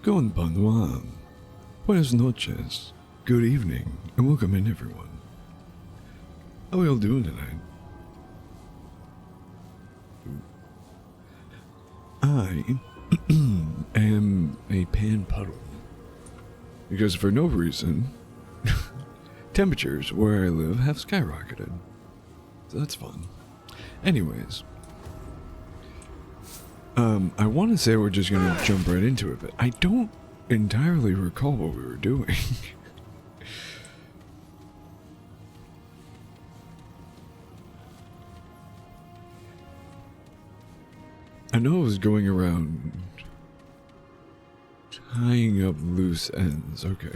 Konbanwa. Buenas noches. Good evening, and welcome in, everyone. How are y'all doing tonight? I am a pan puddle. Because for no reason, temperatures where I live have skyrocketed. So that's fun. Anyways, I want to say we're just gonna jump right into it, but I don't entirely recall what we were doing. I know I was going around tying up loose ends. Okay.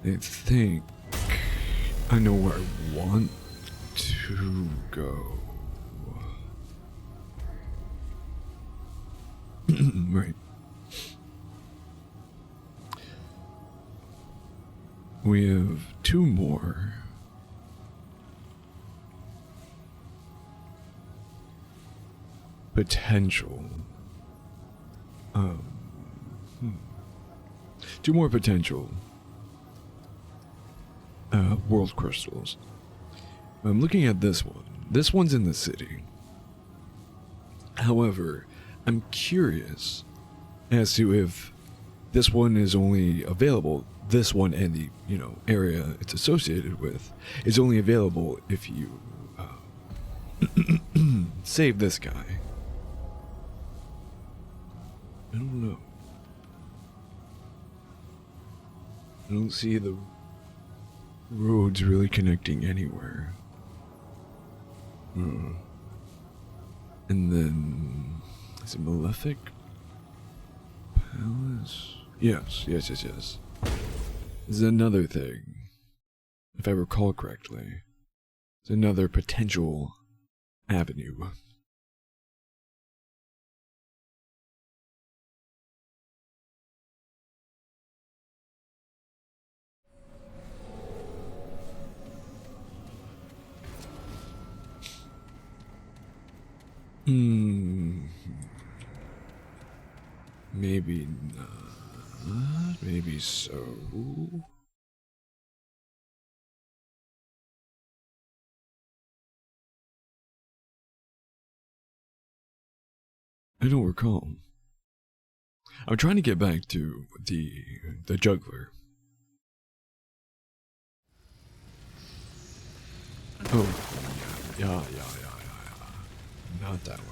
I think I know where I want to go. Right. We have two more. Potential. Two more potential world crystals. I'm looking at this one. This one's in the city. However, I'm curious as to if this one is only available, this one and the, area it's associated with is only available if you save this guy. I don't know. I don't see the roads really connecting anywhere. And then, is it Malefic Palace? Yes. This is another thing. If I recall correctly, it's another potential avenue. Maybe not. Maybe so. I don't recall. I'm trying to get back to the juggler. Oh, yeah. Not that way.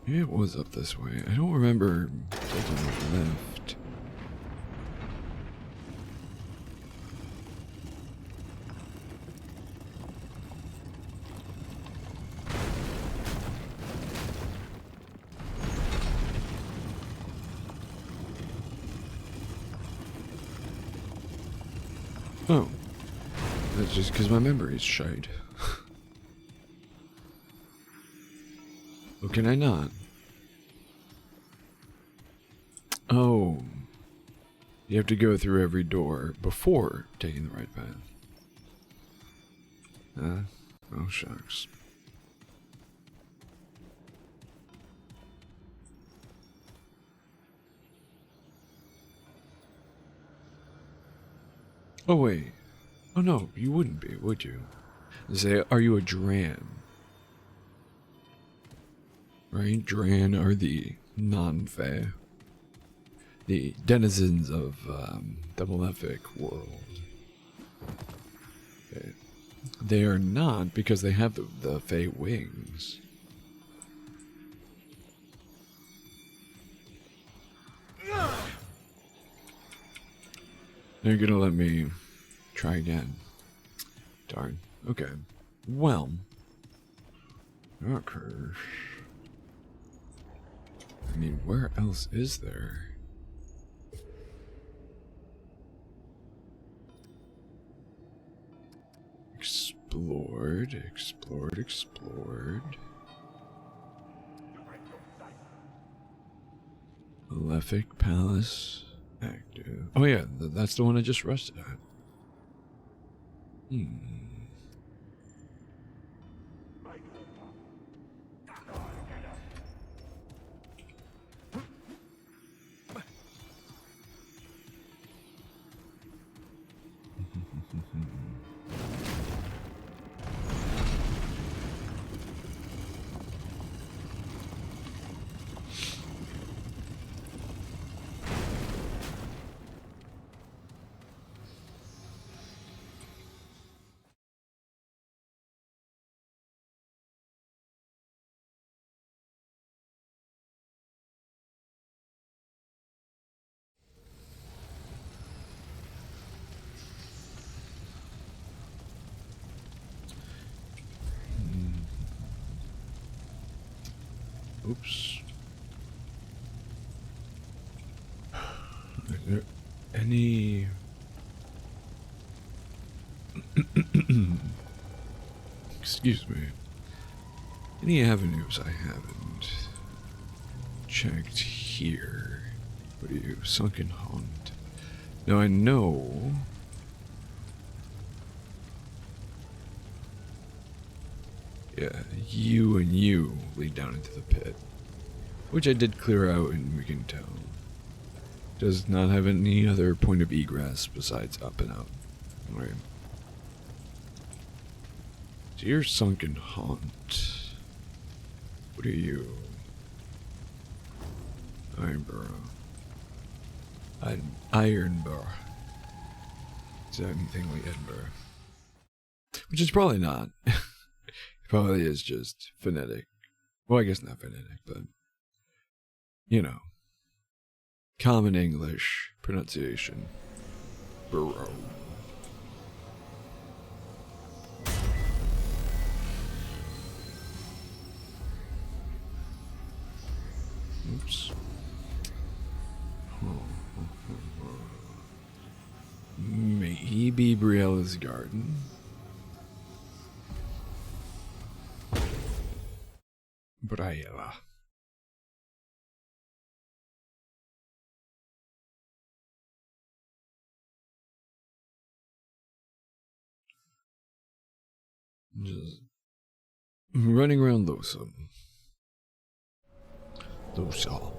Maybe it was up this way. I don't remember taking a left. Oh. That's just because my memory's shite. Or can I not? Oh. You have to go through every door before taking the right path. Oh shucks. Oh wait. Oh no, you wouldn't be, would you? Say, are you a Dran? Right? Dran are the non-fae. The denizens of the Malefic world. Okay. They are not because they have the fae wings. They're gonna let me try again. Darn. Okay. Well. Okay. I mean, where else is there? Explored. Malefic Palace active. Oh yeah, that's the one I just rested at. Oops. Is there any... Excuse me. Any avenues I haven't checked here? What are you, Sunken Haunt? Now I know... Yeah, you and you lead down into the pit. Which I did clear out in Wigan Town. Does not have any other point of egress besides up and out. Right. So you're Sunken Haunt. What are you? Ironborough. Ironborough. Is that anything like Edinburgh? Which is probably not. It probably is just phonetic. Well, I guess not phonetic, but... You know. Common English pronunciation. Borough. Oops. Maybe Briella's garden. Briella. Just running around Lotham. Lothal.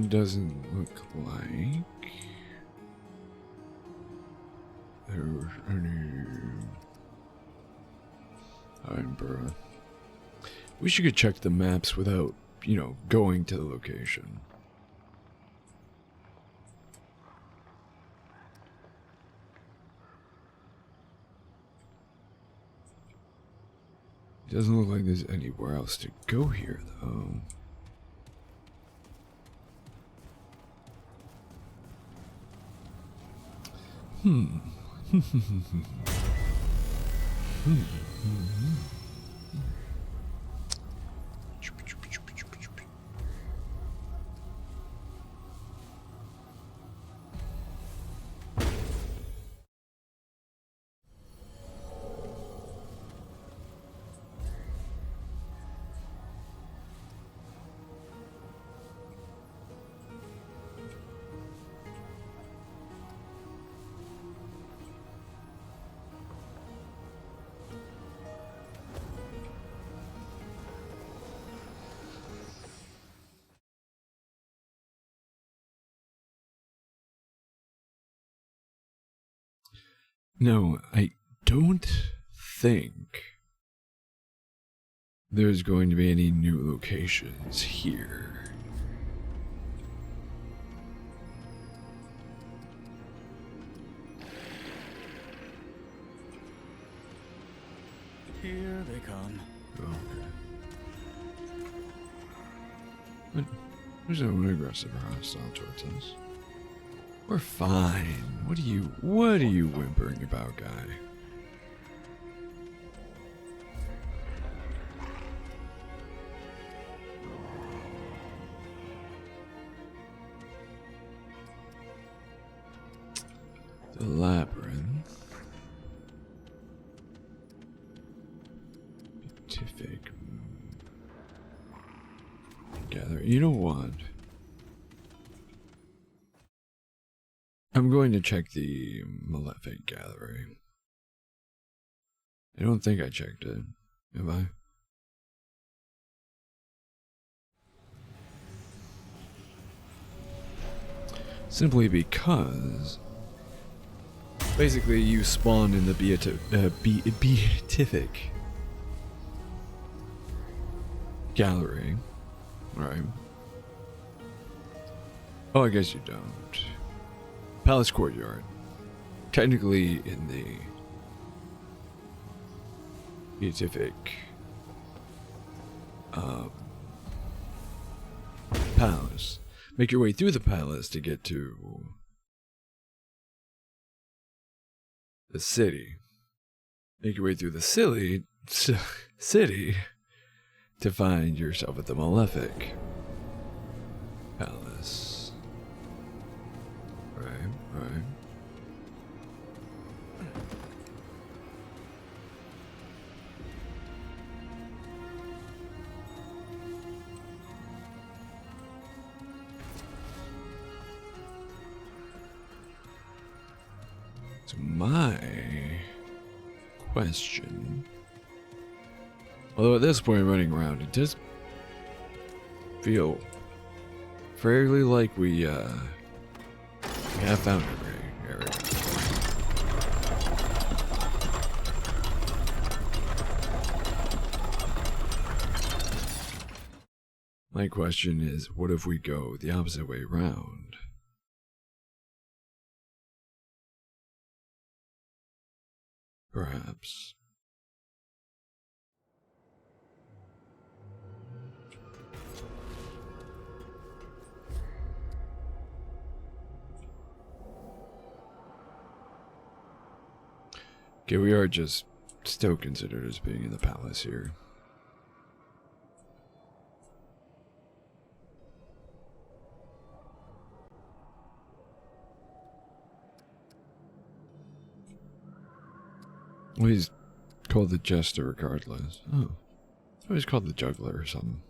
Doesn't look like there's any Ironborough. We should check the maps without, you know, going to the location. It doesn't look like there's anywhere else to go here, though. No, I don't think there's going to be any new locations here. Here they come. Okay. But there's no one aggressive or hostile towards us. We're fine. What are you whimpering about, guy? The labyrinth. Beatific. Gather. You know what? I'm going to check the Malefic Gallery. I don't think I checked it. Have I? Simply because basically you spawn in the Beatific Gallery, right? Oh, I guess you don't. Palace Courtyard. Technically in the Beatific Palace. Make your way through the palace to get to the city. Make your way through the city to find yourself at the Malefic Palace. Right. So my question, although at this point running around, it does feel fairly like we have found every area. My question is, what if we go the opposite way around? Perhaps. Okay, we are just still considered as being in the palace here. Well, he's called the Jester regardless. Oh. I thought he's called the Juggler or something.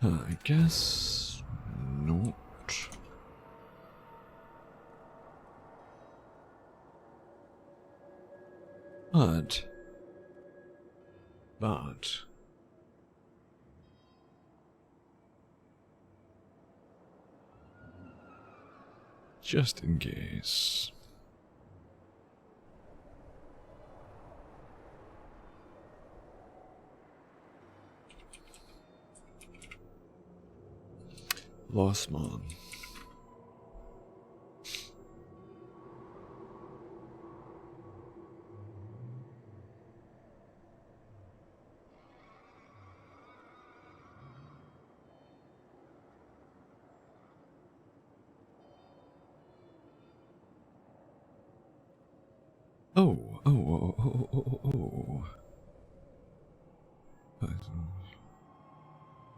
I guess not. But just in case. Lost Mon. Oh.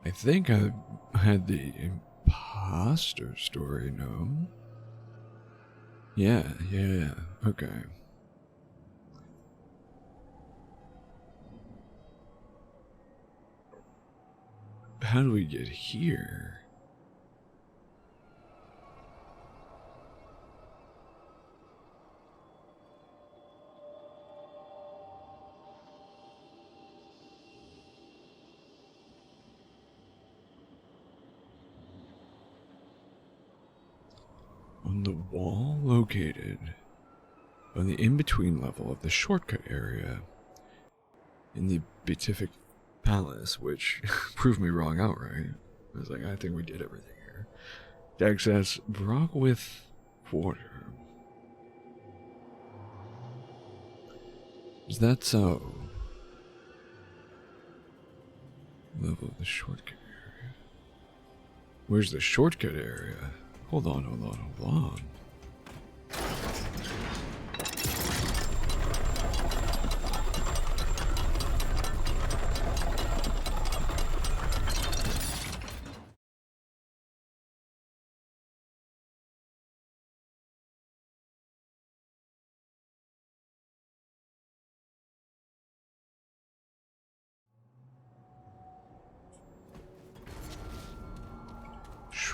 I think I had the imposter story, no? Yeah, okay. How do we get here? On the wall located on the in-between level of the shortcut area in the Beatific Palace, which proved me wrong outright. I was like, I think we did everything here. To access Brockwith Quarter. Is that so? Level of the shortcut area. Where's the shortcut area? Hold on.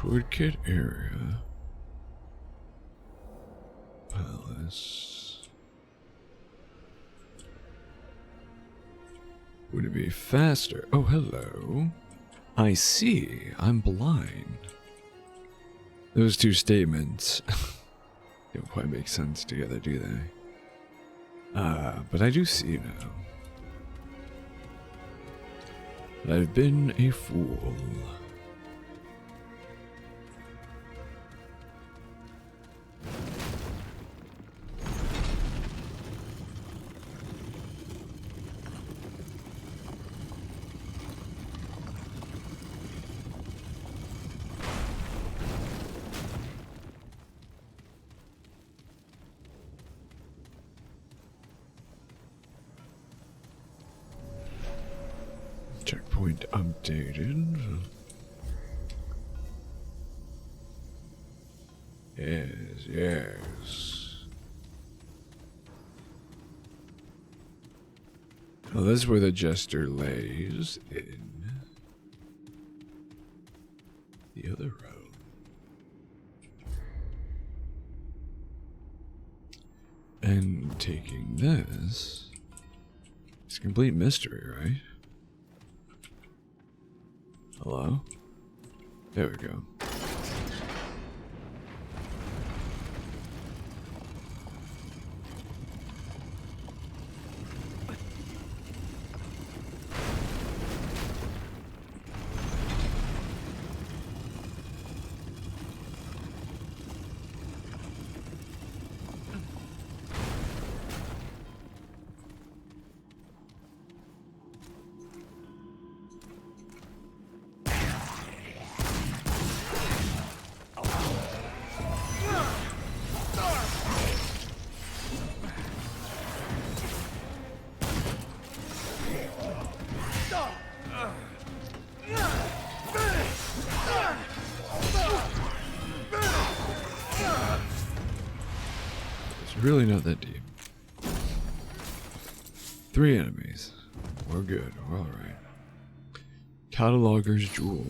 Tourniquet area. Palace. Would it be faster? Oh, hello. I see. I'm blind. Those two statements don't quite make sense together, do they? But I do see now. I've been a fool. Checkpoint updated. Yes, yes. Well, this is where the jester lays in the other room. And taking this, it's a complete mystery, right? Hello? There we go. Really not that deep. 3 enemies. We're good. We're alright. Cataloger's Jewel.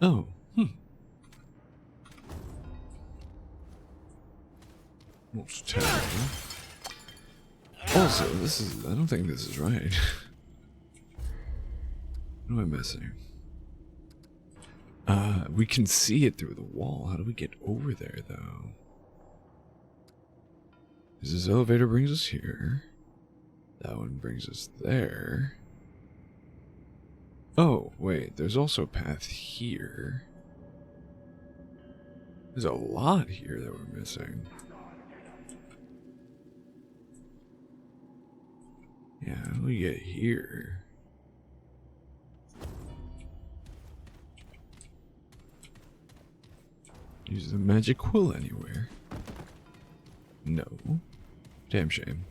Oh. Most terrible. Also, this is... I don't think this is right. What am I missing? We can see it through the wall. How do we get over there, though? This elevator brings us here. That one brings us there. Oh, wait. There's also a path here. There's a lot here that we're missing. Yeah, how do we get here? Use the magic quill anywhere? No. Damn shame.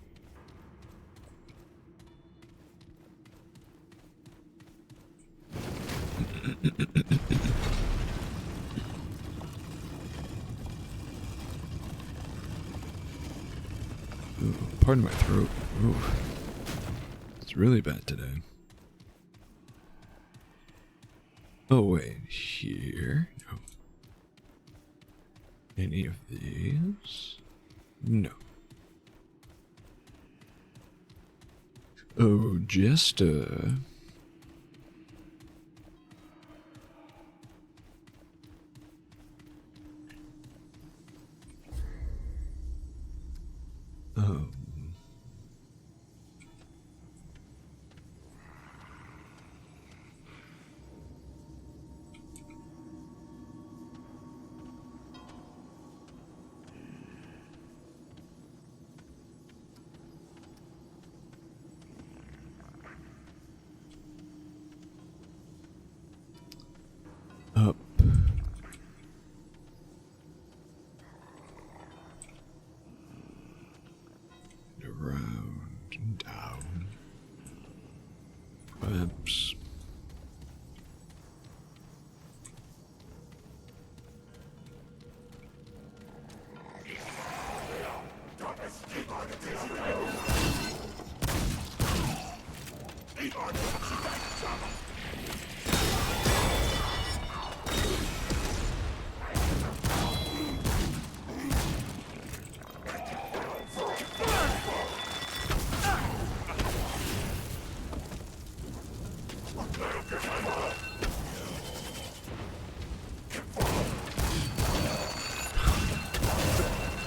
Ooh, pardon my throat. Ooh. It's really bad today. Oh wait, here? No. Any of these? No. Oh, just up.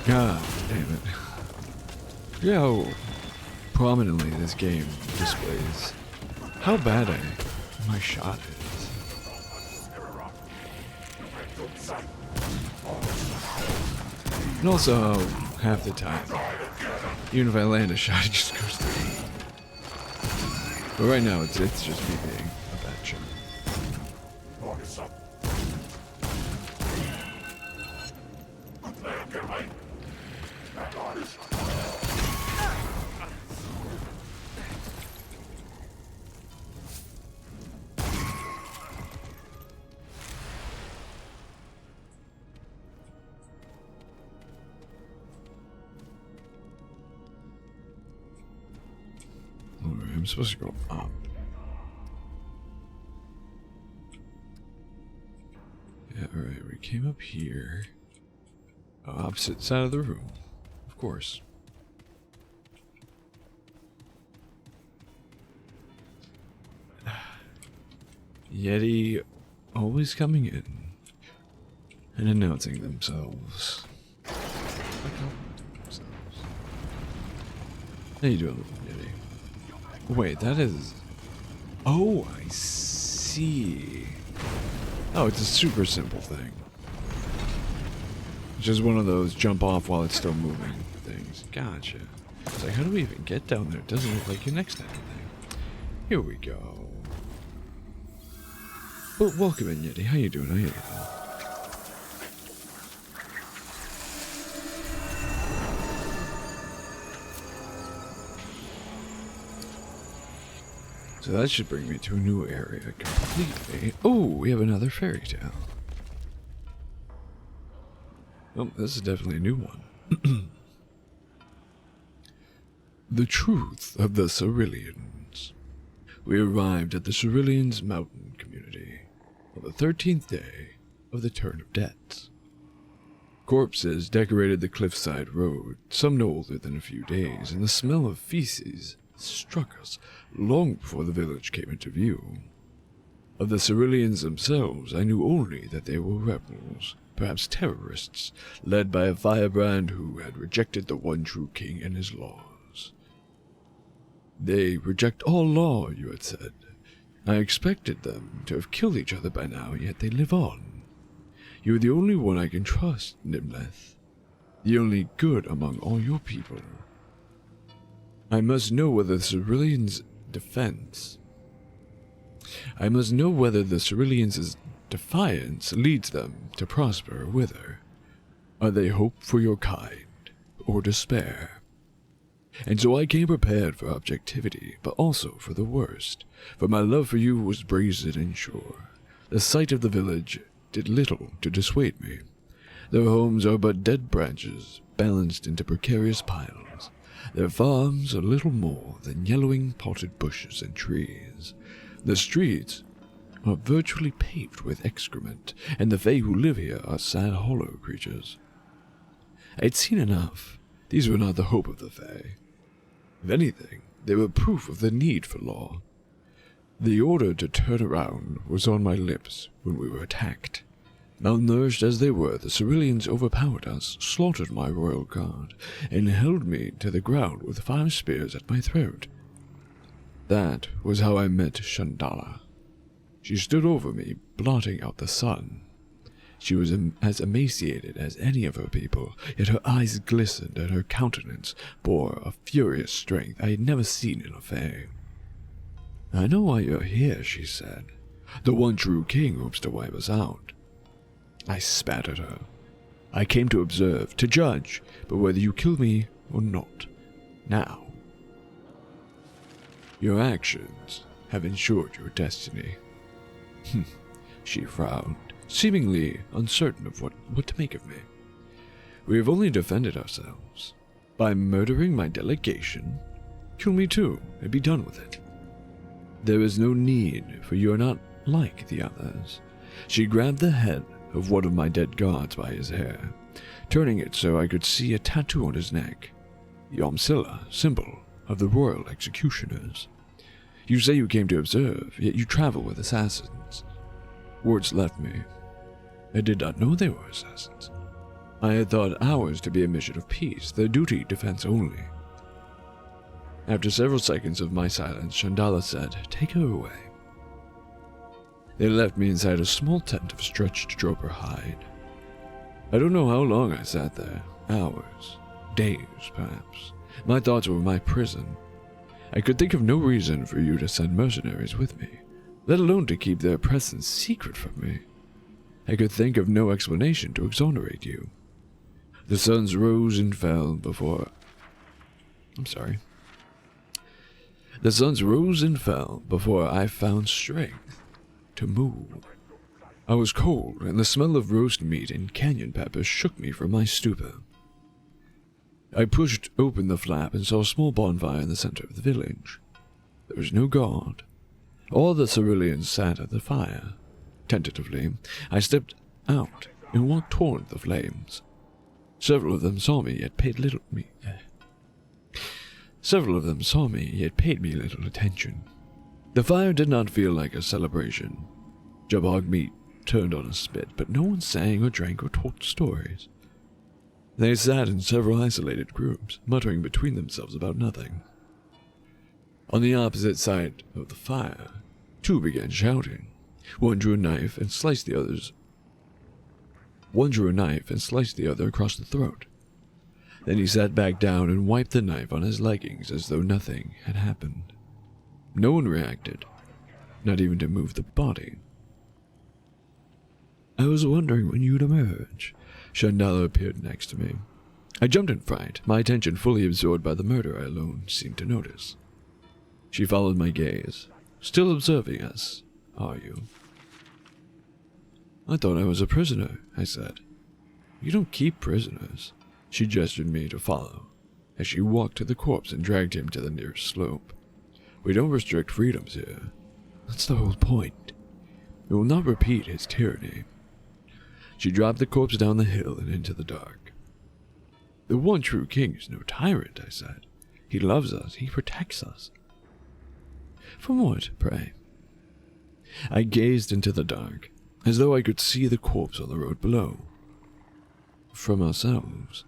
God damn it. Yeah, how prominently this game displays how bad my shot is. And also, half the time, even if I land a shot, it just goes through. But right now, it's just me being a bad shot. I'm supposed to go up. Yeah, alright, we came up here. Opposite side of the room, of course. Yeti always coming in and announcing themselves. How you doing, Yeti? Wait, that is... Oh, I see. Oh, it's a super simple thing. It's just one of those jump off while it's still moving things. Gotcha. It's like, how do we even get down there? It doesn't look like you're next to anything. Here we go. Well, welcome in, Yeti. How you doing? How you doing? So that should bring me to a new area completely. Oh, we have another fairy tale. Oh, this is definitely a new one. The truth of the Ceruleans. We arrived at the Ceruleans mountain community on the 13th day of the Turn of Debts. Corpses decorated the cliffside road, some no older than a few days, and the smell of feces struck us long before the village came into view. Of the Ceruleans themselves, I knew only that they were rebels, perhaps terrorists, led by a firebrand who had rejected the one true king and his laws. They reject all law, you had said. I expected them to have killed each other by now, yet they live on. You are the only one I can trust, Nimleth. The only good among all your people. I must know whether the Ceruleans' defiance leads them to prosper or wither. Are they hope for your kind, or despair? And so I came prepared for objectivity, but also for the worst, for my love for you was brazen and sure. The sight of the village did little to dissuade me. Their homes are but dead branches, balanced into precarious piles. Their farms are little more than yellowing potted bushes and trees. The streets are virtually paved with excrement, and the Fae who live here are sad, hollow creatures. I'd seen enough. These were not the hope of the Fae. If anything, they were proof of the need for law. The order to turn around was on my lips when we were attacked. Malnourished as they were, the Ceruleans overpowered us, slaughtered my royal guard, and held me to the ground with 5 spears at my throat. That was how I met Shandala. She stood over me, blotting out the sun. She was as emaciated as any of her people, yet her eyes glistened and her countenance bore a furious strength I had never seen in a Fae. I know why you're here, she said. The one true king hopes to wipe us out. I spat at her. I came to observe, to judge, but whether you kill me or not, now. Your actions have ensured your destiny. She frowned, seemingly uncertain of what to make of me. We have only defended ourselves. By murdering my delegation, kill me too, and be done with it. There is no need, for you are not like the others. She grabbed the head of one of my dead guards by his hair, turning it so I could see a tattoo on his neck. Yomsilla, symbol of the royal executioners. You say you came to observe, yet you travel with assassins. Words left me. I did not know they were assassins. I had thought ours to be a mission of peace, their duty defense only. After several seconds of my silence, Shandala said, "Take her away." They left me inside a small tent of stretched droper hide. I don't know how long I sat there. Hours. Days, perhaps. My thoughts were my prison. I could think of no reason for you to send mercenaries with me, let alone to keep their presence secret from me. I could think of no explanation to exonerate you. The suns rose and fell before... The suns rose and fell before I found strength to move. I was cold, and the smell of roast meat and canyon peppers shook me from my stupor. I pushed open the flap and saw a small bonfire in the center of the village. There was no guard. All the Ceruleans sat at the fire. Tentatively, I stepped out and walked toward the flames. Several of them saw me, yet paid me little attention. The fire did not feel like a celebration. Jabog meat turned on a spit, but no one sang or drank or told stories. They sat in several isolated groups, muttering between themselves about nothing. On the opposite side of the fire, two began shouting. One drew a knife and sliced the other across the throat. Then he sat back down and wiped the knife on his leggings as though nothing had happened. No one reacted, not even to move the body. I was wondering when you'd emerge. Shandala appeared next to me. I jumped in fright, my attention fully absorbed by the murder I alone seemed to notice. She followed my gaze. "Still observing us, are you?" "I thought I was a prisoner," I said. "You don't keep prisoners." She gestured me to follow, as she walked to the corpse and dragged him to the nearest slope. "We don't restrict freedoms here. That's the whole point. We will not repeat his tyranny." She dropped the corpse down the hill and into the dark. "The one true king is no tyrant," I said. "He loves us. He protects us." "From what, pray?" I gazed into the dark, as though I could see the corpse on the road below. "From ourselves."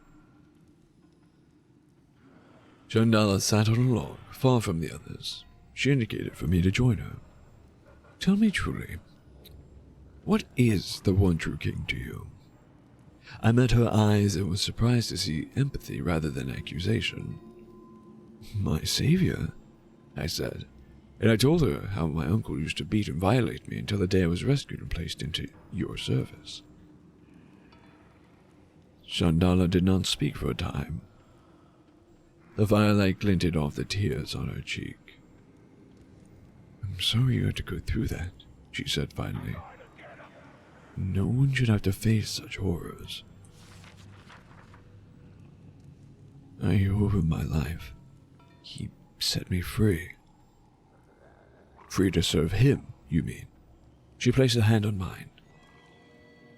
Shandala sat on a log, far from the others. She indicated for me to join her. "Tell me truly, what is the one true king to you?" I met her eyes and was surprised to see empathy rather than accusation. "My savior," I said, and I told her how my uncle used to beat and violate me until the day I was rescued and placed into your service. Shandala did not speak for a time. The firelight glinted off the tears on her cheek. "I'm sorry you had to go through that," she said finally. "No one should have to face such horrors. I owe him my life. He set me free." "Free to serve him, you mean?" She placed a hand on mine.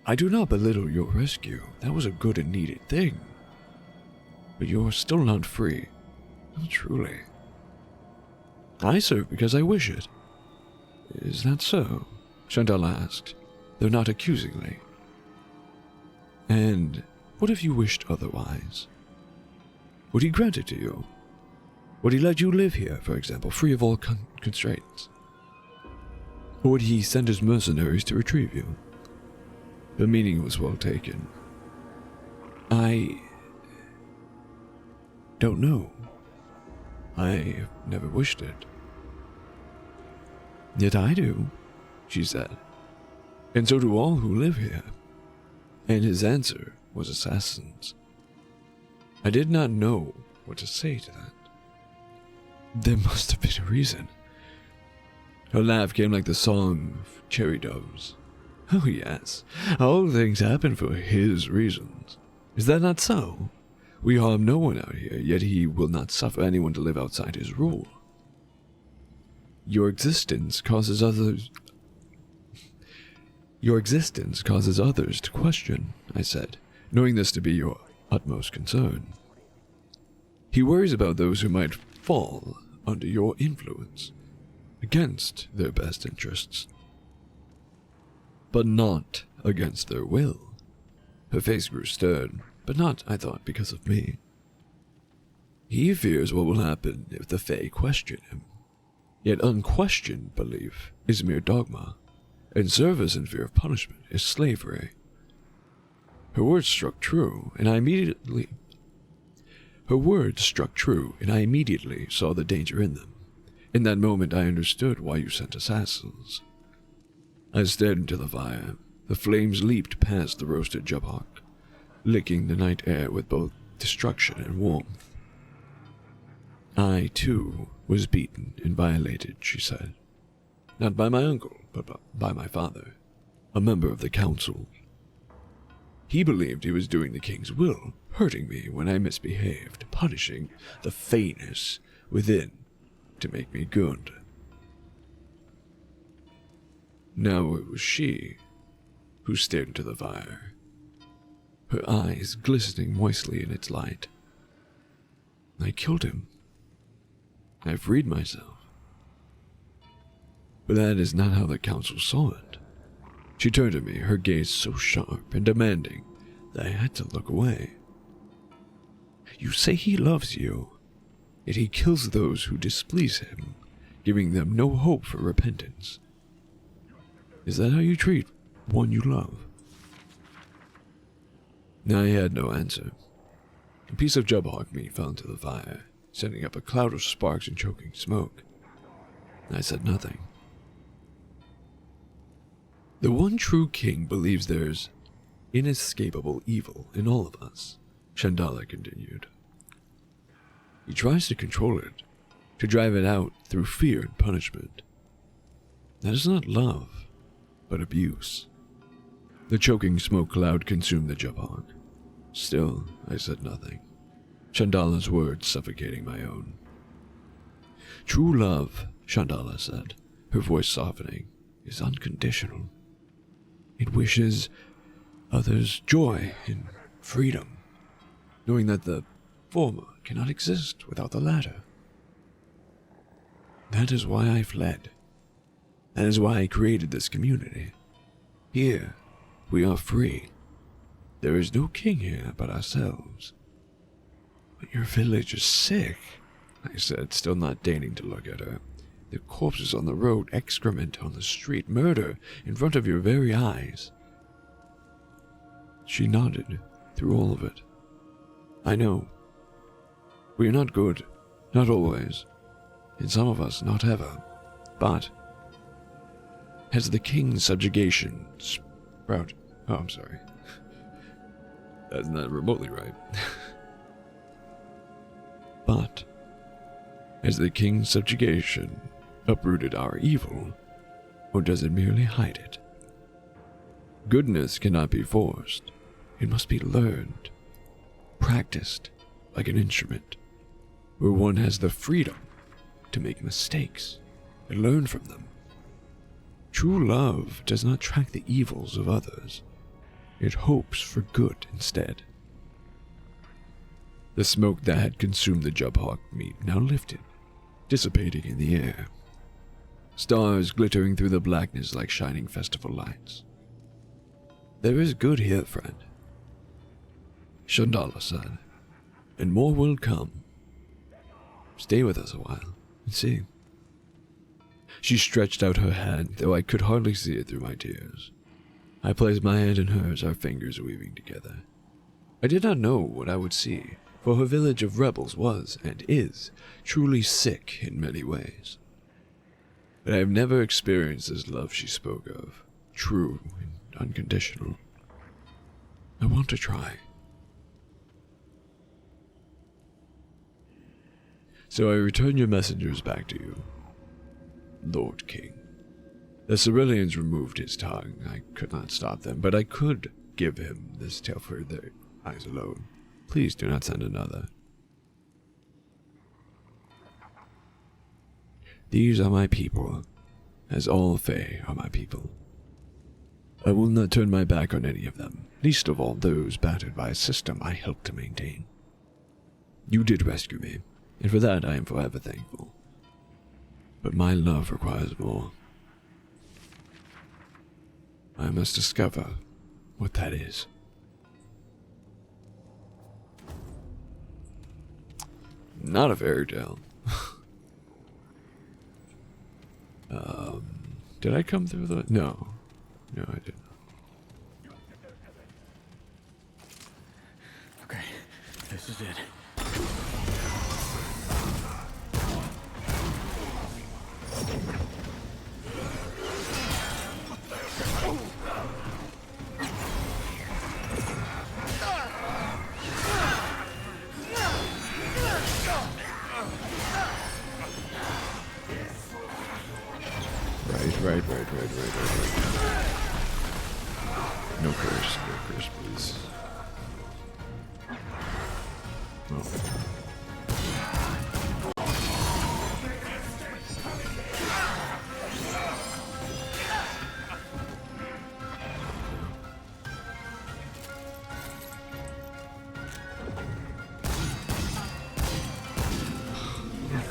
"I do not belittle your rescue. That was a good and needed thing. But you're still not free. Not truly." "I serve because I wish it." "Is that so?" Shandala asked, though not accusingly. "And what if you wished otherwise? Would he grant it to you? Would he let you live here, for example, free of all constraints? Or would he send his mercenaries to retrieve you?" Her meaning was well taken. "I don't know. I have never wished it." "Yet I do," she said. "And so do all who live here." And his answer was assassins. I did not know what to say to that. There must have been a reason. Her laugh came like the song of cherry doves. "Oh yes, all things happen for his reasons. Is that not so? We harm no one out here, yet he will not suffer anyone to live outside his rule. Your existence causes others to question," I said, knowing this to be your utmost concern. "He worries about those who might fall under your influence, against their best interests, but not against their will." Her face grew stern, but not, I thought, because of me. He fears what will happen if the Fae question him. Yet unquestioned belief is mere dogma, and service in fear of punishment is slavery. Her words struck true, and I immediately saw the danger in them. In that moment I understood why you sent assassins. I stared into the fire. The flames leaped past the roasted Jubhawk, licking the night air with both destruction and warmth. I, too, was beaten and violated, she said. Not by my uncle, but by my father, a member of the council. He believed he was doing the king's will, hurting me when I misbehaved, punishing the faintness within to make me good. Now it was she who stared into the fire, her eyes glistening moistly in its light. I killed him. I freed myself. But that is not how the council saw it. She turned to me, her gaze so sharp and demanding that I had to look away. You say he loves you, yet he kills those who displease him, giving them no hope for repentance. Is that how you treat one you love? I had no answer. A piece of Jubhawk meat fell into the fire, sending up a cloud of sparks and choking smoke. I said nothing. The one true king believes there's inescapable evil in all of us, Shandala continued. He tries to control it, to drive it out through fear and punishment. That is not love, but abuse. The choking smoke cloud consumed the Jubhawk. Still, I said nothing, Shandala's words suffocating my own. True love, Shandala said, her voice softening, is unconditional. It wishes others joy and freedom, knowing that the former cannot exist without the latter. That is why I fled. That is why I created this community. Here, we are free. There is no king here but ourselves. But your village is sick, I said, still not deigning to look at her. The corpses on the road, excrement on the street, murder in front of your very eyes. She nodded through all of it. I know. We are not good, not always, and some of us not ever, but has the king's subjugation sprout? Oh, I'm sorry. That's not remotely right. But has the king's subjugation uprooted our evil, or does it merely hide it? Goodness cannot be forced. It must be learned, practiced like an instrument, where one has the freedom to make mistakes and learn from them. True love does not track the evils of others. It hopes for good instead. The smoke that had consumed the Jubhawk meat now lifted, dissipating in the air. Stars glittering through the blackness like shining festival lights. There is good here, friend, Shandala said, and more will come. Stay with us a while and see. She stretched out her hand, though I could hardly see it through my tears. I placed my hand in hers, our fingers weaving together. I did not know what I would see, for her village of rebels was, and is, truly sick in many ways. But I have never experienced this love she spoke of, true and unconditional. I want to try. So I return your messengers back to you, Lord King. The Ceruleans removed his tongue. I could not stop them, but I could give him this tale for their eyes alone. Please do not send another. These are my people, as all Fae are my people. I will not turn my back on any of them, least of all those battered by a system I helped to maintain. You did rescue me, and for that I am forever thankful. But my love requires more. I must discover what that is. Not a fairy tale. Did I come through the... No. No, I didn't. Okay, this is it. Right. No curse, please. Oh.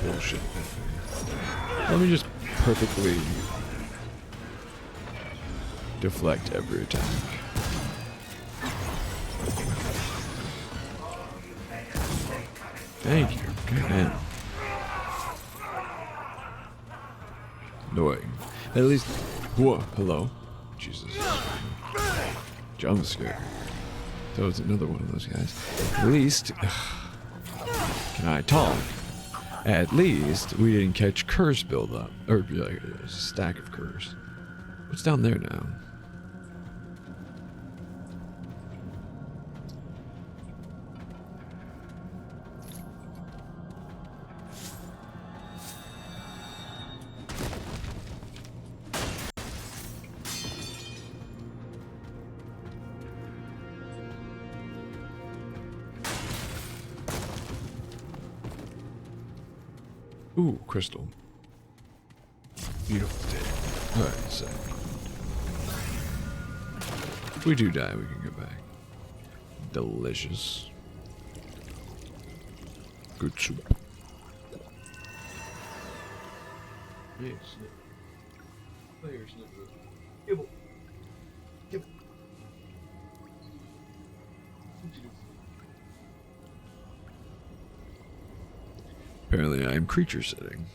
Bullshit. Let me just perfectly deflect every attack. Thank you. Good man. Annoying. At least. Whoa, hello. Jesus. Jump scare. That was another one of those guys. At least. Can I talk? At least we didn't catch curse buildup. Or like a stack of curse. What's down there now? Ooh, crystal. Beautiful day. Alright, so. If we do die, we can go back. Delicious. Good soup. Yes. Players, Gibble. Gibble. Apparently I am creature sitting.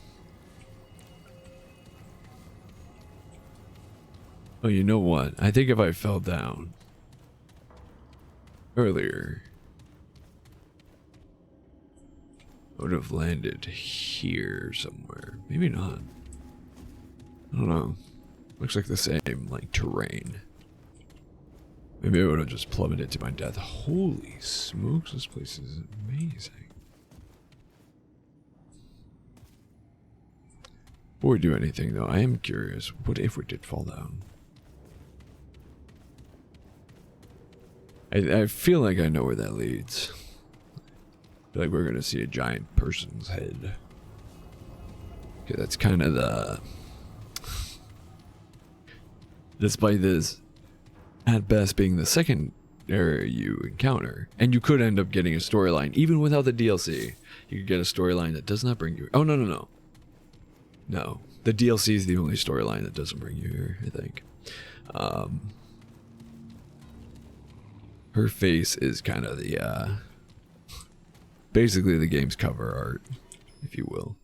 Oh, you know what? I think if I fell down earlier, I would have landed here somewhere. Maybe not. I don't know. Looks like the same, like, terrain. Maybe I would have just plummeted to my death. Holy smokes, this place is amazing. Before we do anything, though, I am curious. What if we did fall down? I feel like I know where that leads. I feel like we're going to see a giant person's head. Okay, that's kind of the... Despite this, at best, being the second area you encounter, and you could end up getting a storyline, even without the DLC. You could get a storyline that does not bring you... Oh, no. No, the DLC is the only storyline that doesn't bring you here, I think. Her face is kind of the, basically the game's cover art, if you will.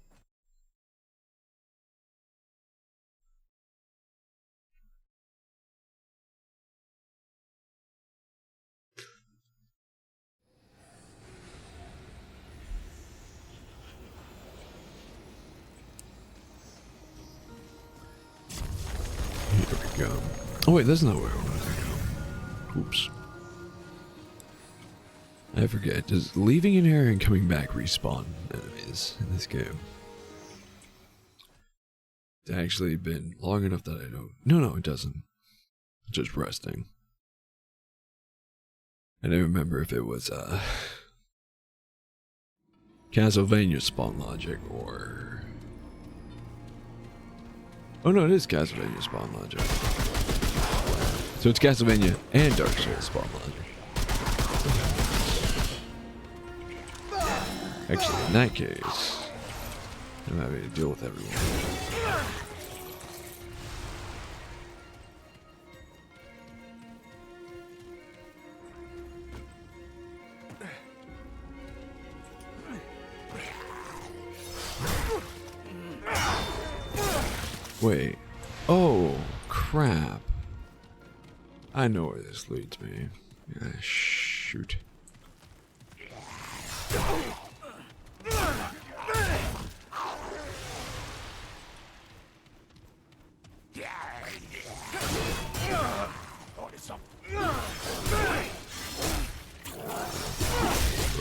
Here we go. Oh wait, that's not where I wanted to go. Oops. I forget, does leaving an area and coming back respawn enemies in this game? It's actually been long enough that I don't... No, it doesn't. It's just resting. I don't remember if it was, Castlevania spawn logic or... Oh no, it is Castlevania spawn logic. So it's Castlevania and Dark Souls spawn logic. Actually, in that case, I'm having to deal with everyone. Wait. Oh, crap. I know where this leads me. Shoot.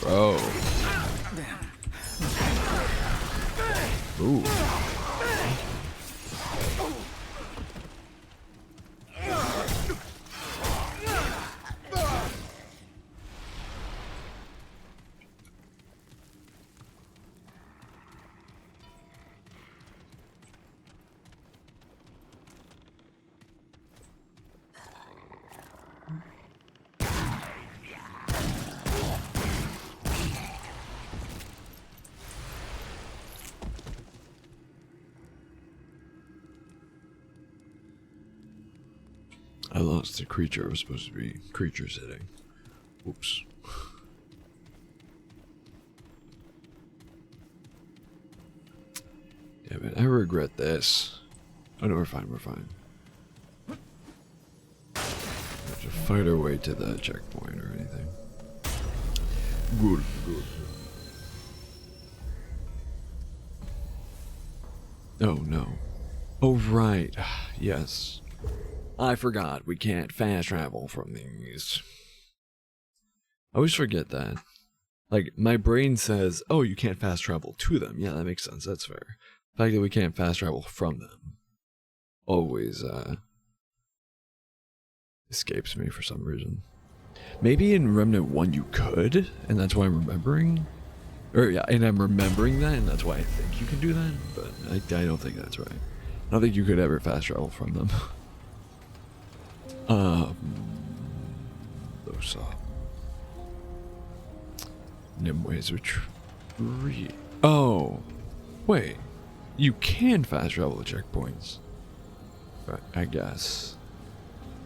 Bro. Ooh. I lost the creature I was supposed to be creature sitting. Oops. Damn it, I regret this. Oh no, we're fine, we're fine. Have to fight our way to the checkpoint or anything. Good, good. Oh no. Oh right, yes. I forgot we can't fast travel from these. I always forget that. Like, my brain says, oh, you can't fast travel to them. Yeah, that makes sense, that's fair. The fact that we can't fast travel from them always, escapes me for some reason. Maybe in Remnant 1 you could, and that's why I'm remembering. Or, yeah, and I'm remembering that, and that's why I think you can do that, but I don't think that's right. I don't think you could ever fast travel from them. Those Nimwe's retreat. Oh, wait. You can fast travel to checkpoints. I guess.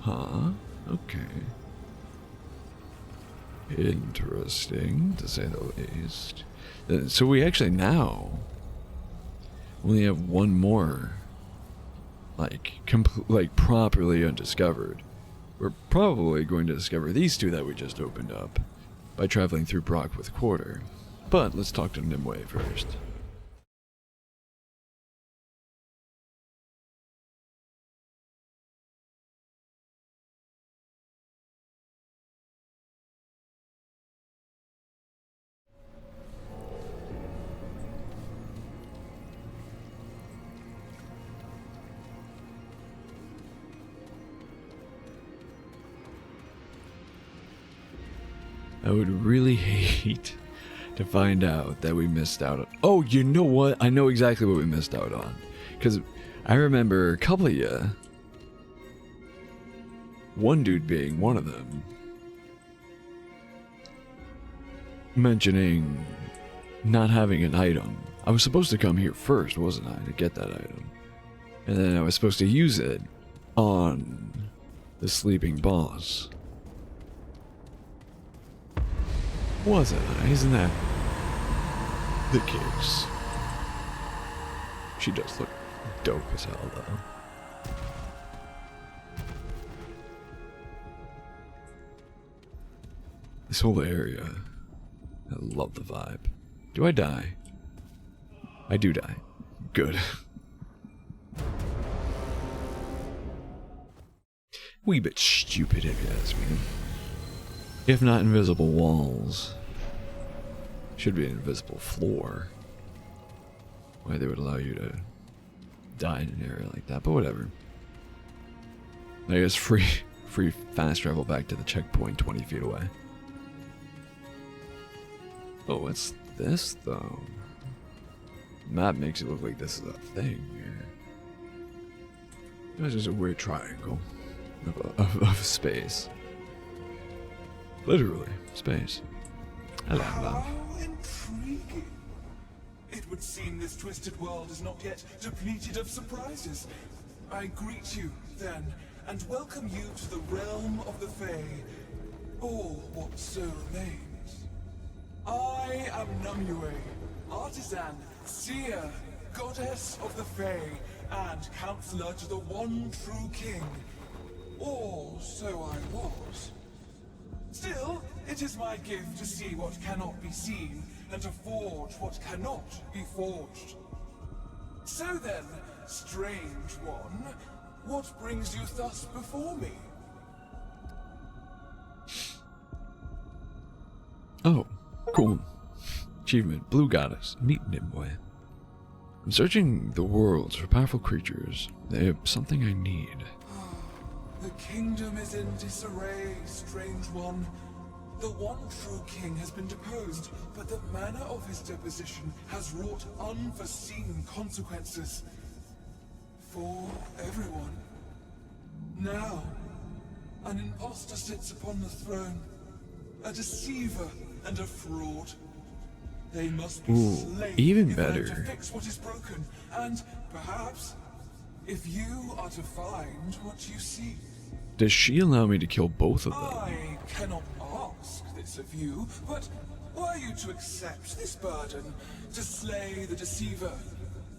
Huh? Okay. Interesting, to say the least. So we actually now only have one more, like, properly undiscovered. We're probably going to discover these two that we just opened up by traveling through Brockworth Quarter. But let's talk to Nimue first. I would really hate to find out that we missed out on... Oh, you know what? I know exactly what we missed out on. Because I remember a couple of you, one dude being one of them, mentioning not having an item. I was supposed to come here first, wasn't I, to get that item? And then I was supposed to use it on the sleeping boss. Wasn't I? Isn't that the case? She does look dope as hell, though. This whole area, I love the vibe. Do I die? I do die. Good. Wee bit stupid if you ask me. If not invisible walls, should be an invisible floor. Why they would allow you to die in an area like that, but whatever. I guess free fast travel back to the checkpoint 20 feet away. Oh, what's this though? Map makes it look like this is a thing here. This is a weird triangle of space. Literally, space. Hello, love. How intriguing. It would seem this twisted world is not yet depleted of surprises. I greet you, then, and welcome you to the realm of the Fae, or what so remains. I am Numue, artisan, seer, goddess of the Fae, and counselor to the one true king. Or so I was. Still, it is my gift to see what cannot be seen, and to forge what cannot be forged. So then, strange one, what brings you thus before me? Oh, cool. Achievement, Blue Goddess, meet Nimue. I'm searching the worlds for powerful creatures. They have something I need. The kingdom is in disarray, strange one. The one true king has been deposed, but the manner of his deposition has wrought unforeseen consequences. For everyone. Now, an impostor sits upon the throne. A deceiver and a fraud. They must be slain even if I am better. to fix what is broken, and perhaps, if you are to find what you seek. Does she allow me to kill both of them? I cannot ask this of you, but were you to accept this burden, to slay the deceiver,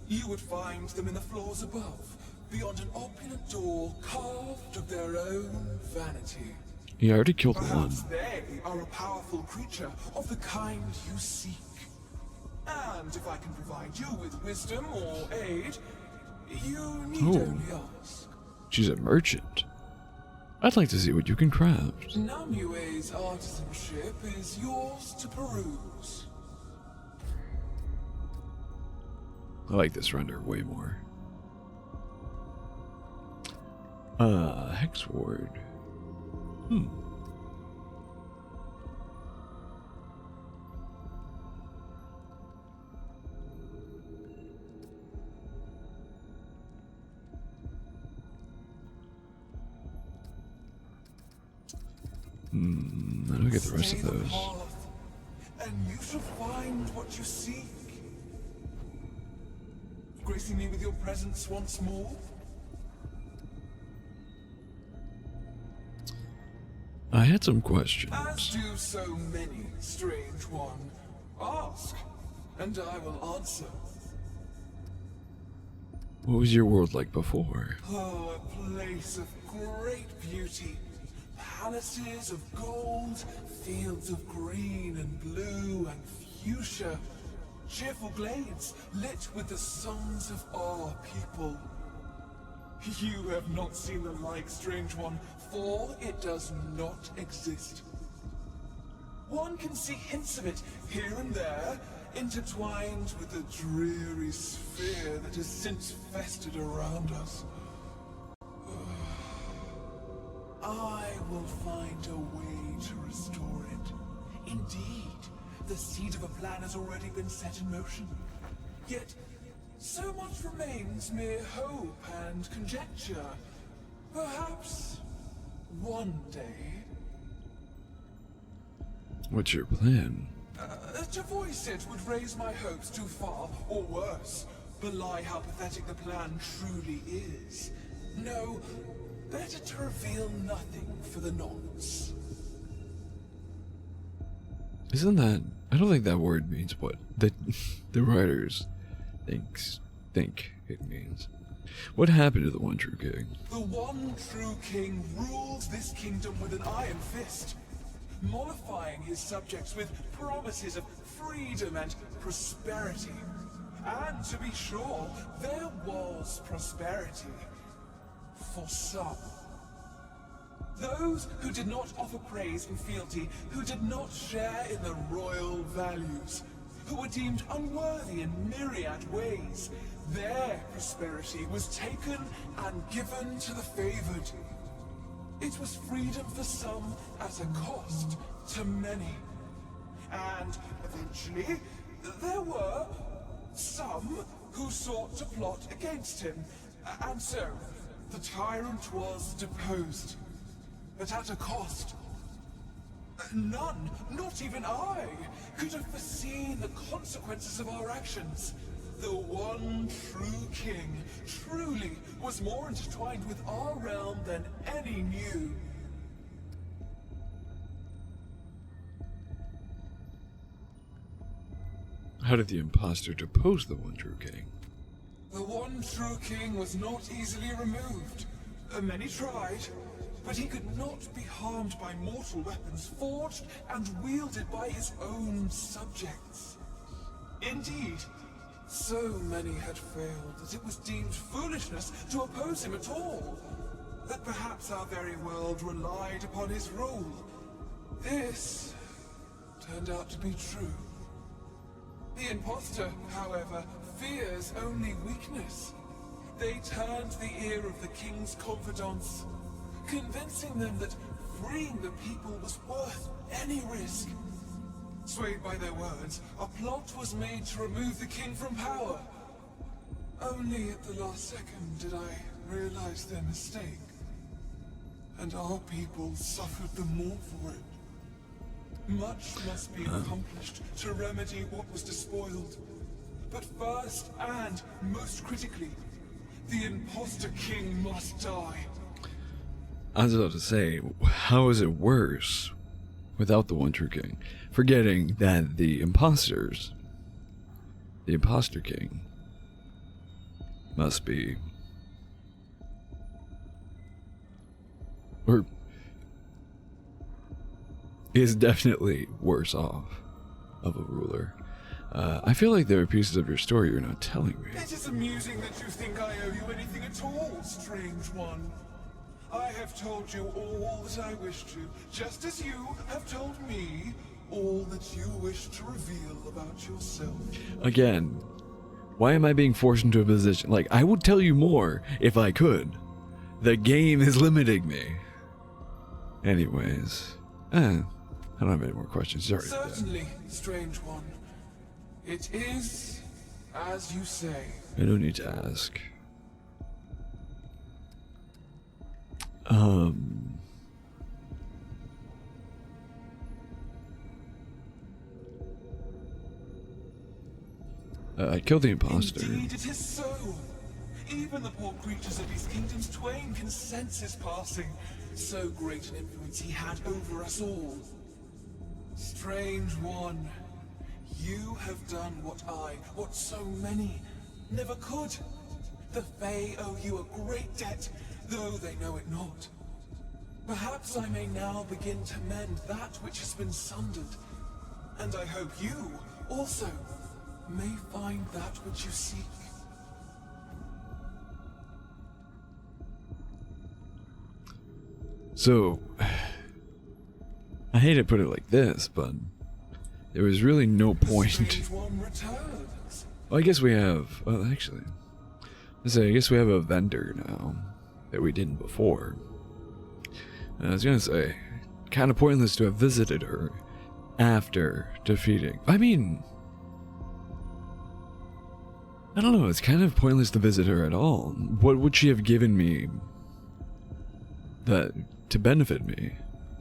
you would find them in the floors above, beyond an opulent door carved of their own vanity. He already killed one. Perhaps they are a powerful creature of the kind you seek. And if I can provide you with wisdom or aid, you need only ask. She's a merchant. I'd like to see what you can craft. Namue's artisanship is yours to peruse. I like this render way more. Hex Ward. How do I get the rest of Stay the those? path, and you shall find what you seek. Gracing me with your presence once more. I had some As questions. do so many, strange one. Ask, and I will answer. What was your world like before? Oh, a place of great beauty. Palaces of gold, fields of green and blue and fuchsia. Cheerful glades lit with the songs of our people. You have not seen the like, strange one, for it does not exist. One can see hints of it here and there, intertwined with the dreary sphere that has since festered around us. I will find a way to restore it. Indeed, the seed of a plan has already been set in motion. Yet, so much remains mere hope and conjecture. Perhaps one day, What's your plan? to voice it would raise my hopes too far, or worse, belie how pathetic the plan truly is. No, better to reveal nothing for the nonce. Isn't that... I don't think that word means what the writers think it means. What happened to the one true king? The one true king rules this kingdom with an iron fist, mollifying his subjects with promises of freedom and prosperity. And to be sure, there was prosperity. For some. Those who did not offer praise and fealty, who did not share in the royal values, who were deemed unworthy in myriad ways, their prosperity was taken and given to the favored. It was freedom for some at a cost to many. And eventually, there were some who sought to plot against him. And so, the tyrant was deposed. But at a cost. None, not even I, could have foreseen the consequences of our actions. The one true king truly was more intertwined with our realm than any knew. How did the imposter depose the one true king? The one one true king was not easily removed. Many tried, but he could not be harmed by mortal weapons forged and wielded by his own subjects. Indeed, so many had failed that it was deemed foolishness to oppose him at all. That perhaps our very world relied upon his rule. This turned out to be true. The imposter, however, fears only weakness. They turned the ear of the king's confidants, convincing them that freeing the people was worth any risk. Swayed by their words, a plot was made to remove the king from power. Only at the last second did I realize their mistake. And our people suffered the more for it. Much must be accomplished to remedy what was despoiled. But first, and most critically, the imposter king must die. I was about to say, how is it worse without the one true king? Forgetting that the imposter king, must be, or is definitely worse off of a ruler. I feel like there are pieces of your story you're not telling me. It is amusing that you think I owe you anything at all, strange one. I have told you all that I wish to, just as you have told me all that you wish to reveal about yourself. Again, why am I being forced into a position? Like, I would tell you more if I could. The game is limiting me. Anyways, I don't have any more questions. Sorry. Certainly, strange one. It is as you say. I don't need to ask. I killed the imposter. Indeed, it is so. Even the poor creatures of these kingdoms twain can sense his passing. So great an influence he had over us all. Strange one, you have done what so many never could. The Fae owe you a great debt, though they know it not. Perhaps I may now begin to mend that which has been sundered. And I hope you, also, may find that which you seek. So, I hate to put it like this, but there was really no point. Strange one returns. Well, I guess we have. Well, actually, I guess we have a vendor now that we didn't before. And I was gonna say, kind of pointless to have visited her after defeating. I mean, I don't know. It's kind of pointless to visit her at all. What would she have given me that to benefit me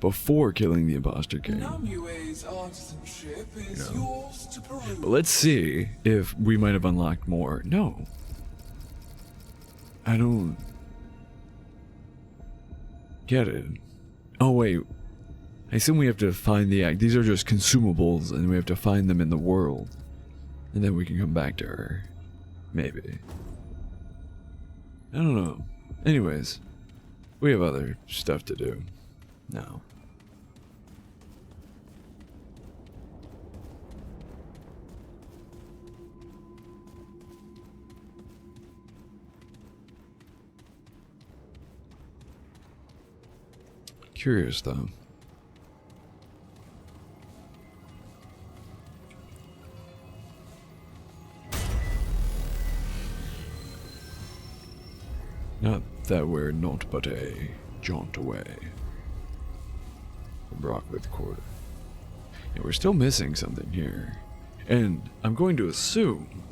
before killing the imposter king? Namue's artisanship is yours to peruse. But let's see if we might have unlocked more. No. I don't get it. Oh wait. I assume we have to find the act. These are just consumables and we have to find them in the world. And then we can come back to her. Maybe. I don't know. Anyways, we have other stuff to do now. Curious though. Not that we're not but a jaunt away from Brockwith Quarter. Yeah, we're still missing something here. And I'm going to assume...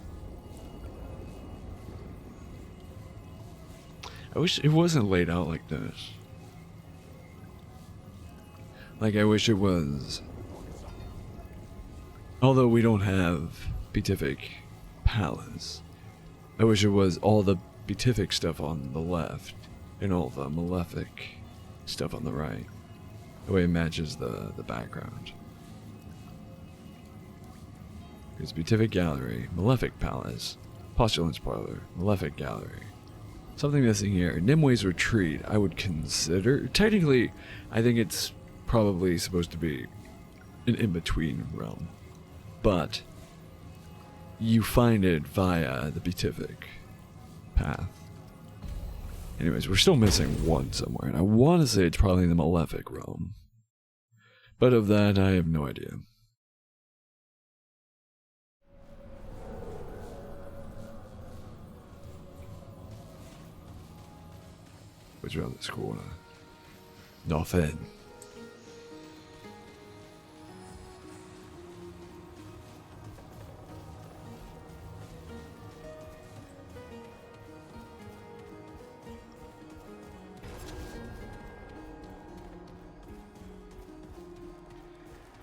I wish it wasn't laid out like this. Like, I wish it was... Although we don't have Beatific Palace, I wish it was all the Beatific stuff on the left and all the Malefic stuff on the right. The way it matches the background. Because Beatific Gallery, Malefic Palace, Postulant's Parlor. Malefic Gallery. Something missing here. Nimwe's Retreat. I would consider... Technically, I think it's probably supposed to be an in-between realm. But you find it via the Beatific path. Anyways, we're still missing one somewhere, and I want to say it's probably the Malefic realm. But of that, I have no idea. What's around this corner? Nothing.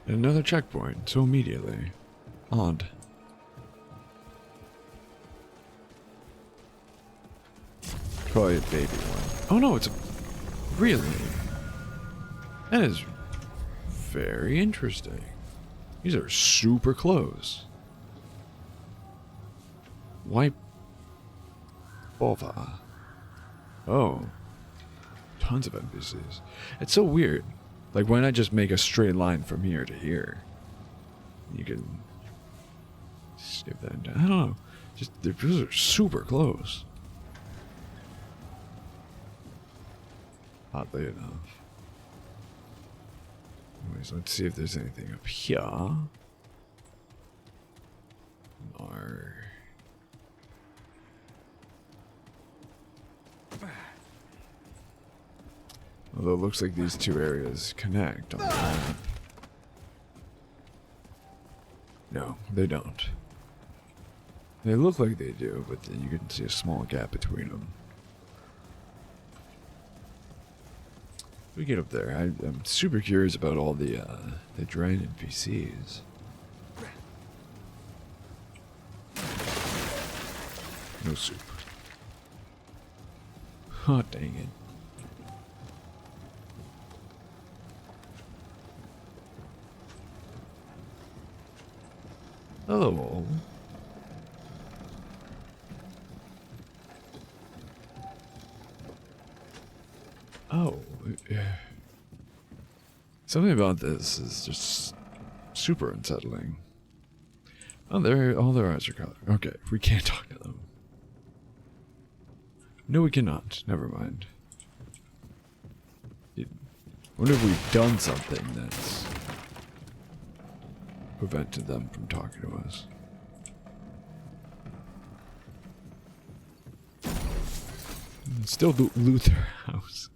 Another checkpoint, so immediately. Odd. Probably a baby one. Oh no, it's a... Really? That is very interesting. These are super close. White Bova. Oh. Tons of NPCs. It's so weird. Like, why not just make a straight line from here to here? You can skip that down. I don't know. Just, those are super close. Oddly enough. Anyways, let's see if there's anything up here. Or... Although it looks like these two areas connect on the map. No, they don't. They look like they do, but then you can see a small gap between them. We get up there. I'm super curious about all the Drain NPCs. No soup. Oh, dang it. Oh. Oh. Something about this is just super unsettling. Oh, all their eyes are colored. Okay, we can't talk to them. No, we cannot. Never mind. I wonder if we've done something that's prevented them from talking to us. Still loot their house.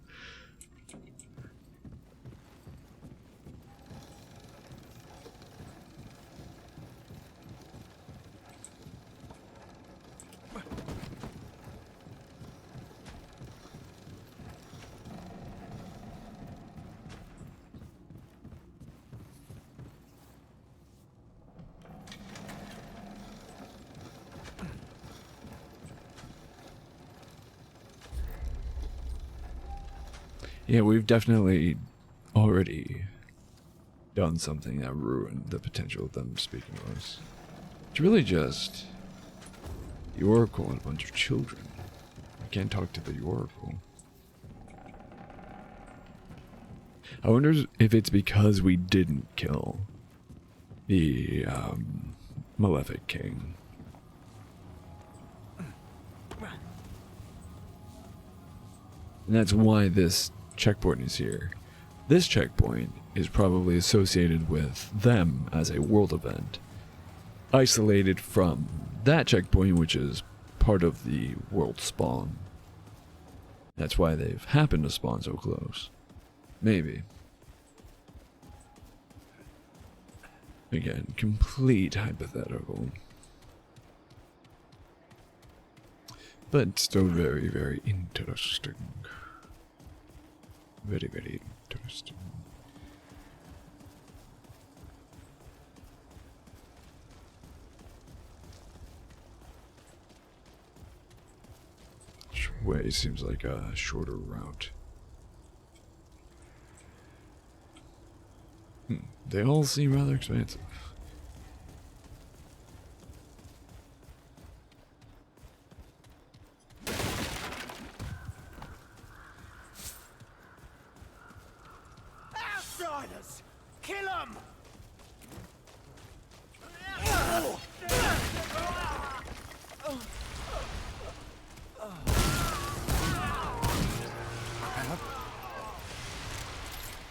Yeah, we've definitely already done something that ruined the potential of them speaking to us. It's really just the Oracle and a bunch of children. I can't talk to the Oracle. I wonder if it's because we didn't kill the Malefic King. And that's why this checkpoint is here. This checkpoint is probably associated with them as a world event, isolated from that checkpoint, which is part of the world spawn. That's why they've happened to spawn so close. Maybe. Again, complete hypothetical. But still very, very interesting. Very, very interesting. Which way seems like a shorter route. They all seem rather expansive. Kill him!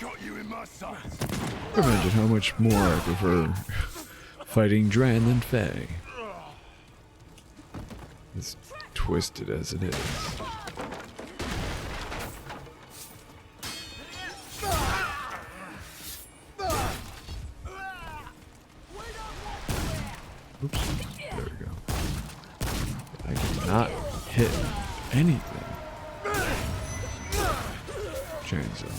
Got you in my sights. Imagine how much more I prefer fighting Dran than Faye. As twisted as it is. Oops. There we go. I cannot hit anything. Chainsaw.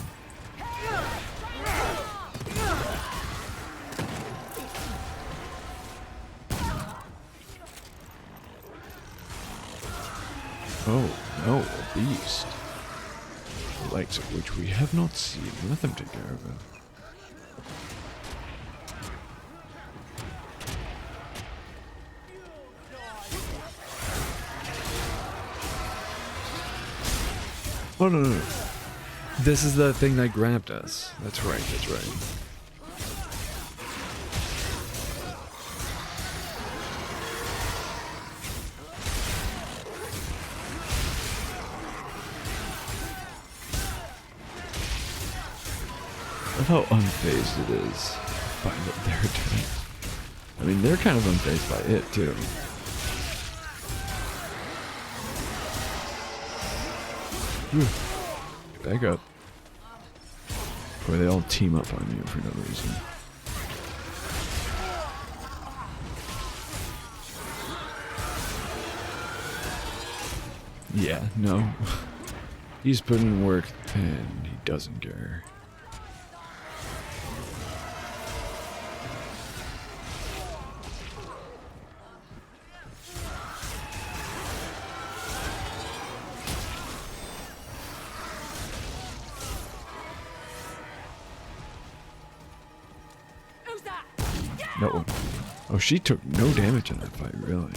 Oh, no, a beast. The likes of which we have not seen. Let them take care of it. Oh, no, no, no. This is the thing that grabbed us. That's right, that's right. I love how unfazed it is by what they're doing. I mean, they're kind of unfazed by it, too. Whew. Get back up. Boy, they all team up on you for no reason. Yeah, no. He's putting in work and he doesn't care. No. Oh, she took no damage in that fight, really.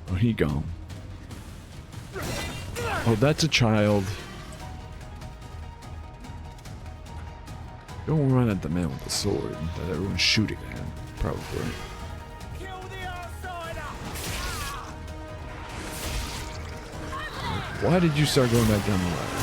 Oh, he gone. Oh, that's a child. Don't run at the man with the sword that everyone's shooting at, probably. Why did you start going back down the ladder?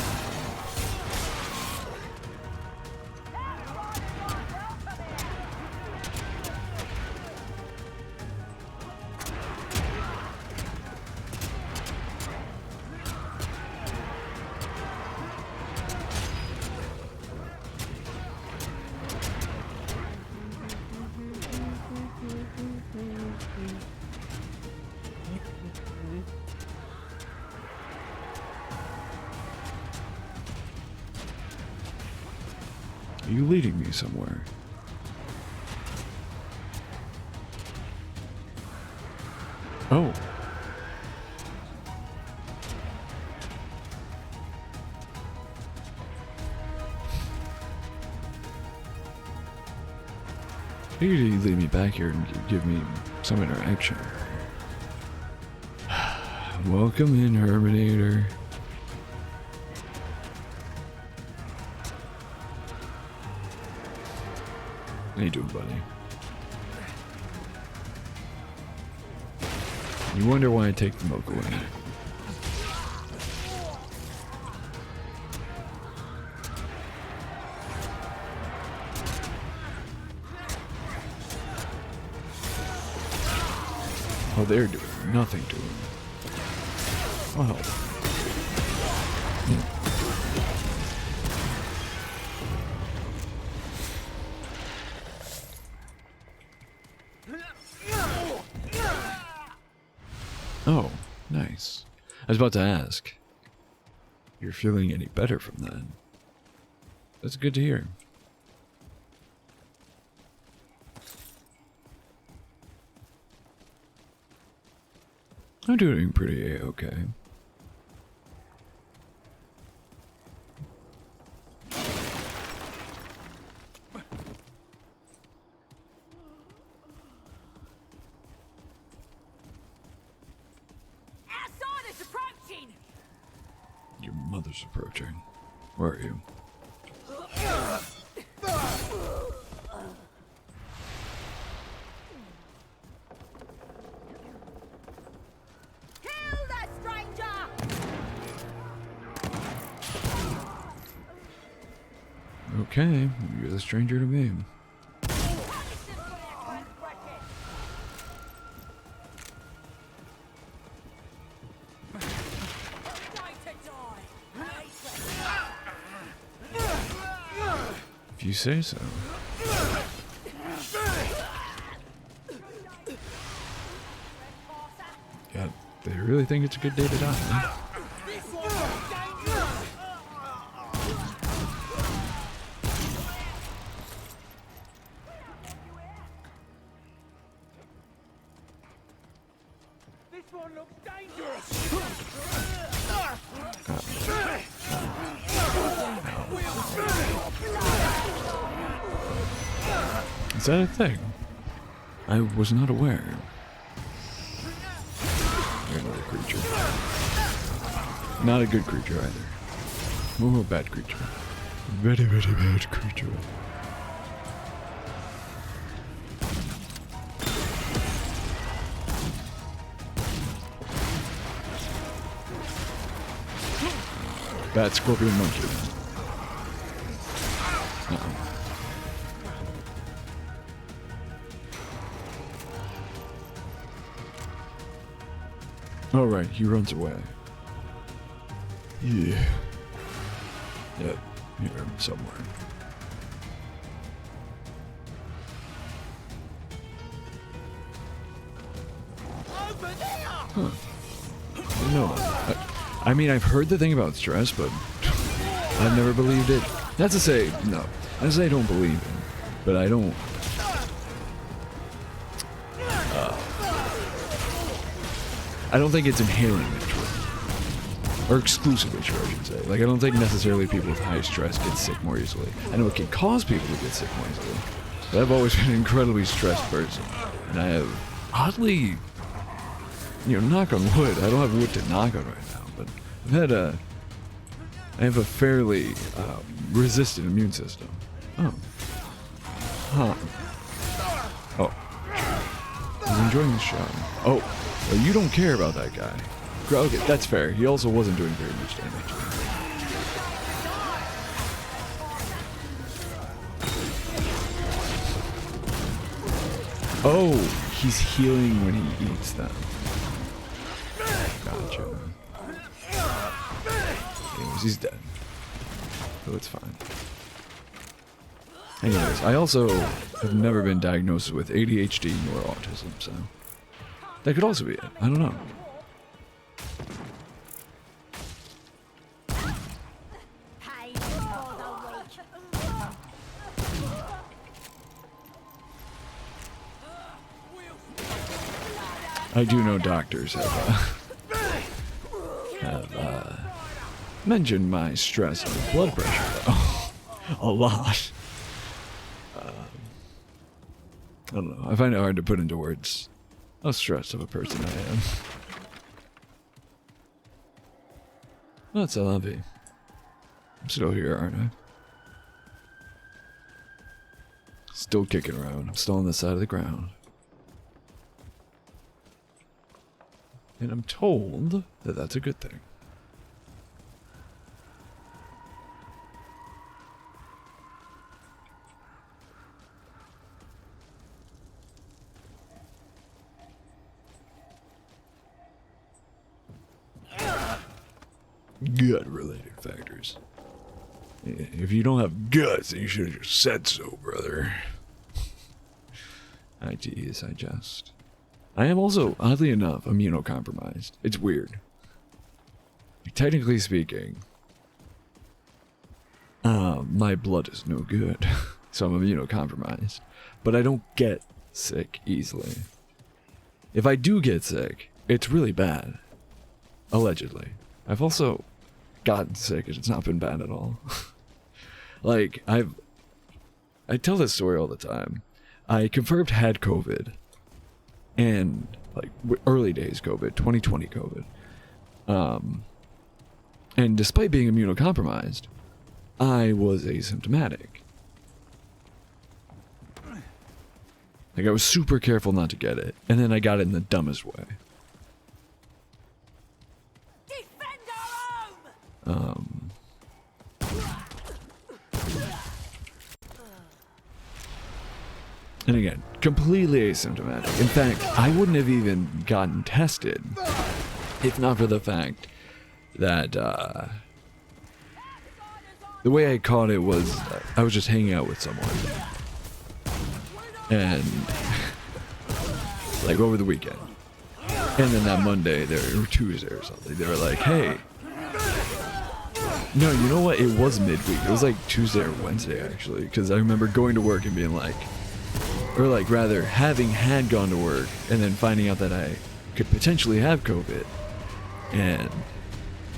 Are you leading me somewhere? Oh. Figured you'd lead me back here and give me some interaction. Welcome in, Herminator. How you doing, buddy? You wonder why I take the milk away. Oh, they're doing nothing to him. Wow. Oh, nice. I was about to ask. You're feeling any better from that? That's good to hear. I'm doing pretty okay. is approaching. Where are you? Kill the stranger! Okay, you're the stranger to me. If you say so. Yeah, they really think it's a good day to die, huh? This one looks dangerous. Is that a thing? I was not aware. Another creature. Not a good creature either. More a bad creature. Very, very bad creature. Bad scorpion monkey. Uh-oh. Oh right, he runs away. Yeah. Yep, here somewhere. Huh. I don't know. I mean, I've heard the thing about stress, but I've never believed it. That's to say, no. That's to say I don't believe it, but I don't. I don't think it's inherently true. Or exclusively true, I should say. Like, I don't think necessarily people with high stress get sick more easily. I know it can cause people to get sick more easily. But I've always been an incredibly stressed person. And I have, oddly, you know, knock on wood. I don't have wood to knock on right now, but I have a fairly resistant immune system. Oh. Huh. Oh. I was enjoying the shot. Oh. Well, you don't care about that guy. Okay, that's fair. He also wasn't doing very much damage. Oh, he's healing when he eats them. Gotcha. Anyways, he's dead. So it's fine. Anyways, I also have never been diagnosed with ADHD nor autism, so that could also be it. I don't know. I do know doctors have mentioned my stress and blood pressure, though. A lot. I don't know. I find it hard to put into words how stressed of a person I am. That's a lovey. I'm still here, aren't I? Still kicking around. I'm still on the side of the ground. And I'm told that that's a good thing. Gut-related factors. If you don't have guts, then you should have just said so, brother. I tease, I jest. I am also, oddly enough, immunocompromised. It's weird. Technically speaking, my blood is no good, so I'm immunocompromised. But I don't get sick easily. If I do get sick, it's really bad. Allegedly. I've also gotten sick and it's not been bad at all. Like, I tell this story all the time. I confirmed had COVID. And, like, early days COVID, 2020 COVID. And despite being immunocompromised, I was asymptomatic. Like, I was super careful not to get it, and then I got it in the dumbest way. Defend our home! And again, completely asymptomatic. In fact, I wouldn't have even gotten tested if not for the fact that the way I caught it was I was just hanging out with someone. And like over the weekend. And then that Monday or Tuesday or something, they were like, hey. No, you know what? It was midweek. It was like Tuesday or Wednesday actually. Because I remember going to work and being like, or like rather having had gone to work and then finding out that I could potentially have COVID. And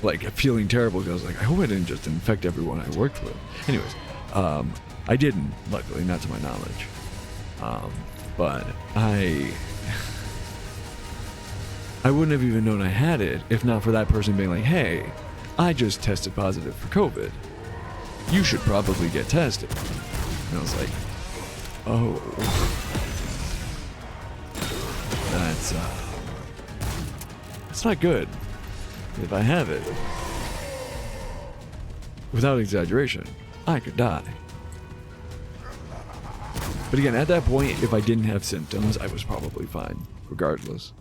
like feeling terrible because I was like, I hope I didn't just infect everyone I worked with. Anyways, I didn't, luckily, not to my knowledge. But I wouldn't have even known I had it if not for that person being like, hey, I just tested positive for COVID. You should probably get tested. And I was like, oh. That's not good. If I have it, without exaggeration, I could die. But again, at that point, if I didn't have symptoms, I was probably fine, regardless.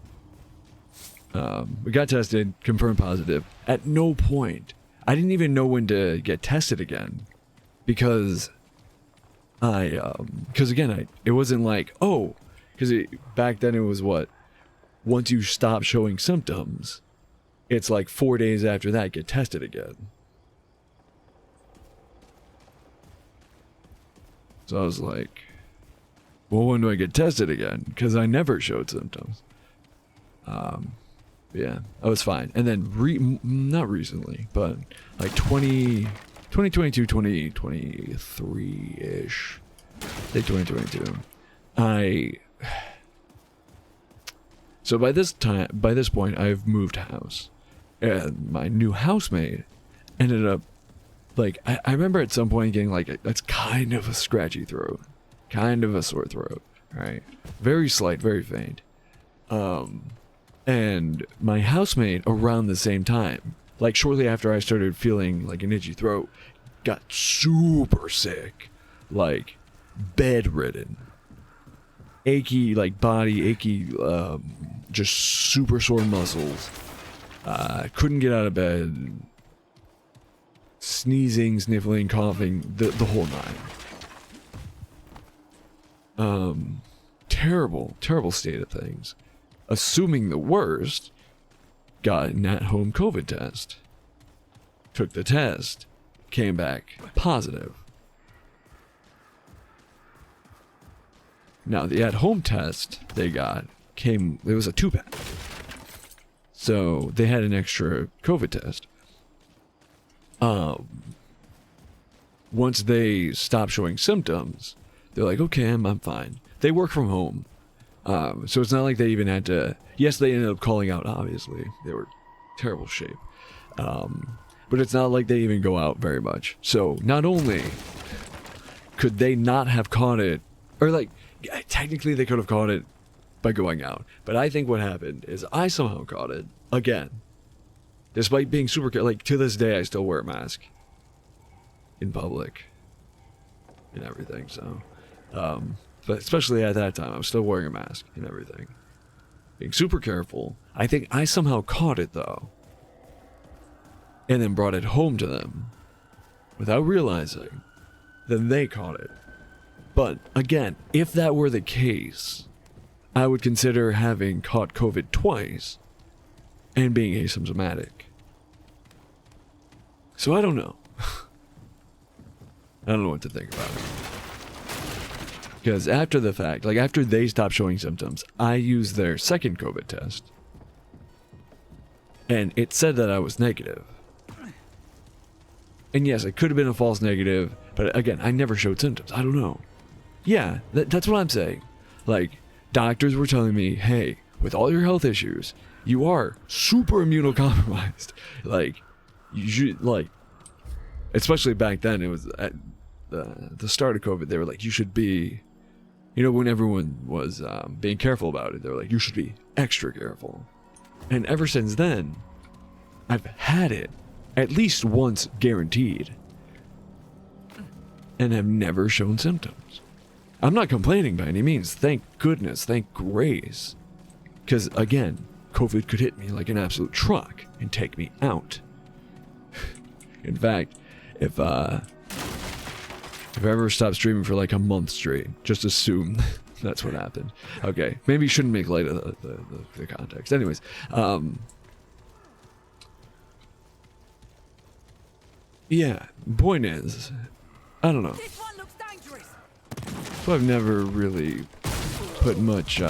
We got tested, confirmed positive. At no point, I didn't even know when to get tested again, because it wasn't like, oh, because back then it was what, once you stop showing symptoms, it's like 4 days after that, get tested again. So I was like, well, when do I get tested again? Because I never showed symptoms. Yeah, I was fine. And then, not recently, but like 2022, 2023-ish, say 2022, so by this point, I've moved house. And my new housemate ended up, like, I remember at some point getting like, that's kind of a scratchy throat. Kind of a sore throat, right? Very slight, very faint. And my housemate around the same time, like shortly after I started feeling like an itchy throat, got super sick. Like, bedridden. Achy, like body, achy, just super sore muscles. Couldn't get out of bed. Sneezing, sniffling, coughing, the whole nine. Terrible state of things. Assuming the worst, got an at-home COVID test. Took the test, came back positive. Now, the at-home test they got it was a 2-pack. So, they had an extra COVID test. Once they stopped showing symptoms, they're like, okay, I'm fine. They work from home. So it's not like they even had to... Yes, they ended up calling out, obviously. They were terrible shape. But it's not like they even go out very much. So, not only could they not have caught it, or like, technically they could have caught it by going out. But I think what happened is I somehow caught it again. Despite being super, like, to this day I still wear a mask in public and everything, so but especially at that time I was still wearing a mask and everything, being super careful. I think I somehow caught it though, and then brought it home to them without realizing. Then they caught it. But again, if that were the case, I would consider having caught COVID twice and being asymptomatic. So I don't know. I don't know what to think about it. Because after the fact, like after they stopped showing symptoms, I used their second COVID test. And it said that I was negative. And yes, it could have been a false negative, but again, I never showed symptoms. I don't know. Yeah, that's what I'm saying. Like, doctors were telling me, hey, with all your health issues, you are super immunocompromised. Like, you should, like, especially back then, it was at the start of COVID, they were like, you should be, you know, when everyone was being careful about it, they were like, you should be extra careful. And ever since then, I've had it at least once guaranteed and have never shown symptoms. I'm not complaining by any means. Thank goodness, thank grace. Because again, COVID could hit me like an absolute truck and take me out. In fact, if I ever stop streaming for like a month straight, just assume that's what happened. Okay, maybe you shouldn't make light of the context. Anyways, yeah, point is, I don't know. This one looks dangerous. So I've never really put much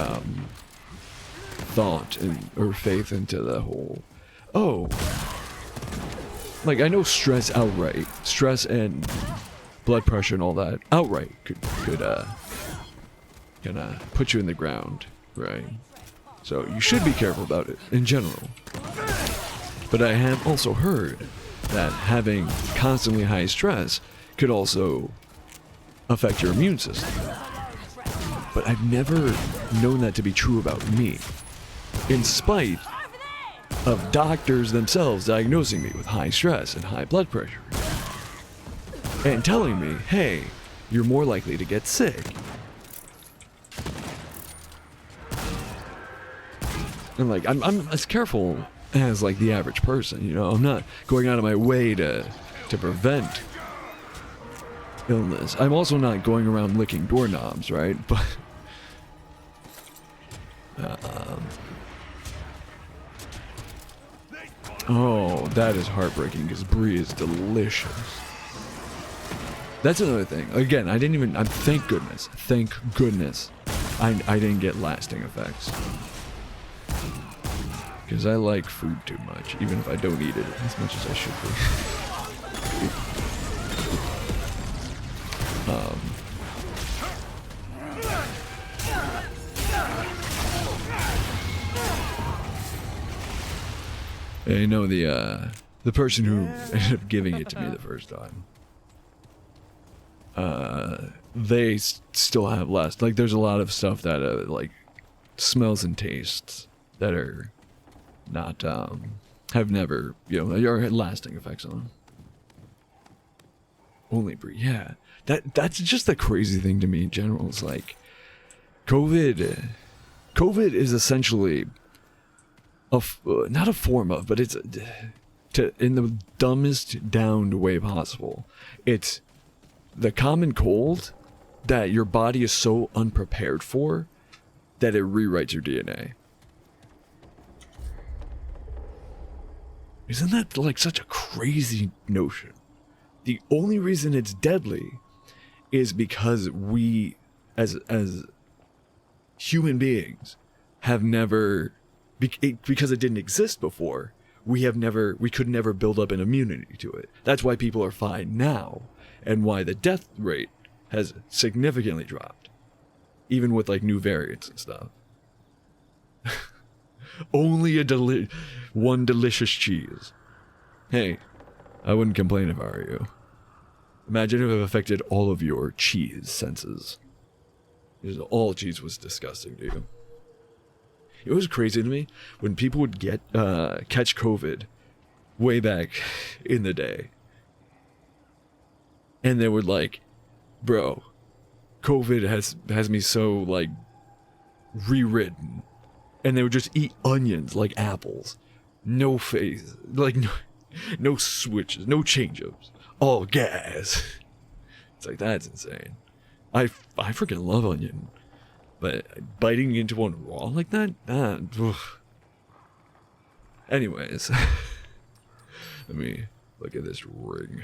thought or faith into the whole, oh, like I know stress outright, stress and blood pressure and all that outright could gonna put you in the ground, right? So you should be careful about it in general. But I have also heard that having constantly high stress could also affect your immune system. But I've never known that to be true about me, in spite of doctors themselves diagnosing me with high stress and high blood pressure and telling me, hey, you're more likely to get sick. And like, I'm as careful as like the average person, you know. I'm not going out of my way to prevent illness. I'm also not going around licking doorknobs, right? But oh, that is heartbreaking because brie is delicious. That's another thing. Again, I didn't even. Thank goodness. Thank goodness, I didn't get lasting effects. Because I like food too much, even if I don't eat it as much as I should be. I know the person who ended up giving it to me the first time. They still have last. Like, there's a lot of stuff that like smells and tastes that are not have never, you know, are had lasting effects on them. Only brie, yeah. That's just the crazy thing to me in general. It's like COVID is essentially not a form of, but it's in the dumbest downed way possible. It's the common cold that your body is so unprepared for that it rewrites your DNA. Isn't that like such a crazy notion? The only reason it's deadly is because we, as human beings, have never, because it didn't exist before, we could never build up an immunity to it. That's why people are fine now, and why the death rate has significantly dropped, even with like new variants and stuff. Only one delicious cheese. Hey, I wouldn't complain if I were you. Imagine if it affected all of your cheese senses. Because all cheese was disgusting to you. It was crazy to me when people would catch COVID way back in the day. And they would like, bro, COVID has me so like rewritten. And they would just eat onions like apples. No phase, like no switches, no change-ups. All gas. It's like, that's insane. I freaking love onion. But biting into one raw like that? Oof. Anyways. Let me look at this ring.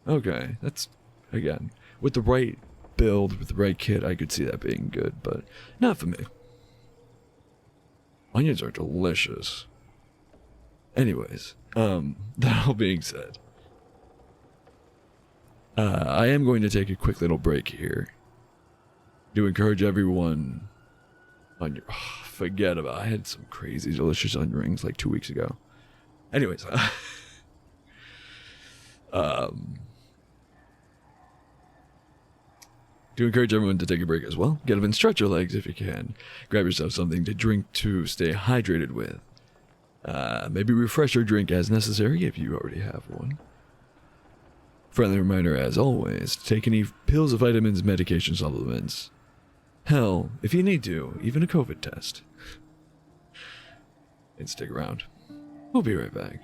Okay, that's, again, with the right build, with the right kit, I could see that being good, but not for me. Onions are delicious. Anyways, that all being said, I am going to take a quick little break here to encourage everyone on your, forget about it. I had some crazy delicious onion rings like 2 weeks ago. Anyways, to encourage everyone to take a break as well, get up and stretch your legs if you can. Grab yourself something to drink to stay hydrated with. Maybe refresh your drink as necessary if you already have one. Friendly reminder, as always, take any pills, vitamins, medication, supplements. Hell, if you need to, even a COVID test. And stick around. We'll be right back.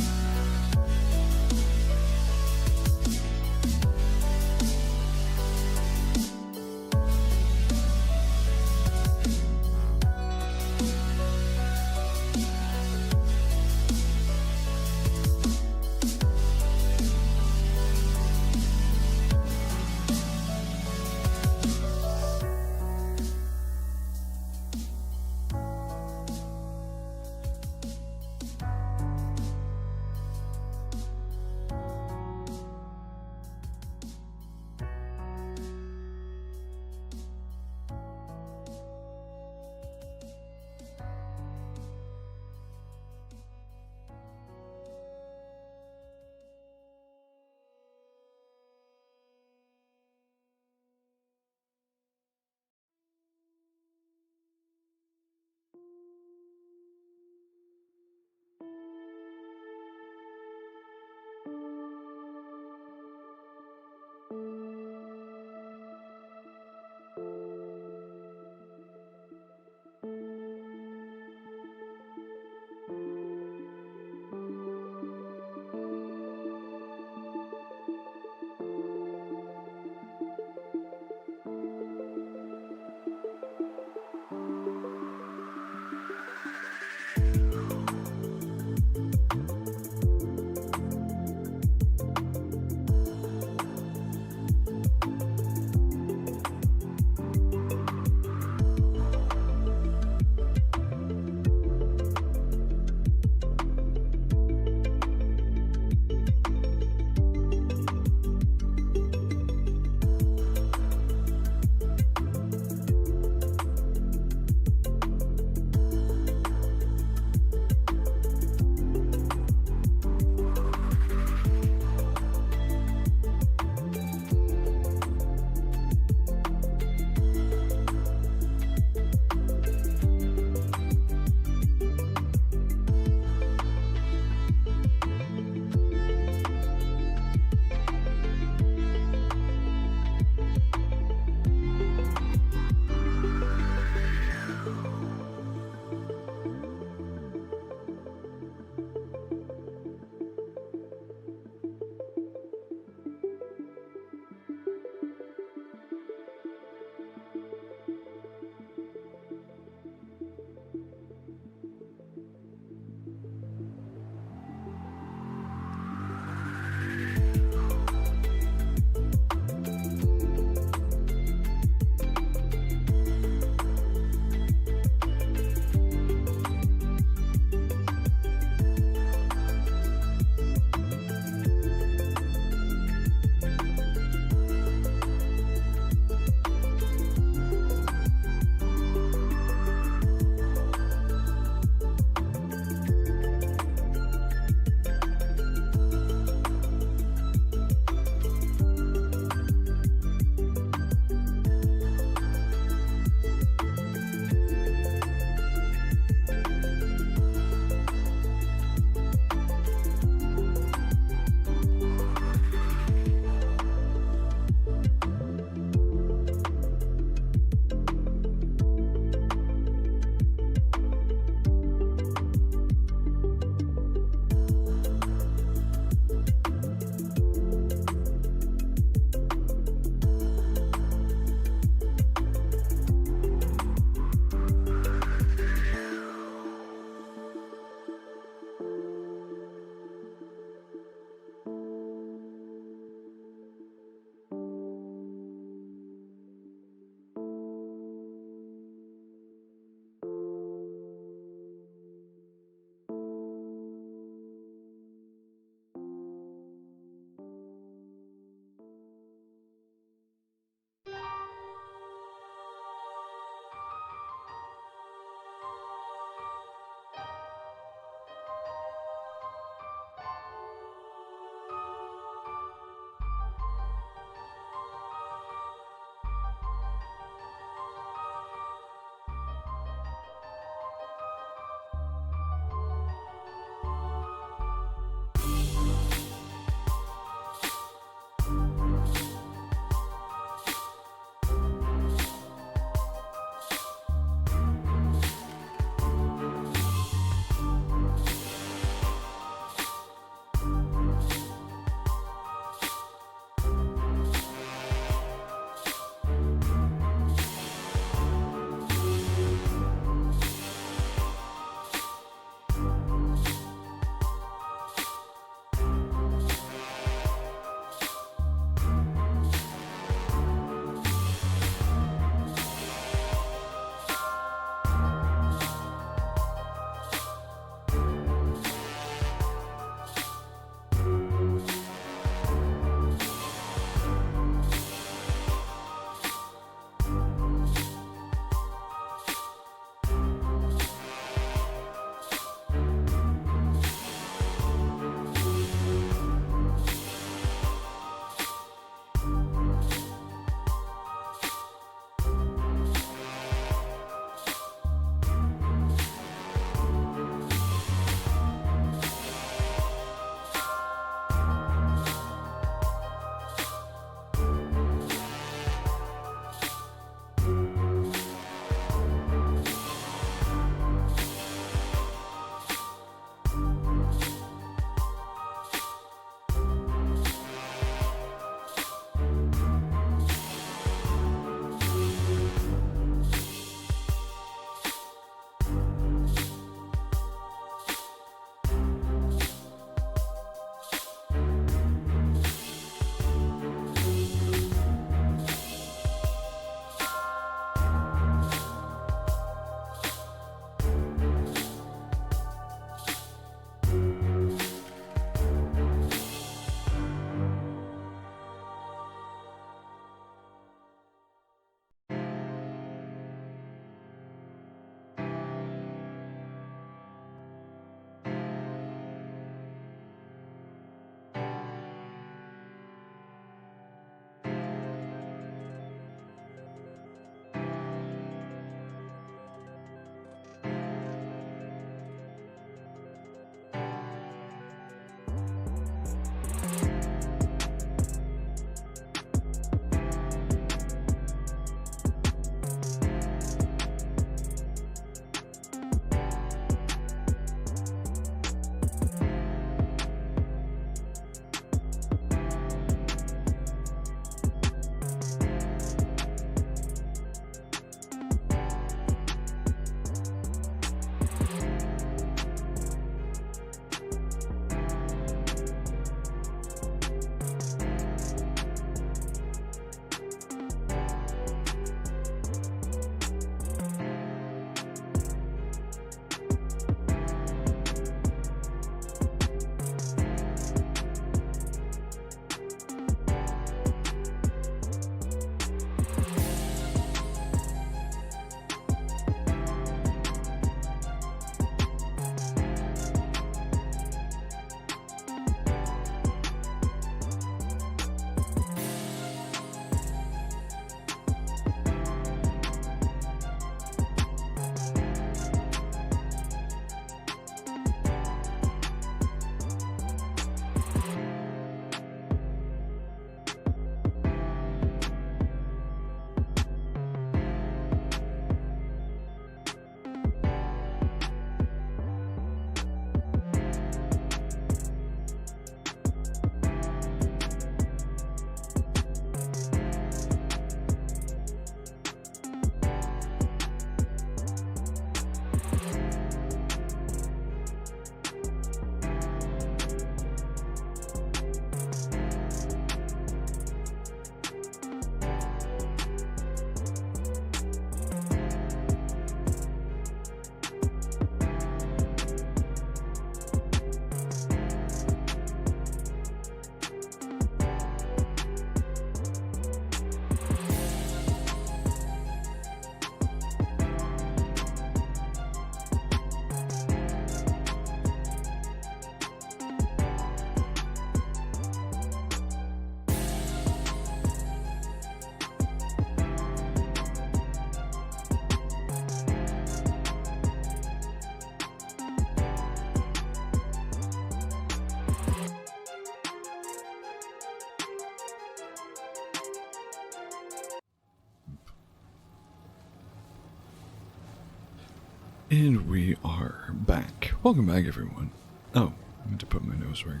And we are back. Welcome back, everyone. Oh, I meant to put my nose ring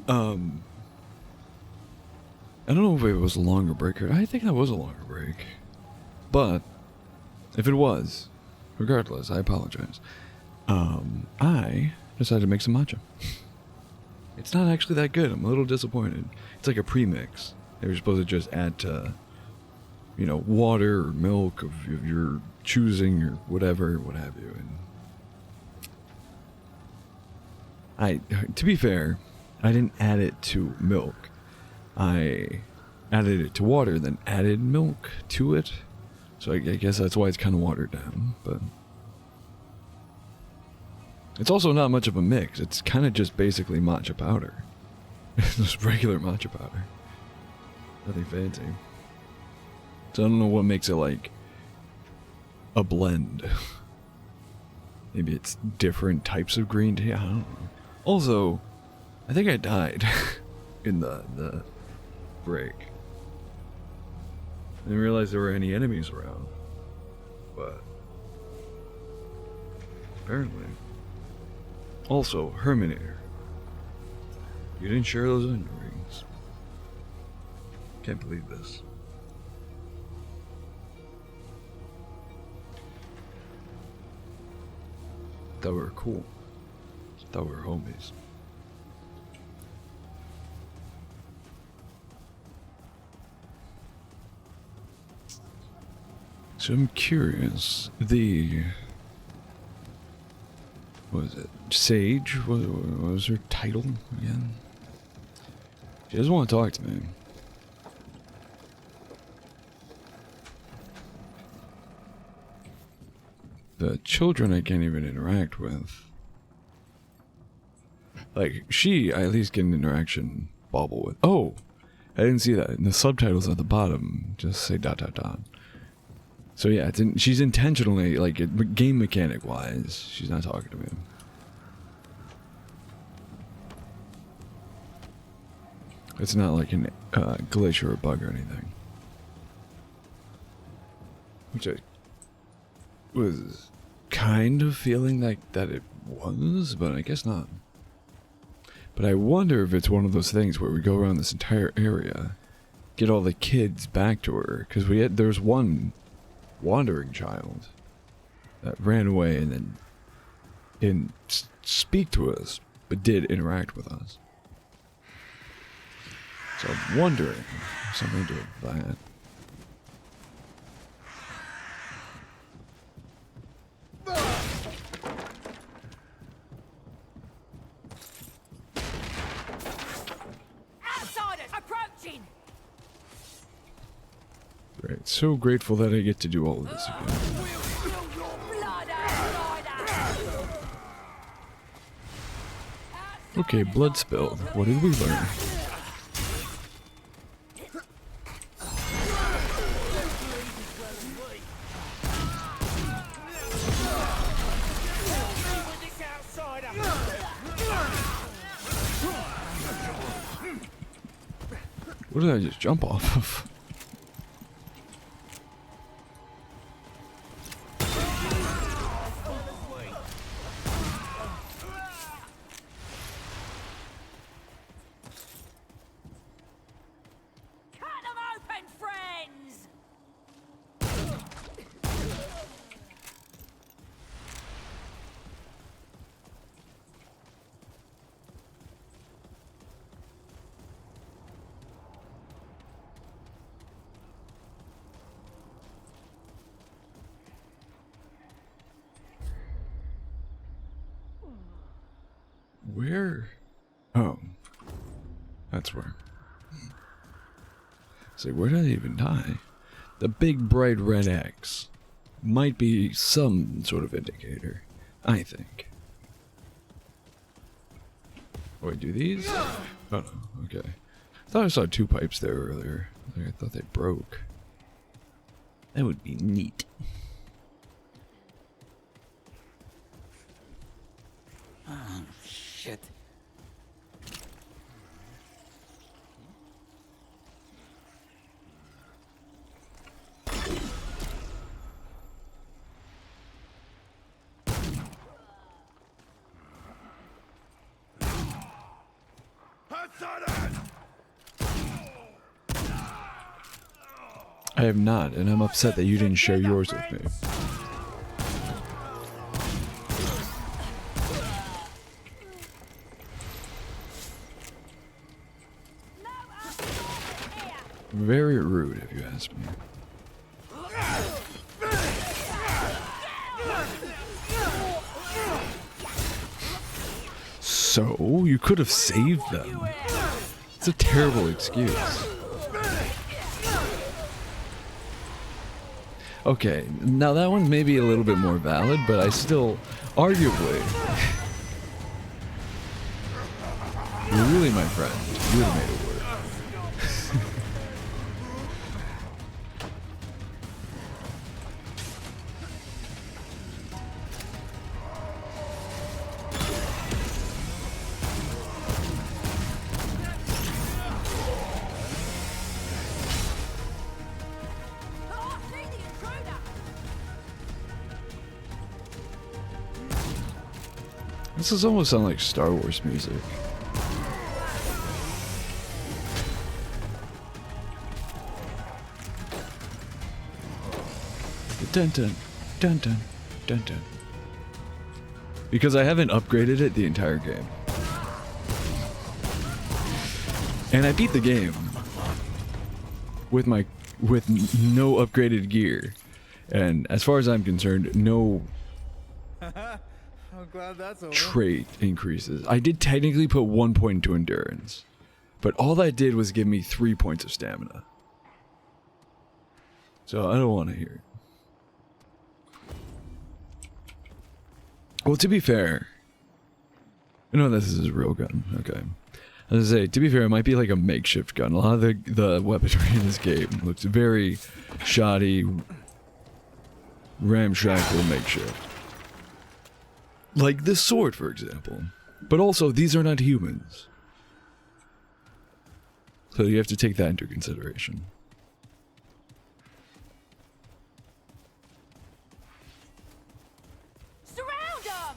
in. I don't know if it was a longer break or I think that was a longer break. But if it was, regardless, I apologize. I decided to make some matcha. It's not actually that good. I'm a little disappointed. It's like a premix. They were supposed to just add to, you know, water or milk of your choosing or whatever, what have you. And to be fair, I didn't add it to milk. I added it to water, then added milk to it. So I guess that's why it's kind of watered down, but it's also not much of a mix. It's kind of just basically matcha powder. It's just regular matcha powder. Nothing fancy. So I don't know what makes it like a blend. Maybe it's different types of green tea. I don't know. Also, I think I died in the break. I didn't realize there were any enemies around. But apparently. Also, Herminator. You didn't share those onion rings. Can't believe this. Thought we were cool. Thought we were homies. So I'm curious, what was it? Sage? What was her title again? She doesn't want to talk to me. The children I can't even interact with. Like, I at least get an interaction bubble with. Oh! I didn't see that. And the subtitles at the bottom just say ... So yeah, she's intentionally, like, game mechanic wise, she's not talking to me. It's not like a glitch or a bug or anything. Which I was kind of feeling like that it was, but I guess not. But I wonder if it's one of those things where we go around this entire area, get all the kids back to her, because there's one wandering child that ran away and then didn't speak to us, but did interact with us. So I'm wondering if something to do with that. Outsiders approaching! Great. So grateful that I get to do all of this again. Blood outsider! Okay, blood spilled. What did we learn? What did I just jump off of? Cut them open, friends! Where? Oh. That's where. See, where did I even die? The big bright red X might be some sort of indicator, I think. Oh, wait, do these? Oh, no, okay. I thought I saw 2 pipes there earlier. I thought they broke. That would be neat. Oh, shit. I have not, and I'm upset that you didn't share yours with me. Very rude, if you ask me. So, you could have saved them. It's a terrible excuse. Okay, now that one may be a little bit more valid, but I still, arguably, you're really my friend. You would have made it work. This does almost sound like Star Wars music. Dun dun dun dun dun dun. Because I haven't upgraded it the entire game. And I beat the game with no upgraded gear. And as far as I'm concerned, no I'm glad that's over. trait increases. I did technically put 1 point into endurance, but all that did was give me 3 points of stamina. So I don't want to hear it. Well, to be fair, no, this is a real gun. Okay. As I say, to be fair, it might be like a makeshift gun. A lot of the weaponry in this game looks very shoddy, ramshackle makeshift. Like this sword, for example. But also, these are not humans. So you have to take that into consideration. Surround them!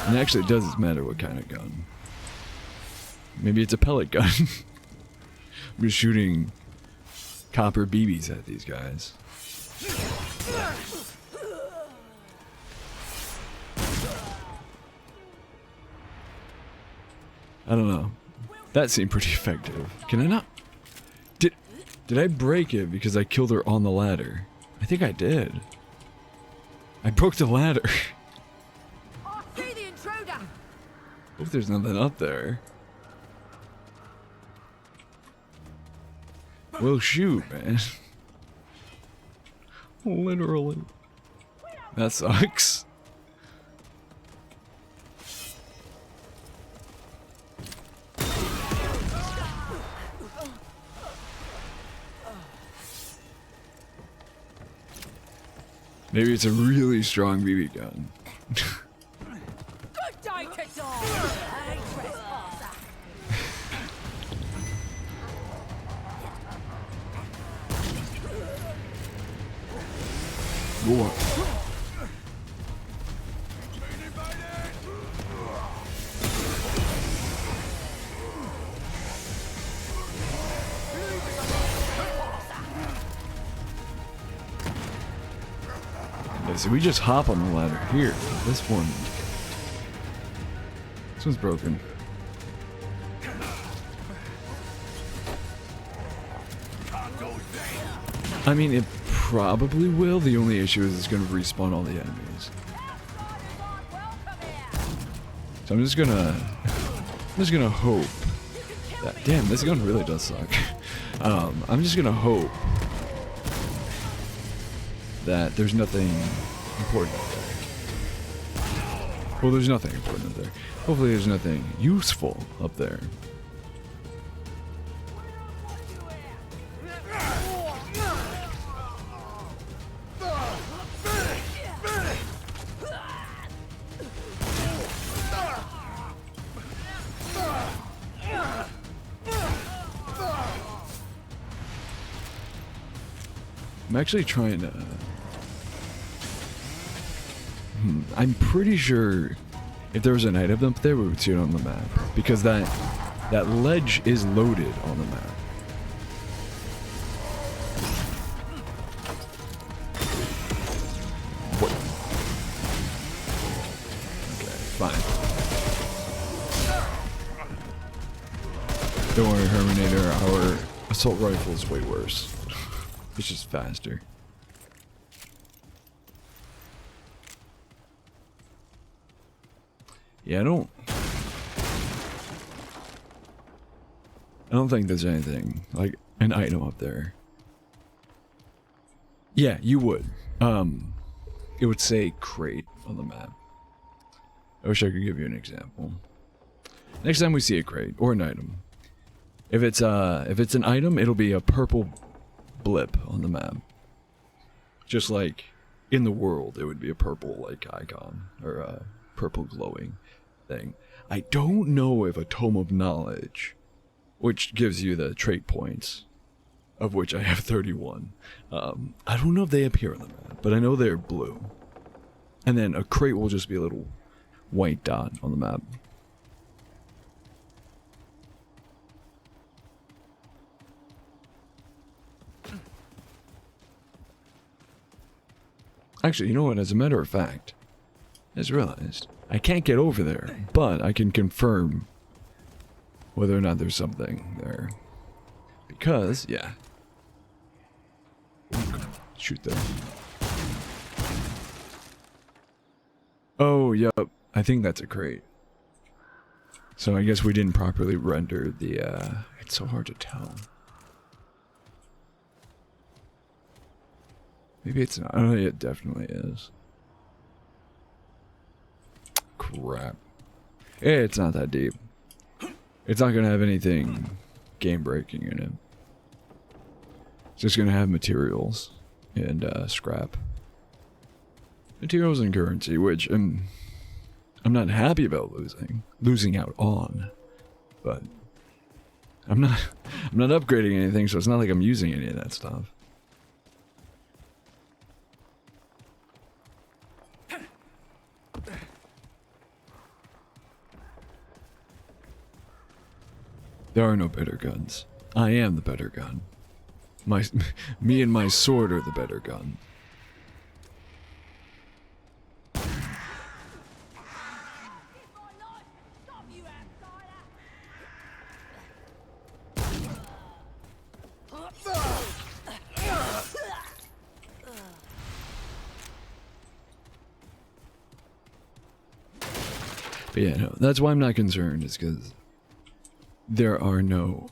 And actually, it doesn't matter what kind of gun. Maybe it's a pellet gun. I'm just shooting copper BBs at these guys. I don't know. That seemed pretty effective. Can I not? Did I break it because I killed her on the ladder? I think I did. I broke the ladder. I see the intruder! Hope there's nothing up there. Well, shoot, man. Literally. That sucks. Maybe it's a really strong BB gun. Good day to die! Hey, trespasser! Whoa. Okay, so we just hop on the ladder here. This one's broken. I mean, it probably will. The only issue is it's going to respawn all the enemies. So I'm just gonna hope that. Damn, this gun really does suck. I'm just gonna hope that there's nothing important up there. Well, there's nothing important up there. Hopefully, there's nothing useful up there. I'm actually trying to I'm pretty sure if there was an item up there, we would see it on the map. Because that ledge is loaded on the map. What? Okay, fine. Don't worry, Herminator, our assault rifle is way worse. It's just faster. Yeah, I don't think there's anything like an item up there. Yeah, you would. It would say crate on the map. I wish I could give you an example. Next time we see a crate or an item, if it's an item, it'll be a purple blip on the map. Just like in the world, it would be a purple like icon or a purple glowing thing. I don't know if a Tome of Knowledge, which gives you the trait points, of which I have 31. I don't know if they appear on the map, but I know they're blue. And then a crate will just be a little white dot on the map. Actually, you know what? As a matter of fact, I just realized I can't get over there, but I can confirm whether or not there's something there. Because, yeah. Shoot them. Oh, yep. I think that's a crate. So I guess we didn't properly render the, it's so hard to tell. Maybe it's not. Oh, it definitely is. Crap. It's not that deep. It's not gonna have anything game-breaking in it. It's just gonna have materials and scrap. Materials and currency, which I'm not happy about losing out on, but I'm not upgrading anything, so it's not like I'm using any of that stuff. There are no better guns. I am the better gun. Me and my sword are the better gun. But yeah, no, that's why I'm not concerned, is because there are no,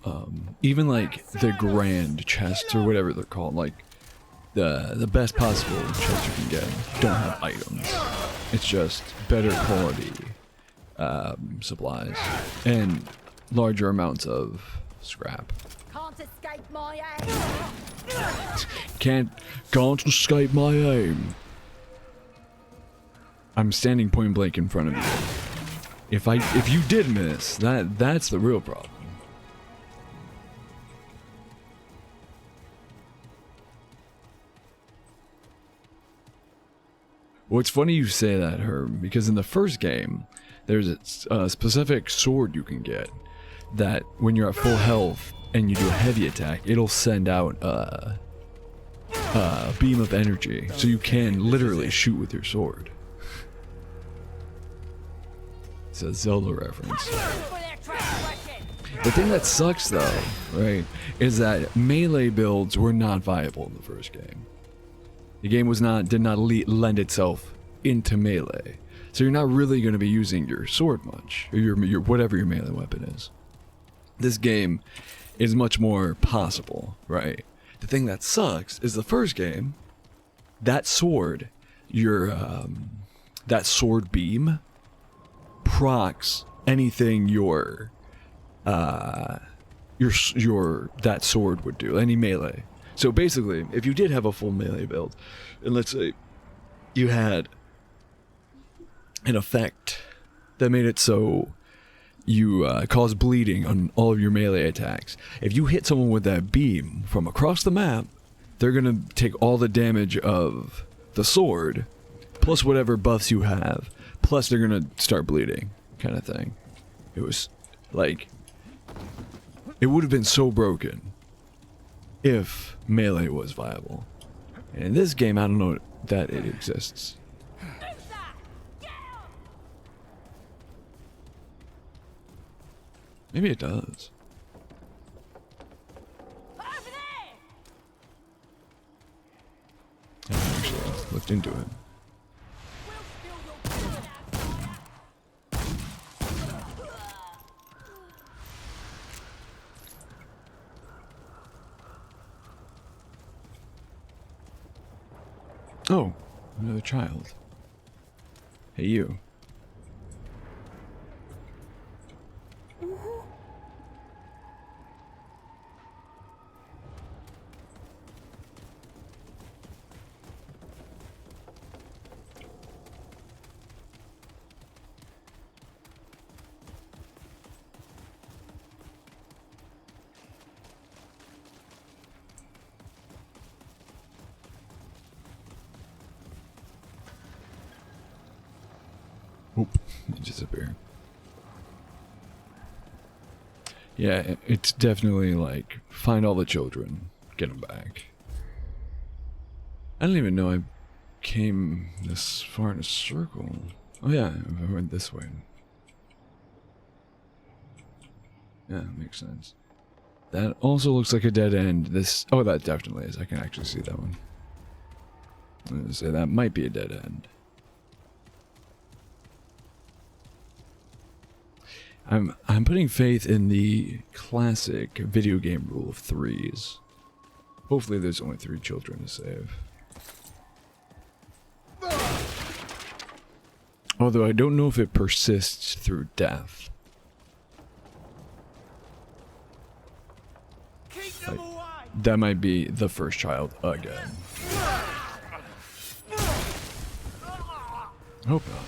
even like the grand chests or whatever they're called, like the best possible chests you can get don't have items. It's just better quality supplies and larger amounts of scrap. Can't escape my aim. Can't escape my aim. I'm standing point blank in front of you. If you did miss, that's the real problem. Well, it's funny you say that, Herb, because in the first game, there's a specific sword you can get that when you're at full health and you do a heavy attack, it'll send out a beam of energy, so you can literally shoot with your sword. It's a Zelda reference. The thing that sucks though, right, is that melee builds were not viable in the first game. The game did not lend itself into melee. So you're not really going to be using your sword much, or your whatever your melee weapon is. This game is much more possible, right? The thing that sucks is the first game, that sword, that sword beam procs anything that sword would do, any melee. So basically, if you did have a full melee build, and let's say you had an effect that made it so you cause bleeding on all of your melee attacks, if you hit someone with that beam from across the map, they're gonna take all the damage of the sword plus whatever buffs you have, plus they're gonna start bleeding, kind of thing. It was like, it would have been so broken if melee was viable. And in this game, I don't know that it exists. Maybe it does. Yeah, actually, let's look into it. Oh, another child. Hey, you. Oop, it disappeared. Yeah, it's definitely like, find all the children, get them back. I didn't even know I came this far in a circle. Oh yeah, I went this way. Yeah, makes sense. That also looks like a dead end. This, oh, that definitely is. I can actually see that one. I'm gonna say that might be a dead end. I'm putting faith in the classic video game rule of threes. Hopefully there's only 3 children to save. Although I don't know if it persists through death. Keep them away! That might be the first child again. Hope not.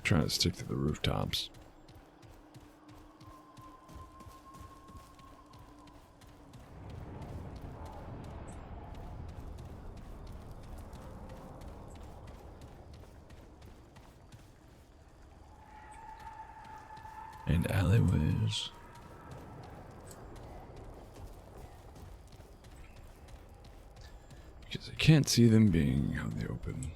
Trying to stick to the rooftops. And alleyways. Because I can't see them being out in the open.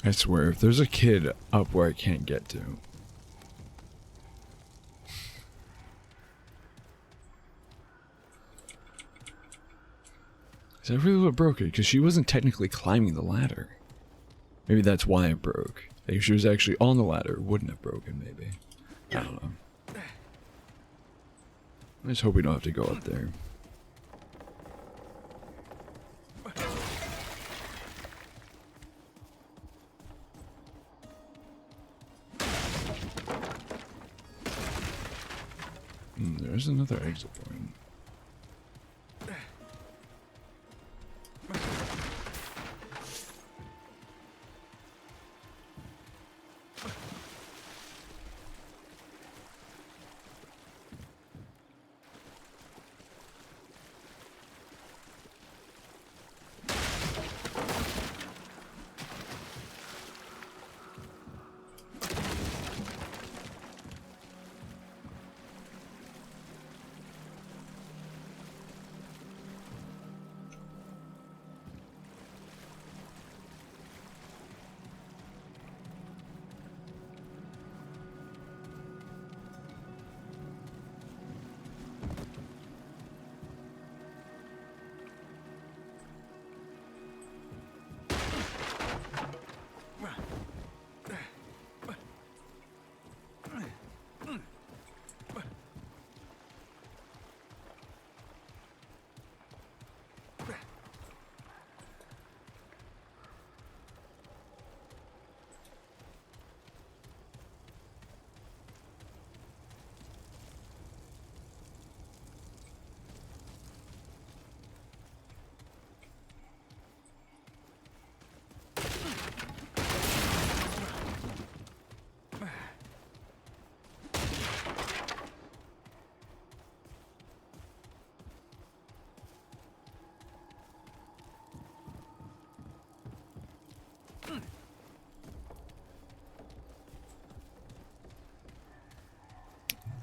I swear, if there's a kid up where I can't get to. Is that really what broke it? Because she wasn't technically climbing the ladder. Maybe that's why it broke. If she was actually on the ladder, it wouldn't have broken, maybe. I don't know. I just hope we don't have to go up there. There's another exit point.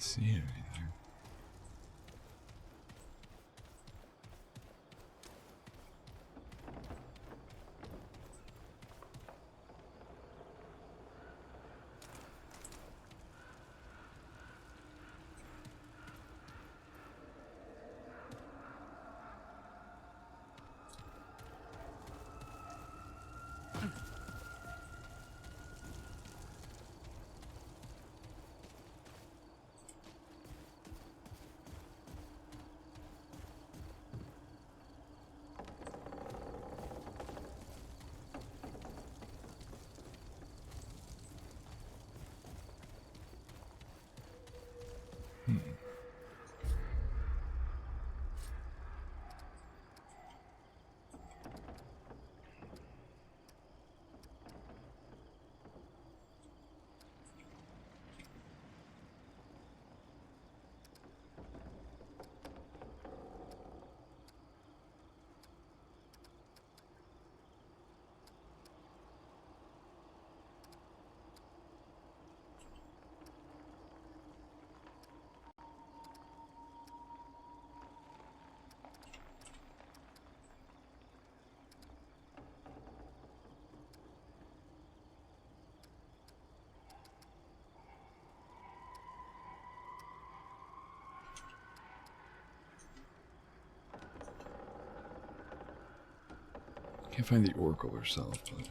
see anything. Can't find the Oracle herself, but...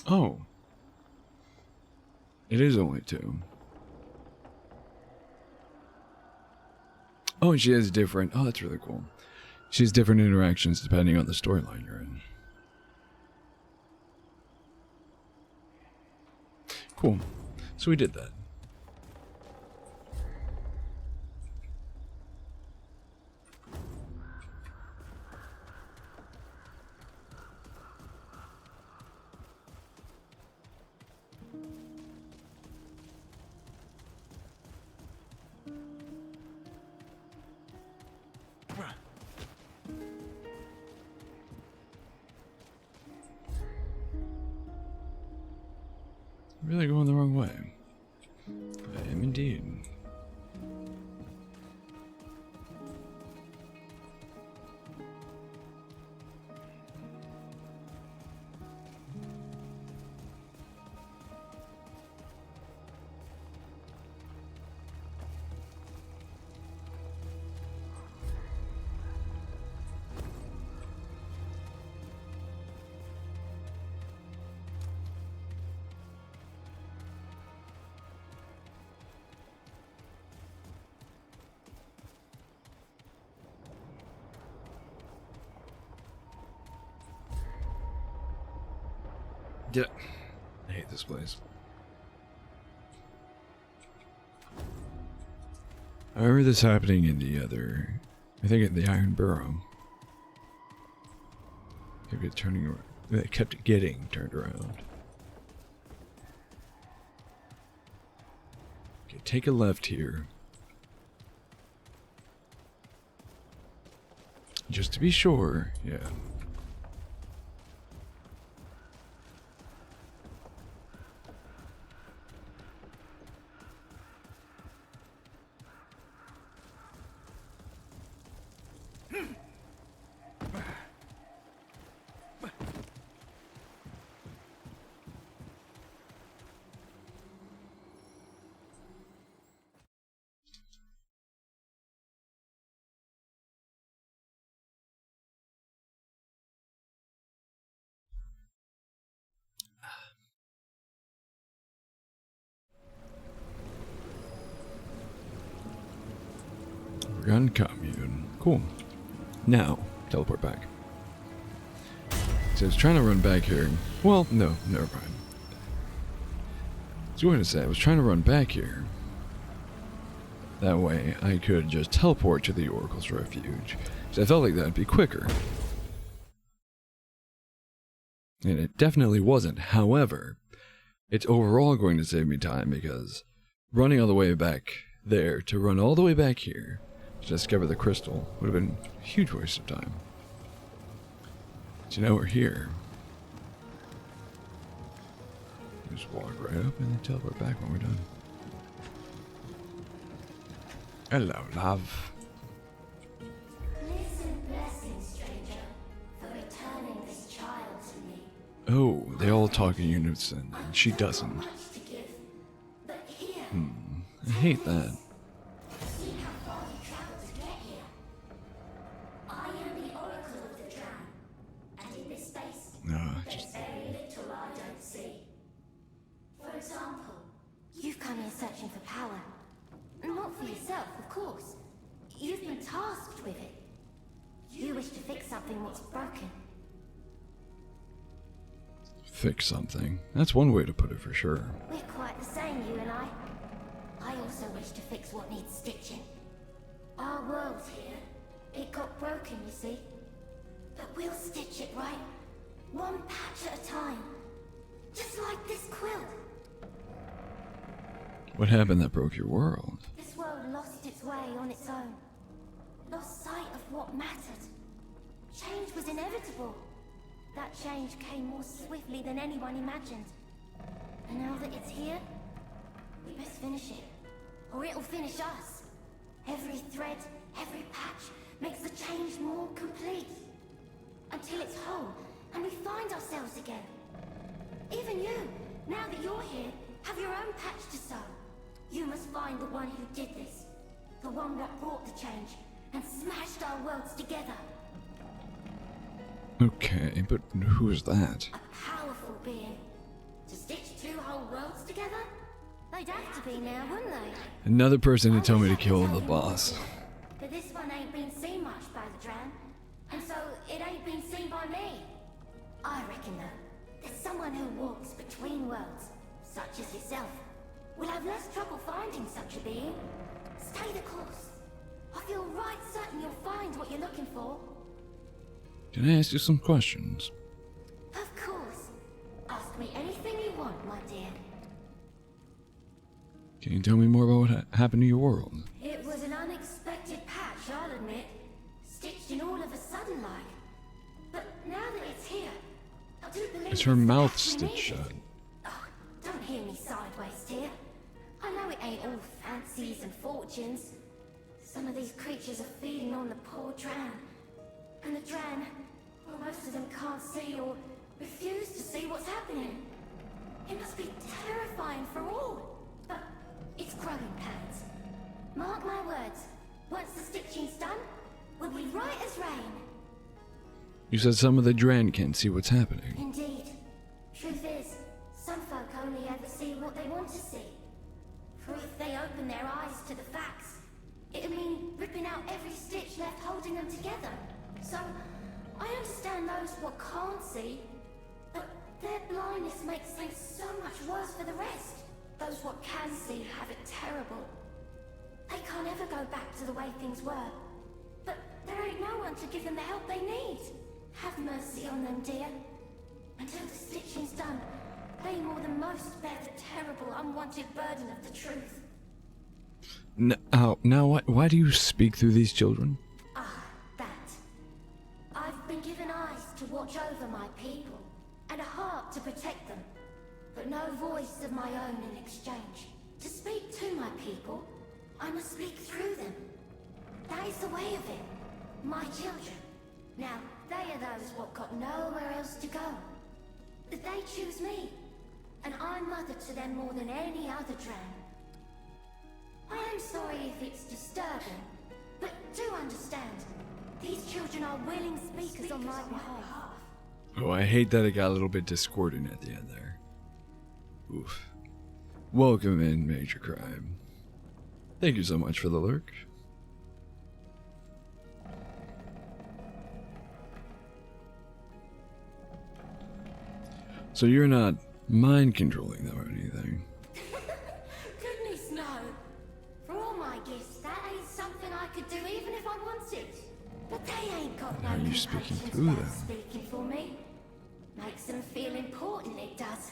Oh. It is only 2. Oh, and she has different... Oh, that's really cool. She has different interactions depending on the storyline you're in. Cool. So we did that. Really going the wrong way. I am indeed. Yeah, I hate this place. I remember this happening in the other, I think in the Iron Burrow. Kept it turning around. It kept getting turned around. Okay, take a left here. Just to be sure, yeah. Gun commune. Cool. Now, teleport back. So I was trying to run back here. Well, no, never mind. I was going to say, I was trying to run back here. That way, I could just teleport to the Oracle's Refuge. So I felt like that'd be quicker. And it definitely wasn't. However, it's overall going to save me time because running all the way back there to run all the way back here to discover the crystal would have been a huge waste of time. So now we're here. Just walk right up and then teleport back when we're done. Hello, love. Listen, blessing, stranger, for returning this child to me. Oh, they all talk in unison, and she doesn't. Much to give, but here, I hate that. see how far you traveled to get here. I am the Oracle of the Drown, and in this space, Just there's very little I don't see. For example, you've come here searching for power. Not for yourself, of course. You've been tasked with it. You wish to fix something that's broken. fix something. That's one way to put it for sure. We're quite the same, you and I. I also wish to fix what needs stitching. Our world here, it got broken, you see. But we'll stitch it right. One patch at a time. Just like this quilt. What happened that broke your world? This world lost its way on its own. Lost sight of what mattered. Change was inevitable. That change came more swiftly than anyone imagined. And now that it's here, we best finish it. Or it'll finish us. Every thread, every patch makes the change more complete. Until it's whole, and we find ourselves again. Even you, now that you're here, have your own patch to sew. You must find the one who did this. The one that brought the change, and smashed our worlds together. Okay, but who is that? A powerful being. To stitch two whole worlds together? They'd have to be now, wouldn't they? Another person to tell me to kill the boss. But this one ain't been seen much by the Dran, and so it ain't been seen by me. I reckon though, there's someone who walks between worlds, such as yourself. We'll have less trouble finding such a being. Stay the course. I feel right certain you'll find what you're looking for. Can I ask you some questions? Of course. Ask me anything you want, my dear. Can you tell me more about what happened to your world? It was an unexpected patch, I'll admit. Stitched in all of a sudden like. But now that it's here, I do believe Is her it's mouth actually stitched needed. shut? Oh, don't hear me sideways, dear. I know it ain't all fancies and fortunes. Some of these creatures are feeding on the poor Dran. And the Dran, well, most of them can't see or refuse to see what's happening. It must be terrifying for all. But it's growing pains. Mark my words. Once the stitching's done, we'll be right as rain. You said some of the Dran can't see what's happening. Indeed. Truth is, some folk only ever see what they want to see. For if they open their eyes to the facts, it'll mean ripping out every stitch left holding them together. So, I understand those what can't see, but their blindness makes things so much worse for the rest. Those what can see have it terrible. They can't ever go back to the way things were. But there ain't no one to give them the help they need. Have mercy on them, dear. Until the stitching's done, they more than most bear the terrible, unwanted burden of the truth. Now why do you speak through these children? Ah, that. I've been given eyes to watch over my people, and a heart to protect them, but no voice of my own in exchange. To speak to my people, I must speak through them. That is the way of it. My children. Now, they are those what got nowhere else to go. They choose me, and I'm mother to them more than any other Dran. I am sorry if it's disturbing, but do understand, these children are willing speakers on my behalf. Oh, I hate that it got a little bit discordant at the end there. Oof. Welcome in, Major Crime. Thank you so much for the lurk. So you're not mind controlling them or anything? Goodness no. For all my gifts, that ain't something I could do even if I wanted. But they ain't got no Are you speaking compunctions through about them? speaking for me. Makes them feel important, it does.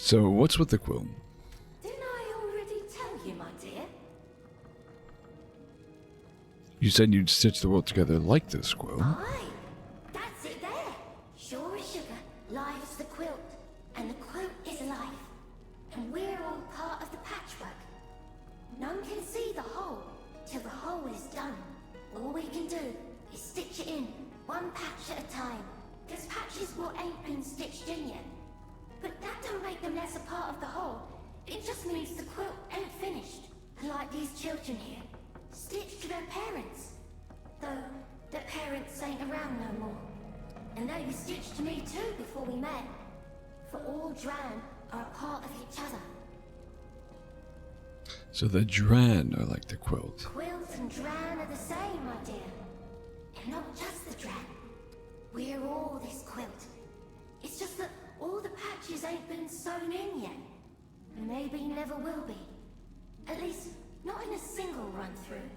So, what's with the quilt? Didn't I already tell you, my dear? You said you'd stitch the world together like this quilt. Aye, that's it there. Sure as sugar, life's the quilt, and the quilt is life. And we're all part of the patchwork. None can see the whole till the whole is done. All we can do is stitch it in, one patch at a time. There's patches what ain't been stitched in yet. But that don't make them less a part of the whole. It just means the quilt ain't finished. Like these children here, stitched to their parents. Though their parents ain't around no more. And they were stitched to me too before we met. For all Dran are a part of each other. So the Dran are like the quilt. Quilt and Dran are the same, my dear. And not just the Dran. We're all this quilt. It's just that all the patches ain't been sewn in yet. And maybe never will be. At least, not in a single run-through.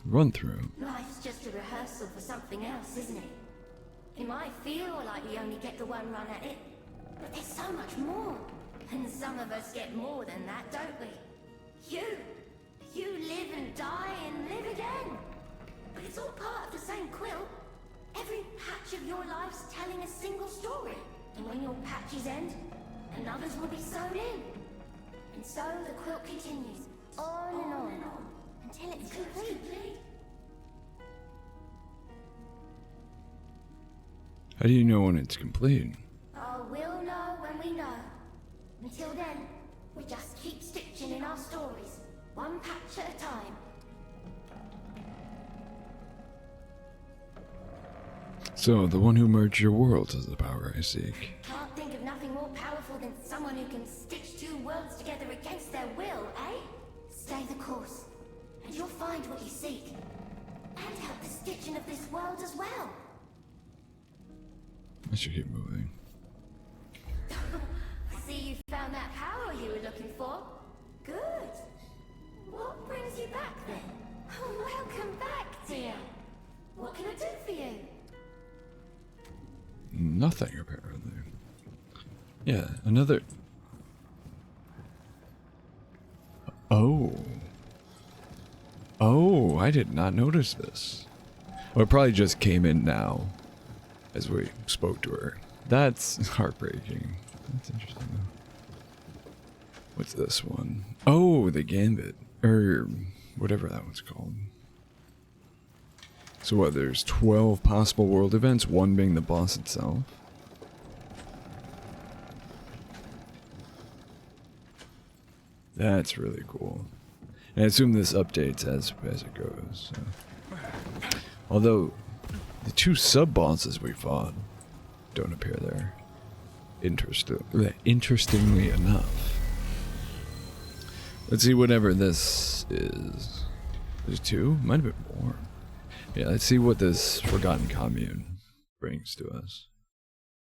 Run through. Life's just a rehearsal for something else, isn't it? It might feel like we only get the one run at it, but there's so much more. And some of us get more than that, don't we? You live and die and live again. But it's all part of the same quilt. Every patch of your life's telling a single story. And when your patches end, another's will be sewn in. And so the quilt continues, on and on, until it's complete. How do you know when it's complete? Oh, we'll know when we know. Until then, we just keep stitching in our stories, one patch at a time. So, the one who merged your worlds is the power I seek. Can't think of nothing more powerful than someone who can stitch two worlds together against their will, eh? Stay the course, and you'll find what you seek. And help the stitching of this world as well. I should keep moving. I see you found that power you were looking for. Good. What brings you back then? Oh, welcome back, dear. What can I do for you? Nothing, apparently. Yeah, another... Oh. Oh, I did not notice this. Well, it probably just came in now, as we spoke to her. That's heartbreaking. That's interesting, though. What's this one? Oh, the Gambit. Or whatever that one's called. So what, there's 12 possible world events, one being the boss itself? That's really cool. And I assume this updates as it goes. So. Although, the two sub-bosses we fought don't appear there. Interestingly enough. Let's see whatever this is. There's two? Might have been more. Yeah, let's see what this Forgotten Commune brings to us.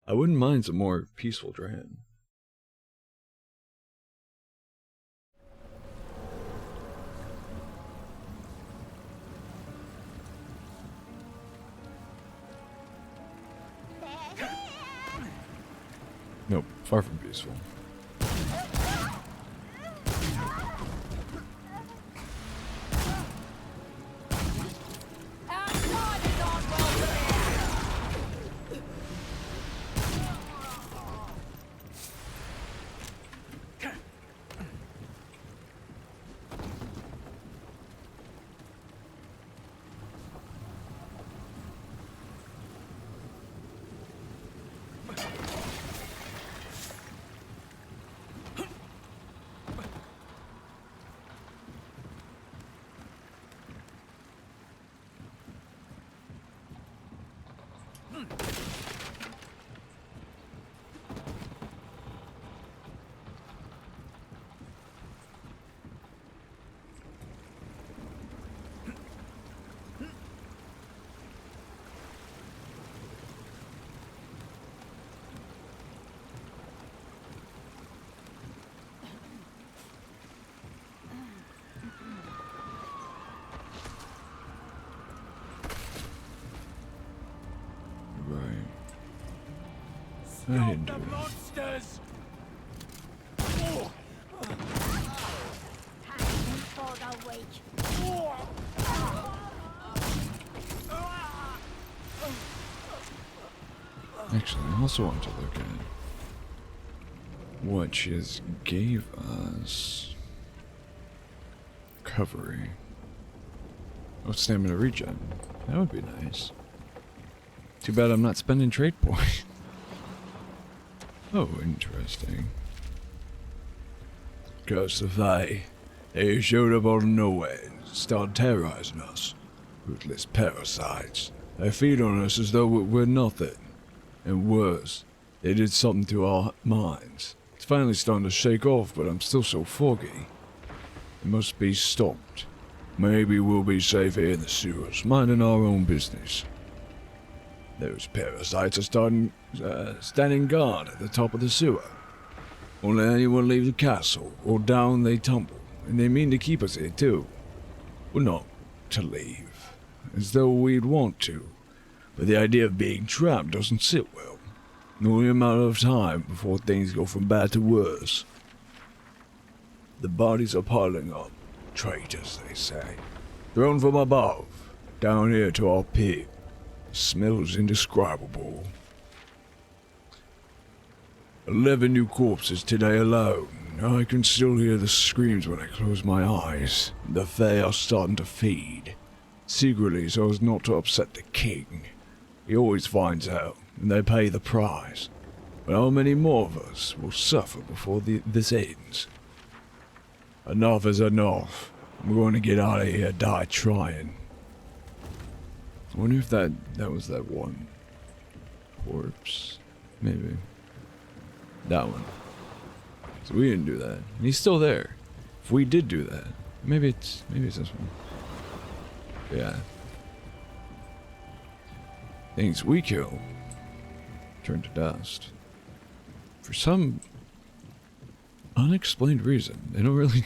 I wouldn't mind some more peaceful Dran. Nope, far from peaceful. Right. I didn't Stop do the it. monsters! Passion for the weak. Actually, I also want to look at what she has gave us. Recovery. Oh, stamina regen. That would be nice. Too bad I'm not spending trade points. Oh, interesting. Curse the Fae. They showed up out of nowhere and started terrorizing us. Ruthless parasites. They feed on us as though we're nothing. And worse, they did something to our minds. It's finally starting to shake off, but I'm still so foggy. It must be stopped. Maybe we'll be safe here in the sewers, minding our own business. Those parasites are standing guard at the top of the sewer. Won't let anyone leave the castle, or down they tumble, and they mean to keep us here too. Well, not to leave, as though we'd want to, but the idea of being trapped doesn't sit well. Only a matter of time before things go from bad to worse. The bodies are piling up, traitors they say, thrown from above, down here to our pit. The smell's indescribable. 11 new corpses today alone. I can still hear the screams when I close my eyes. The Fae are starting to feed. Secretly so as not to upset the king. He always finds out, and they pay the price. But how many more of us will suffer before this ends? Enough is enough. I'm going to get out of here, die trying. I wonder if that was that one corpse. Maybe. That one. So we didn't do that. And he's still there. If we did do that, maybe it's this one. Yeah. Things we kill turn to dust. For some unexplained reason. They don't really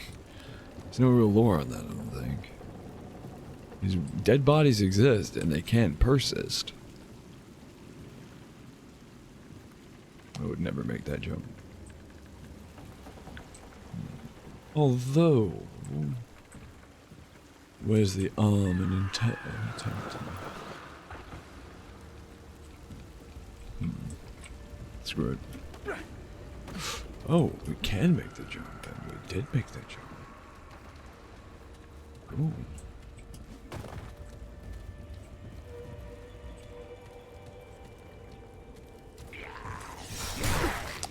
there's no real lore on that, I don't think. These dead bodies exist and they can persist. I would never make that jump. Although, where's the arm and intent? Screw it. Oh, we can make the jump, and we did make the jump. Cool.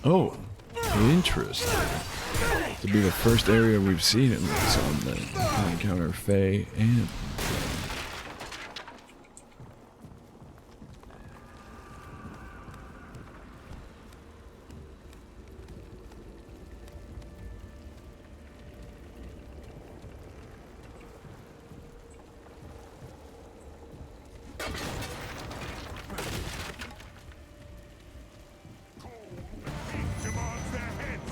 Oh, interesting. To be the first area we've seen in this on the encounter Fae and Demands their heads.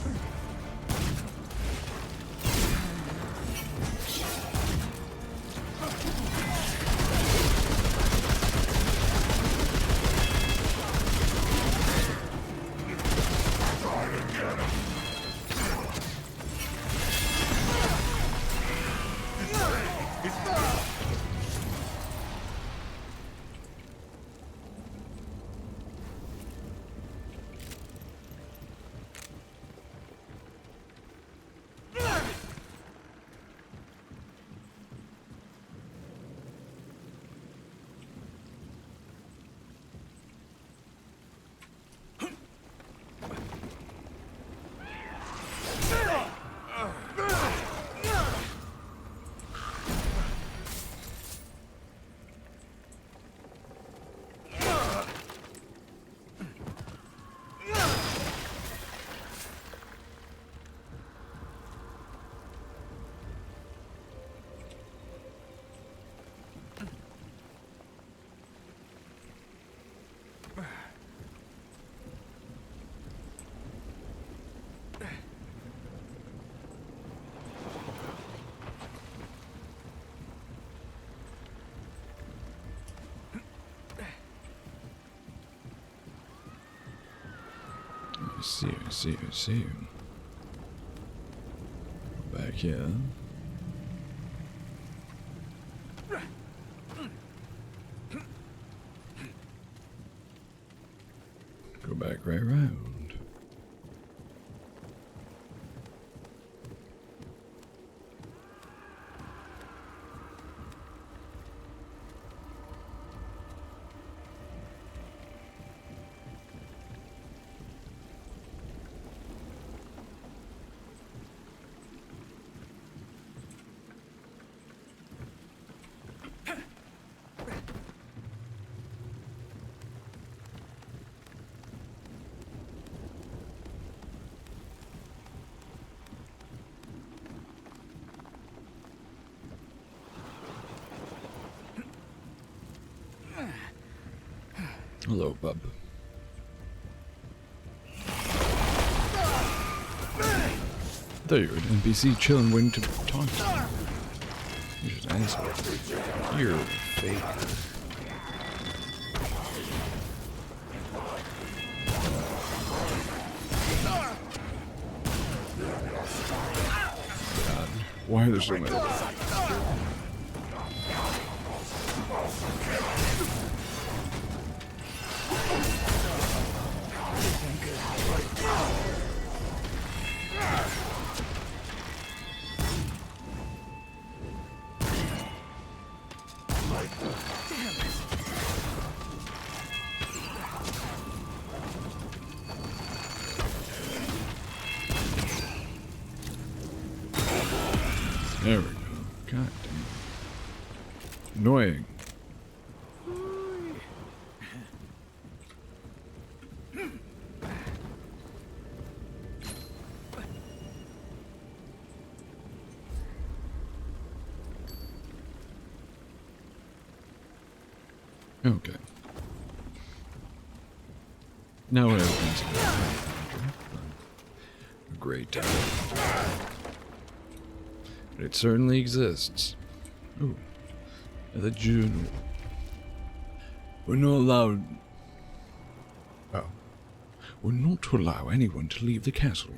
I see. Back here. Go back right round. Hello, bub. There you're an NPC chilling waiting to talk to you. You're just an asshole. You're fake. God, why are there so many? There we go. God damn. Annoying. Okay. Now everything's a great time. But it certainly exists. Ooh. The journal. We're not allowed... Oh. We're not to allow anyone to leave the castle.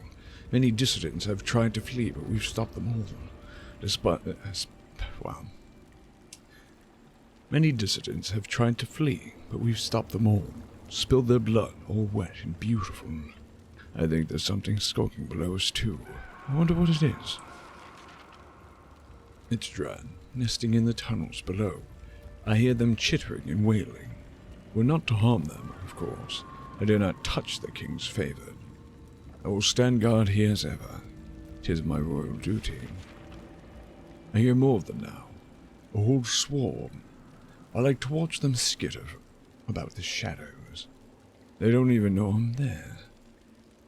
Many dissidents have tried to flee, but we've stopped them all. Despite... wow. Many dissidents have tried to flee, but we've stopped them all. Spilled their blood, all wet and beautiful. I think there's something skulking below us too. I wonder what it is. It's Dran, nesting in the tunnels below. I hear them chittering and wailing. We're not to harm them, of course. I dare not touch the king's favored. I will stand guard here as ever. 'Tis my royal duty. I hear more of them now. A whole swarm. I like to watch them skitter about the shadows. They don't even know I'm there.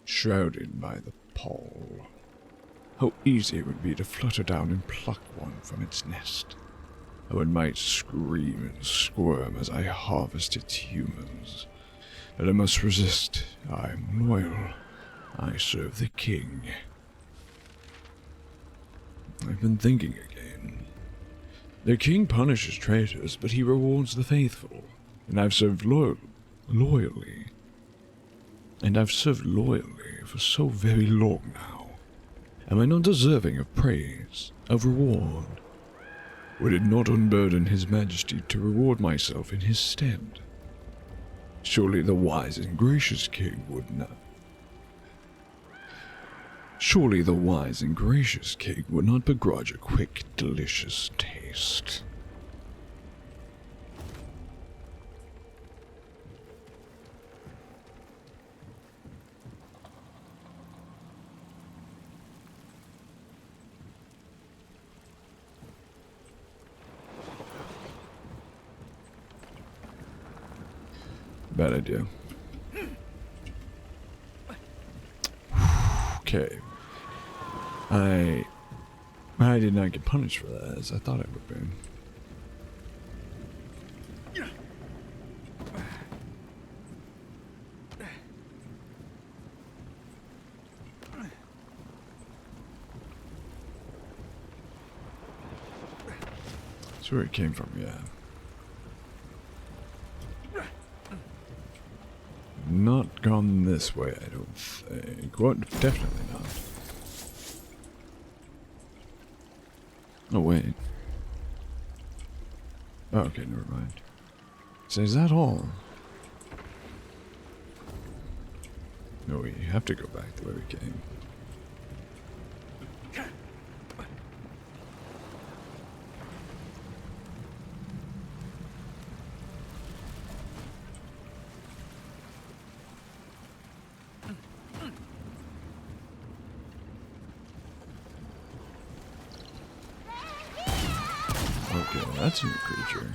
Shrouded by the pall. How easy it would be to flutter down and pluck one from its nest. How it might scream and squirm as I harvest its humans. But I must resist. I'm loyal. I serve the king. I've been thinking again. The king punishes traitors, but he rewards the faithful. And I've served loyally. And I've served loyally for so very long now. Am I not deserving of praise, of reward? Would it not unburden his majesty to reward myself in his stead? Surely the wise and gracious king would not. Surely the wise and gracious king would not begrudge a quick, delicious taste. Bad idea. Okay. I did not get punished for that as I thought I would be. That's where it came from, yeah. not gone this way, I don't think. Well, definitely not. Oh, wait. Oh, okay, never mind. So is that all? No, we have to go back the way we came. Okay, that's a new creature.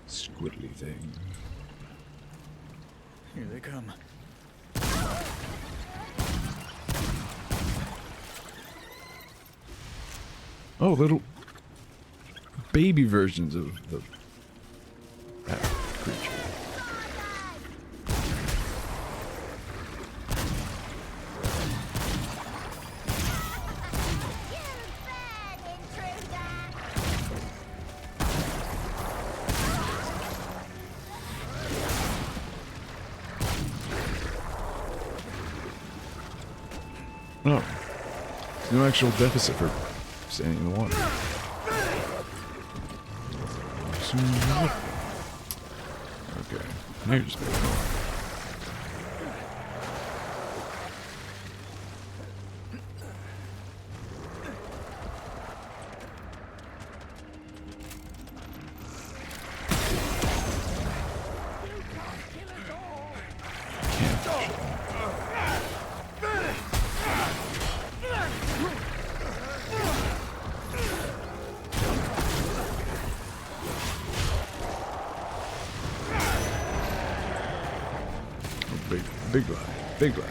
Squiddly thing. Here they come. Oh, little baby versions of that creature. Oh, there's no actual deficit for standing in the water. Okay, now you're just making it. Big lie. Big lie.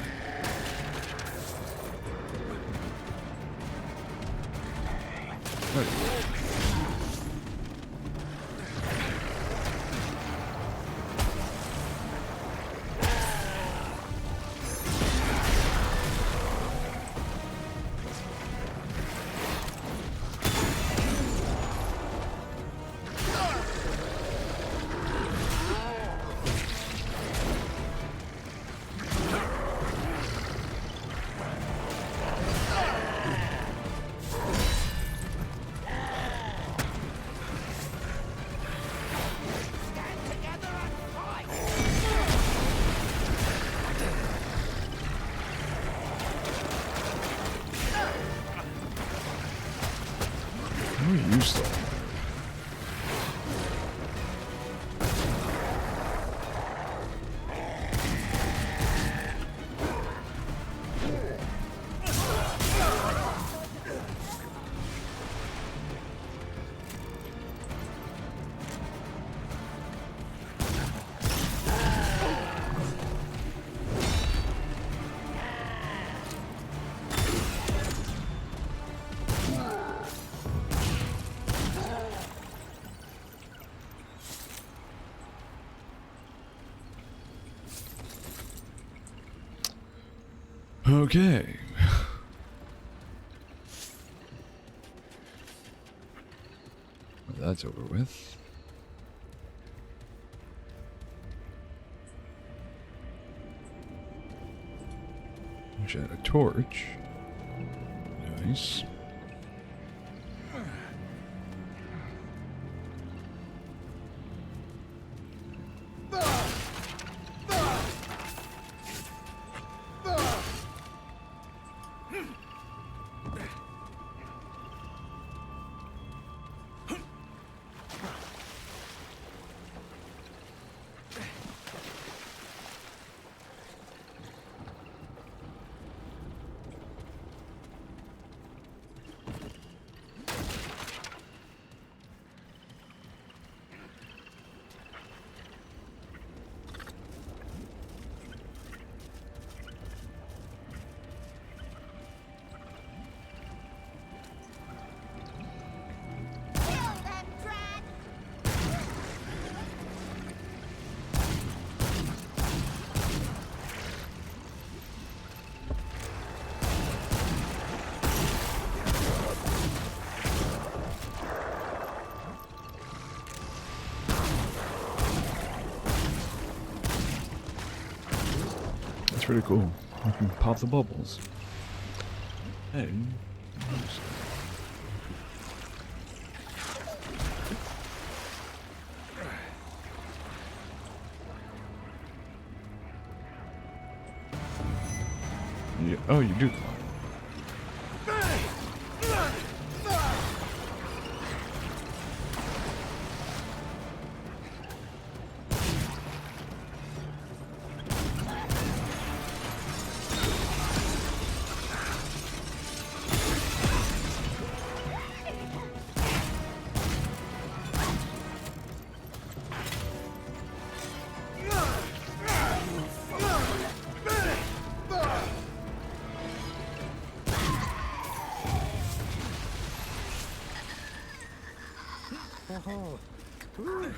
How are you still? Okay. Well, that's over with. Which had a torch. Nice. pretty cool. I can pop the bubbles. Hey. Yeah, oh, you do climb. Oh. Ooh.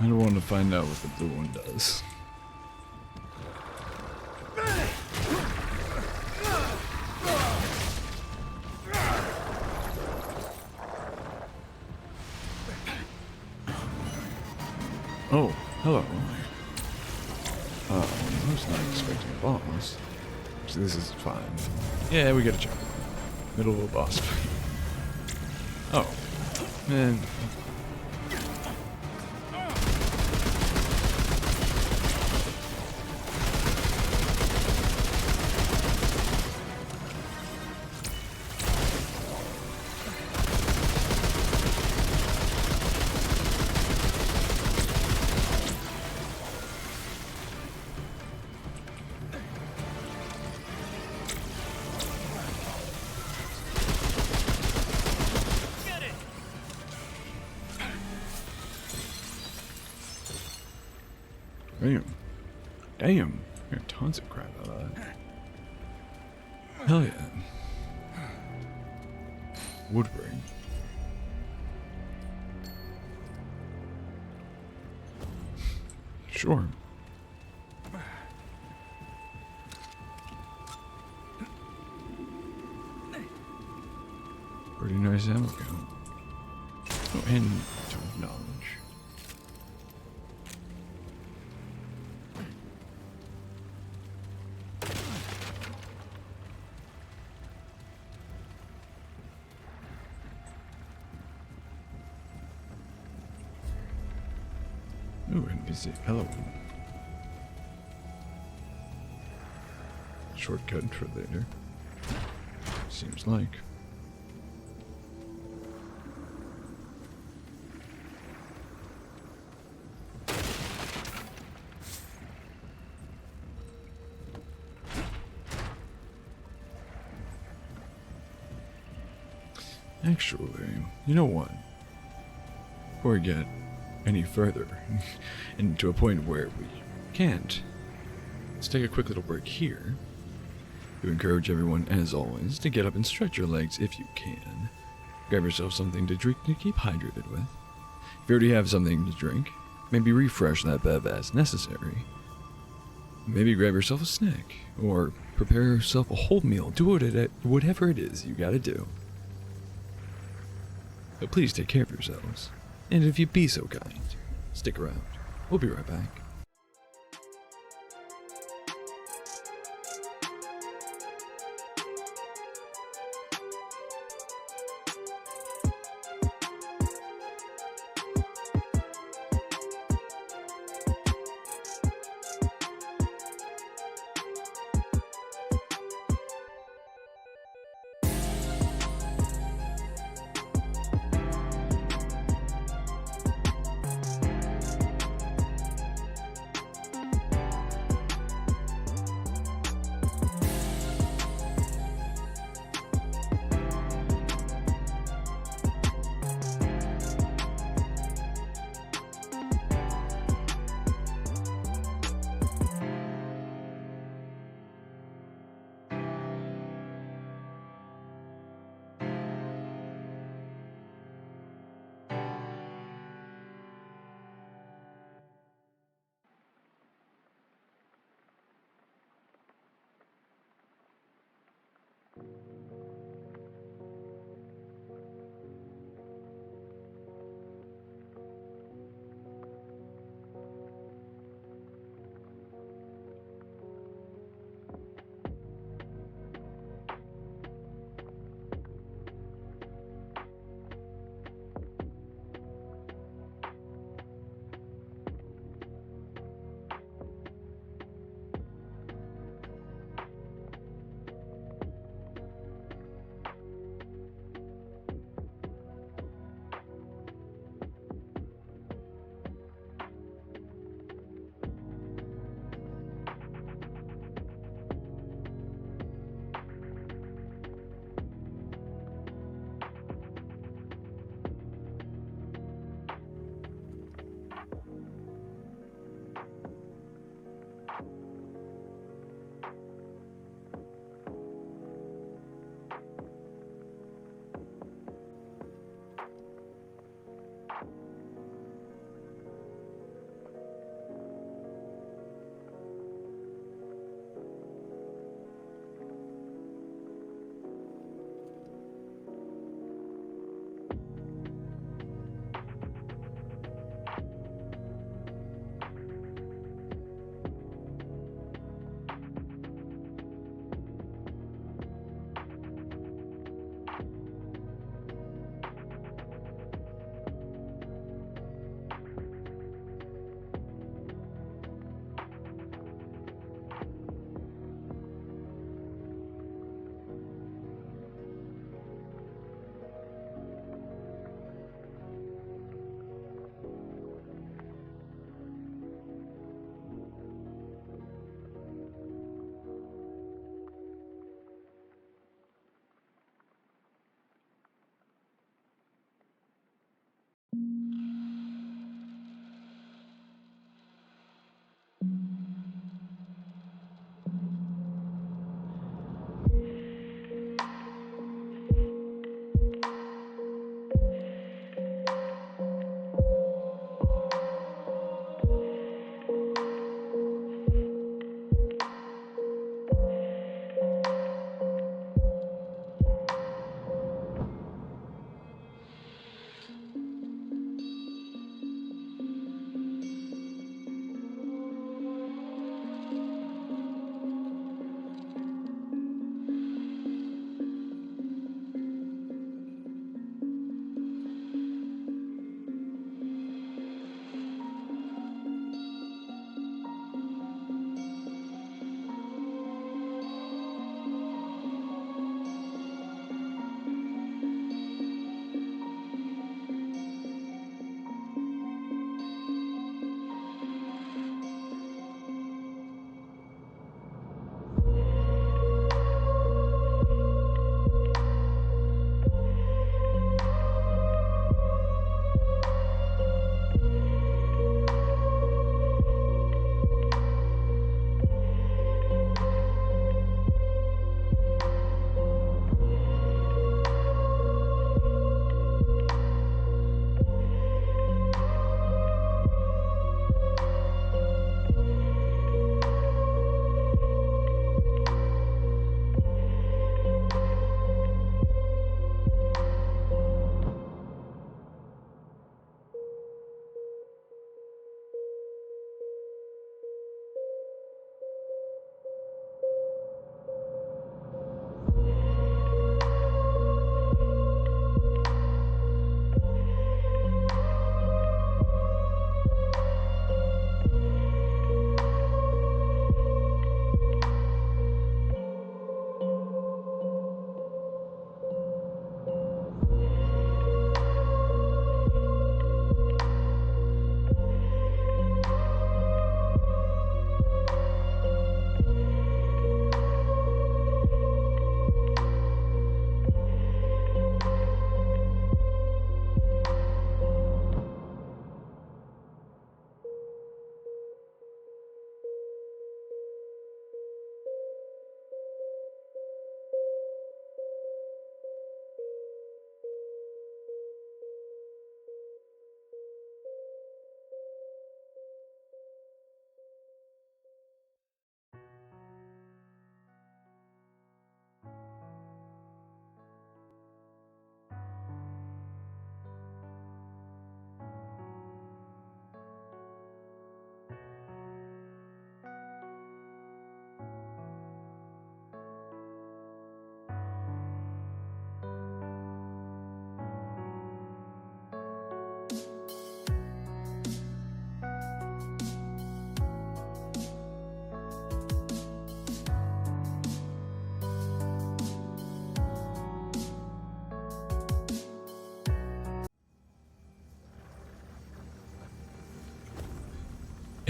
I don't want to find out what the blue one does. Oh, hello. I was not expecting a boss. So this is fine. Yeah, we get a jump. Middle of a boss fight. Oh. Man. Damn. Damn. I got tons of crap out of that. Hell yeah. Woodbury. Sure. Pretty nice ammo count. Oh, and Tome of Knowledge. Ooh, NPC. Hello. Shortcut for later. Seems like. Actually, you know what? Before we get any further and to a point where we can't, let's take a quick little break here to encourage everyone, as always, to get up and stretch your legs if you can. Grab yourself something to drink to keep hydrated with. If you already have something to drink, maybe refresh that bev as necessary. Maybe grab yourself a snack, or prepare yourself a whole meal. Do whatever it is you gotta do. But please take care of yourselves. And if you'd be so kind, stick around. We'll be right back.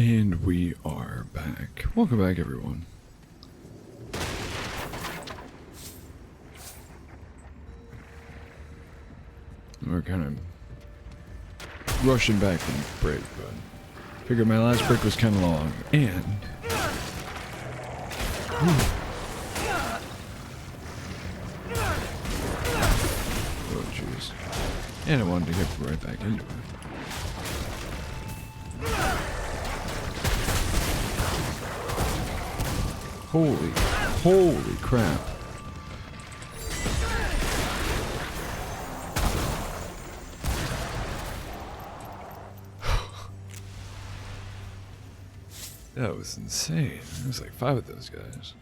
And we are back. Welcome back, everyone. We're kind of rushing back from break, but figured my last break was kind of long, and oh jeez, and I wanted to get right back into it. Holy crap. That was insane. There was like 5 of those guys.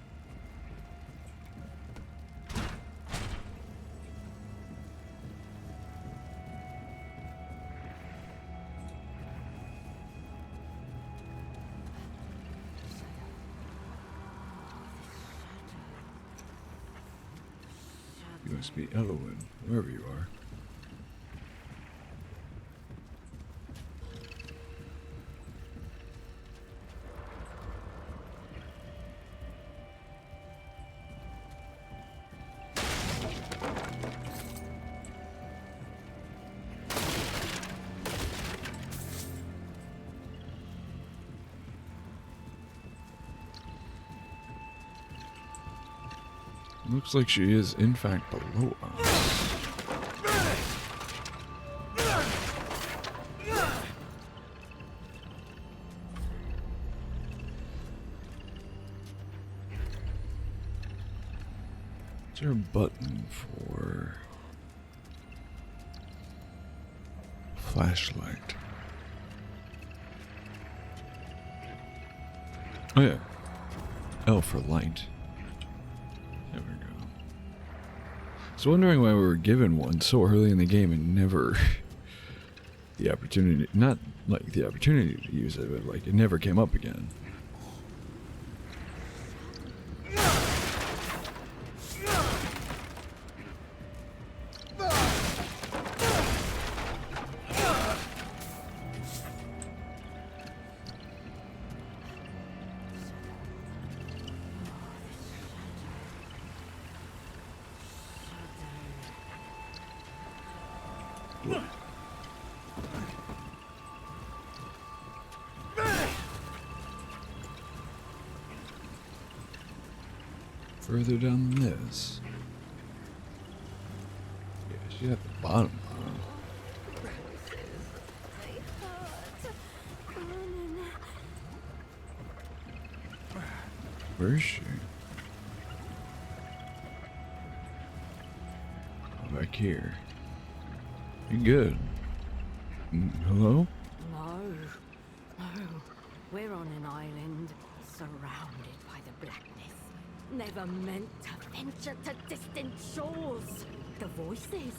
You must be Elowen, wherever you are. Looks like she is, in fact, below us. Is there a button for flashlight? Oh yeah, L for light. There we go. So wondering why we were given one so early in the game and never the opportunity, not like the opportunity to use it, but like it never came up again. Further down this. Yeah, she's at the bottom. Where is she? Oh, back here. You good? Hello? No. We're on an island surrounded by the blackness. Never meant to venture to distant shores. The voices?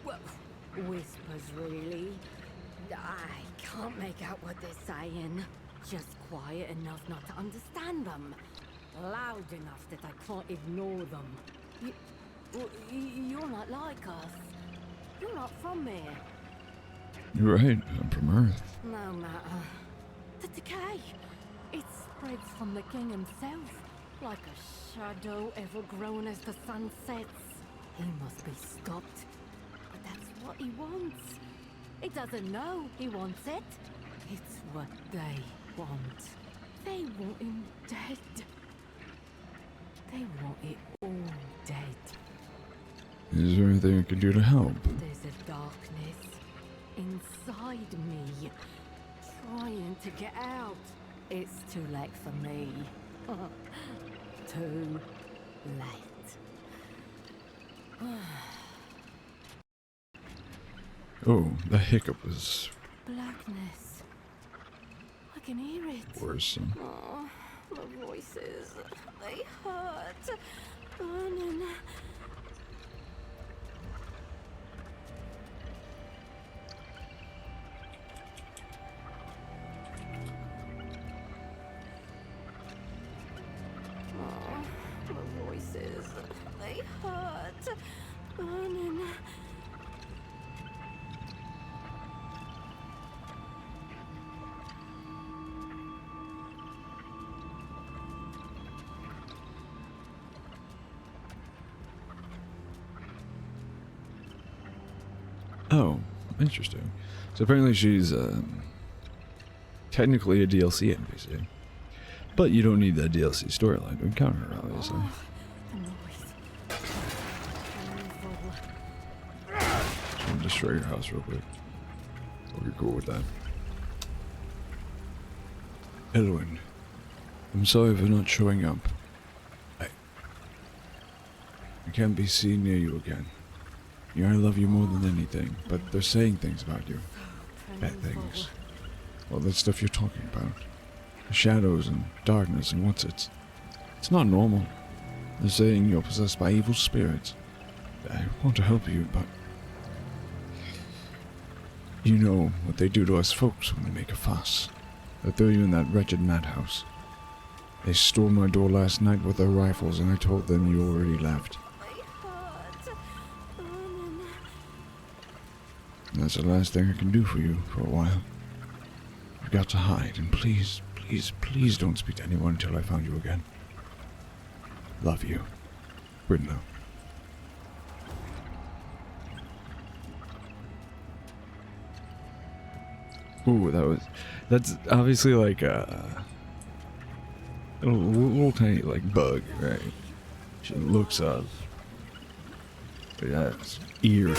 Well, whispers, really. I can't make out what they're saying. Just quiet enough not to understand them. Loud enough that I can't ignore them. You're not like us. You're not from here. You're right, I'm from Earth. No matter. The decay. It spreads from the king himself. Like a shadow ever grown as the sun sets. He must be stopped. But that's what he wants. He doesn't know he wants it. It's what they want. They want him dead. They want it all dead. Is there anything I can do to help? There's a darkness inside me, trying to get out. It's too late for me. Too late. Oh, the hiccup was Blackness. I can hear it. worrisome. Oh, the voices. They hurt. Burning. Oh, the voices. They hurt. Burning. Oh, interesting. So apparently she's technically a DLC NPC. But you don't need that DLC storyline to encounter her, obviously. The noise. Painful. Just want to destroy your house real quick. Hope you're cool with that. Elwyn, I'm sorry for not showing up. I can't be seen near you again. I love you more than anything, but they're saying things about you. Bad things. All that stuff you're talking about. The shadows and darkness and what's it? It's not normal. They're saying you're possessed by evil spirits. I want to help you, but... You know what they do to us folks when they make a fuss. They threw you in that wretched madhouse. They stormed my door last night with their rifles and I told them you already left. And that's the last thing I can do for you for a while. You've got to hide, and please, please, please don't speak to anyone until I found you again. Love you. Brynlow. Ooh, that's obviously like a little tiny like bug, right? She looks up. But yeah, it's eerie.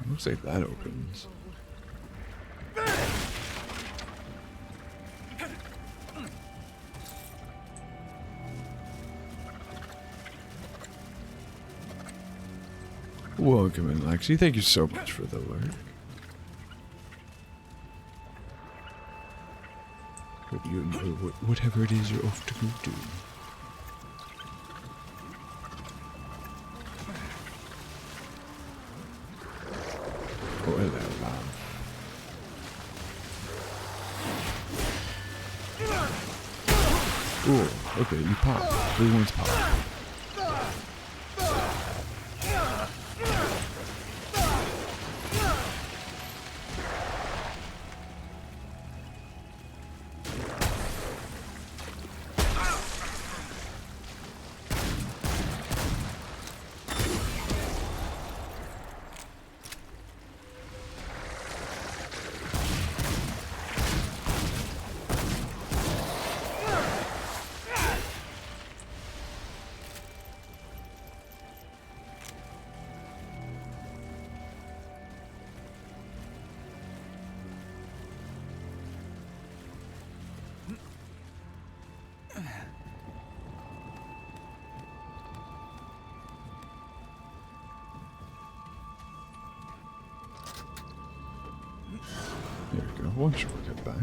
Looks like that opens. Welcome in, Lexi. Thank you so much for the alert. Hope you enjoy whatever it is you're off to go do. Oh, hello, love. Ooh, okay, you pop. Blue ones pop. There we go. One shortcut back.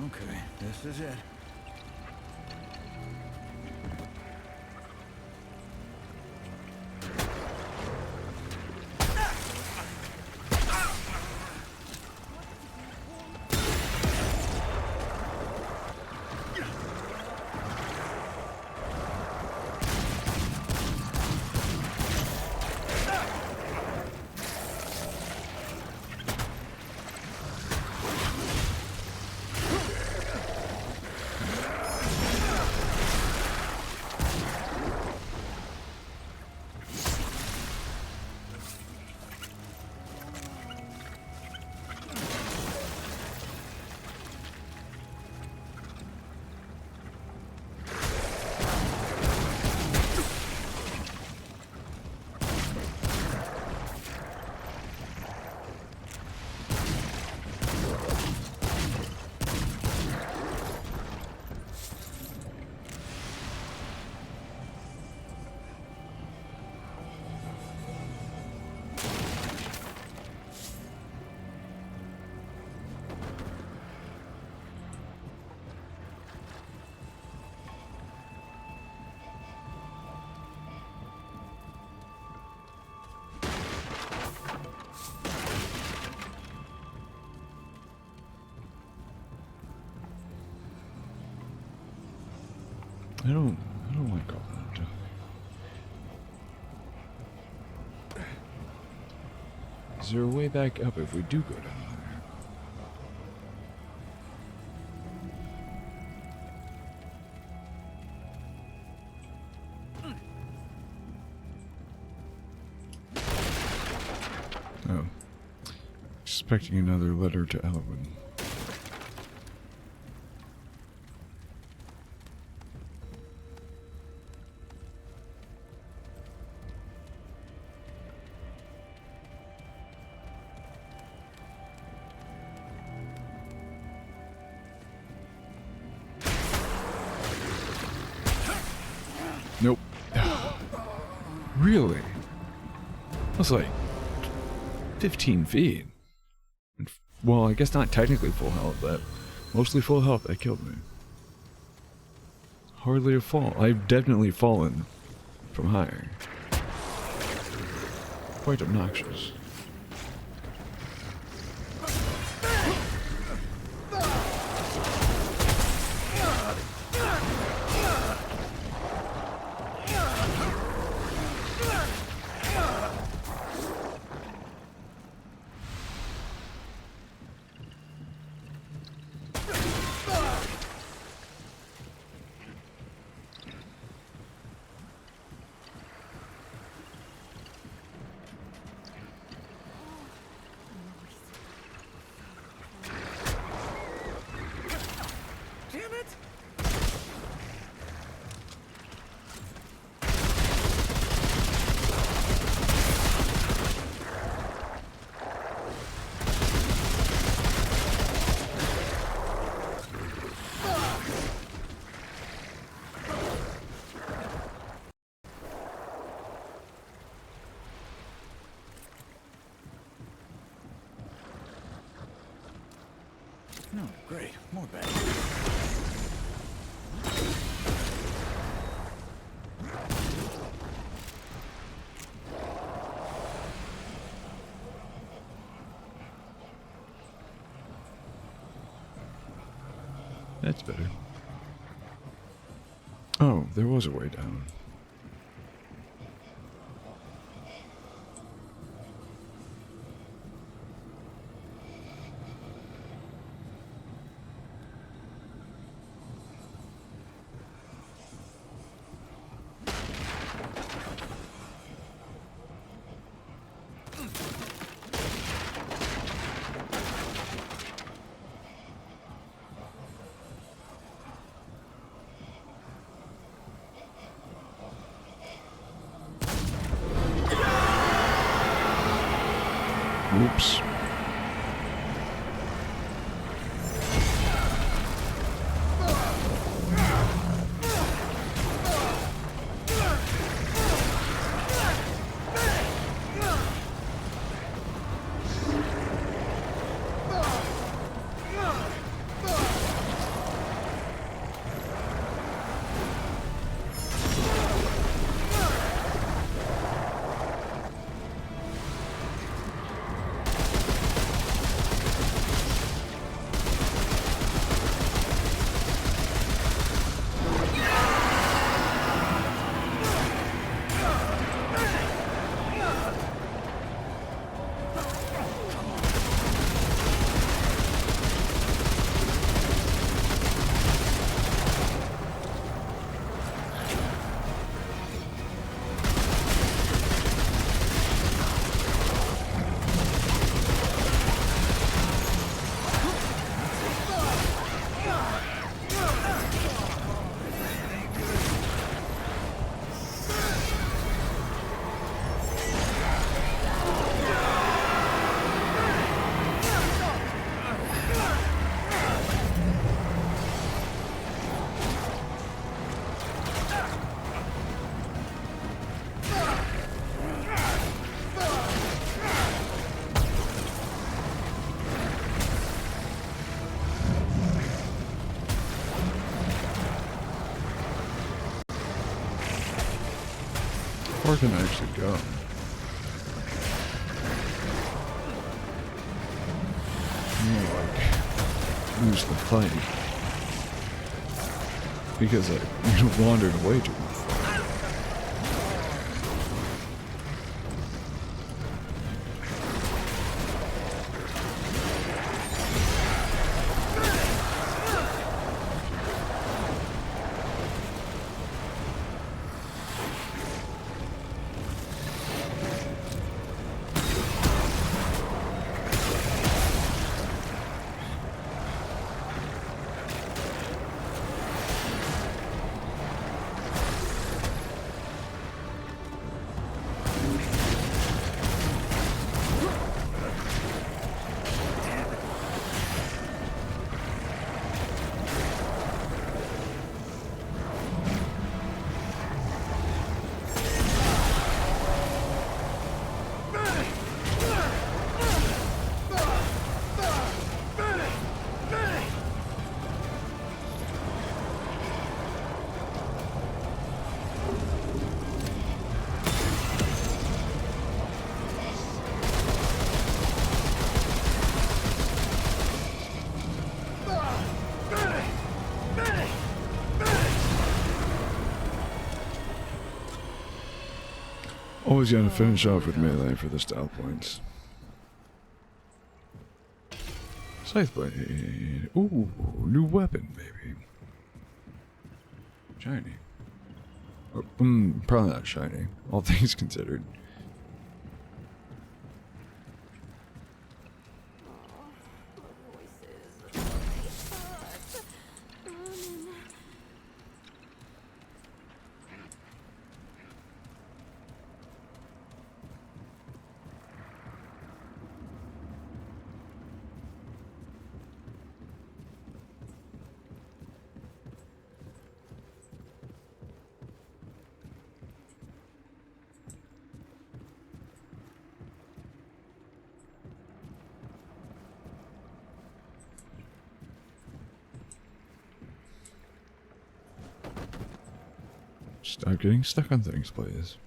Okay, this is it. I don't like all that. Is there a way back up if we do go down there? Oh. Expecting another letter to Elwyn. Nope. Really? That's like 15 feet. Well, I guess not technically full health, but mostly full health. That killed me. Hardly a fall. I've definitely fallen from higher. Quite obnoxious. No, great. More bad. That's better. Oh, there was a way down. Oops. Where can I actually go? More like lose the fight. because I wandered away too much. Always gotta finish off with melee for the style points. Scythe blade. Ooh, new weapon, baby. Shiny. Oh, probably not shiny, all things considered. Stop getting stuck on things, please.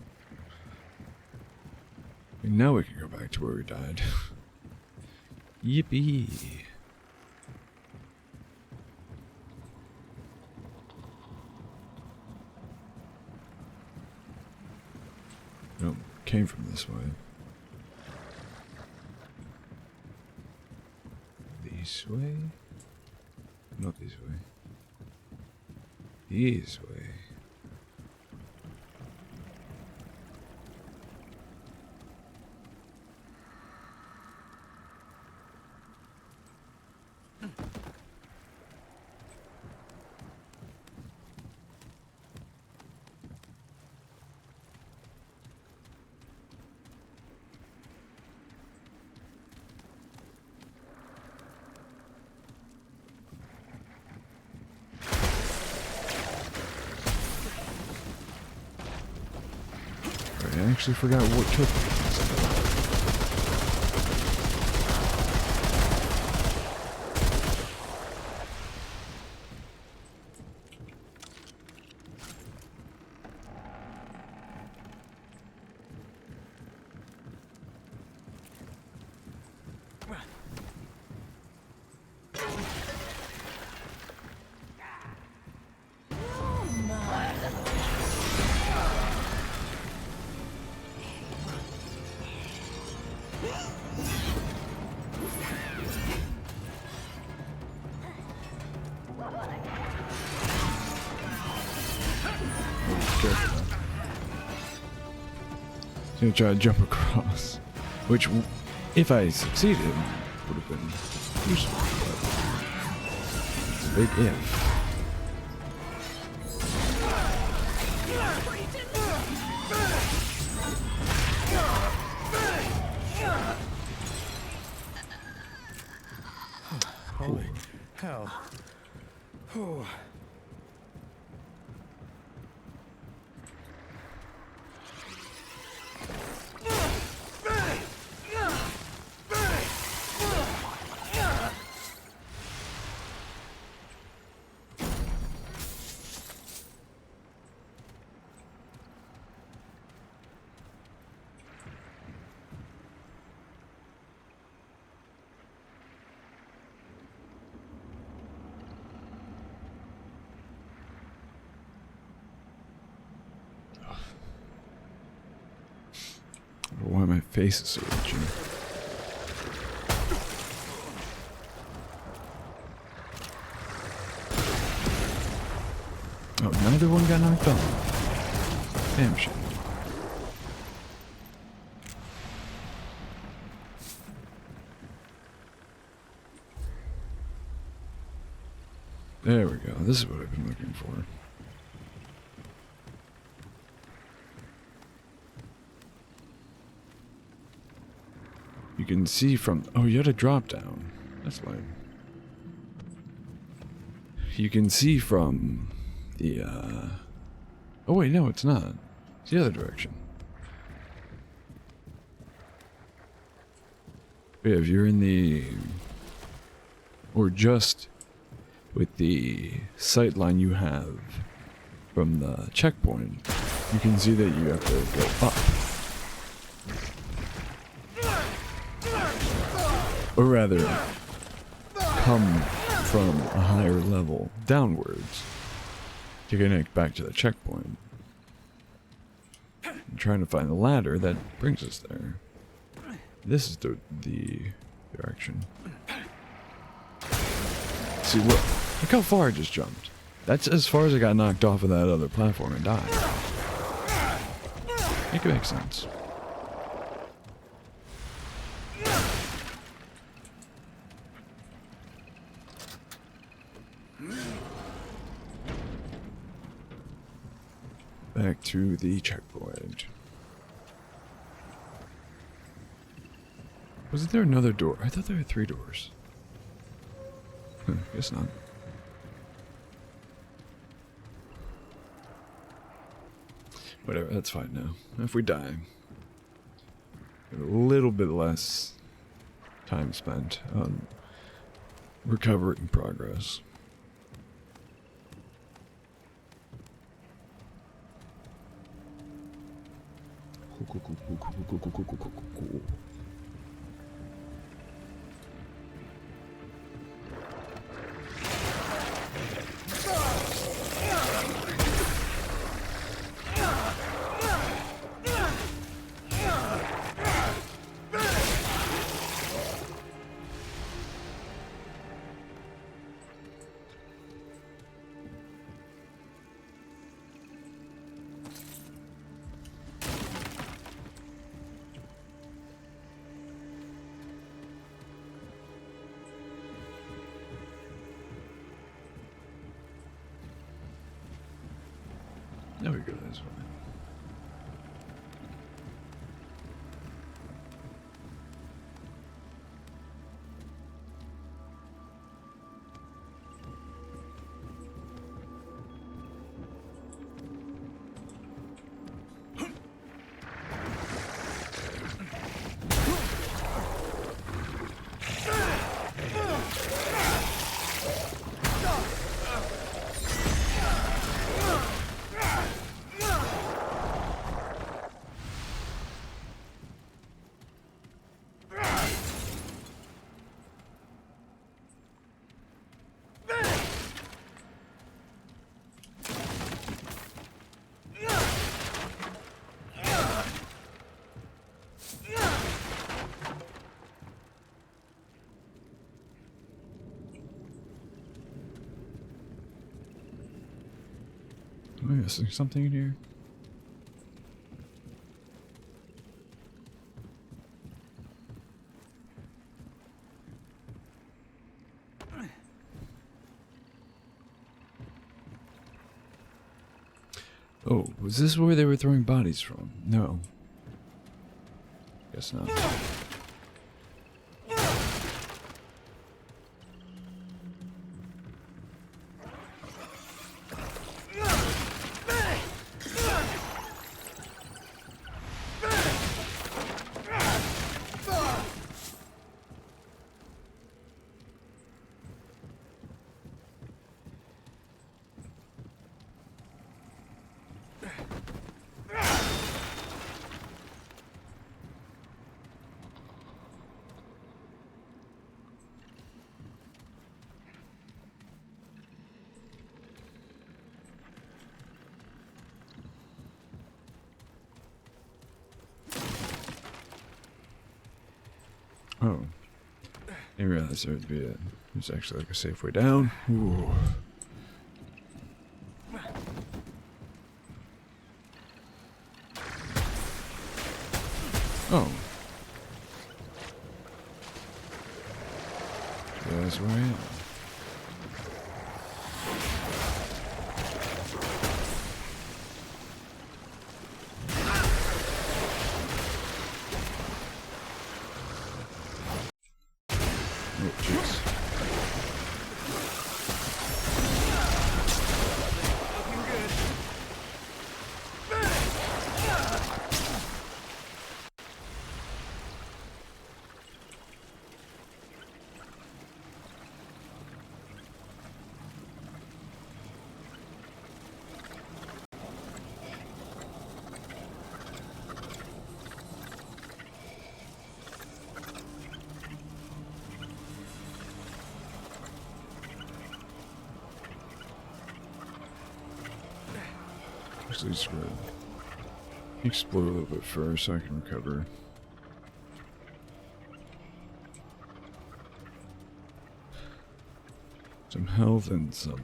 And now we can go back to where we died. Yippee! Nope, came from this way. This way? Not this way. This way. I actually forgot what took me. Gonna try to jump across, which, if I succeeded, would have been useful. But it's a big if. Holy hell. Oh. face is so itchy. Oh, neither one got knocked off. Damn shit. There we go. This is what I've been looking for. You can see from... Oh, you had a drop down. That's lame. You can see from the, Oh, wait, no, it's not. It's the other direction. Yeah, if you're in the... Or just with the sight line you have from the checkpoint, you can see that you have to go up. Or rather, come from a higher level downwards to connect back to the checkpoint. I'm trying to find the ladder that brings us there. This is the direction. See, look how far I just jumped. That's as far as I got knocked off of that other platform and died. Make it make sense. Back to the checkpoint. Wasn't there another door? I thought there were 3 doors. Guess not. Whatever, that's fine now. If we die, a little bit less time spent on recovering progress. Cool. There we go, this way. Am I missing something in here? Oh, was this where they were throwing bodies from? No. Guess not. Oh. I didn't realize there would be a... There's actually like a safe way down. Ooh. Oh. That's where I am. Oh, jeez. Actually, screw it. Explore a little bit first so I can recover. Some health and some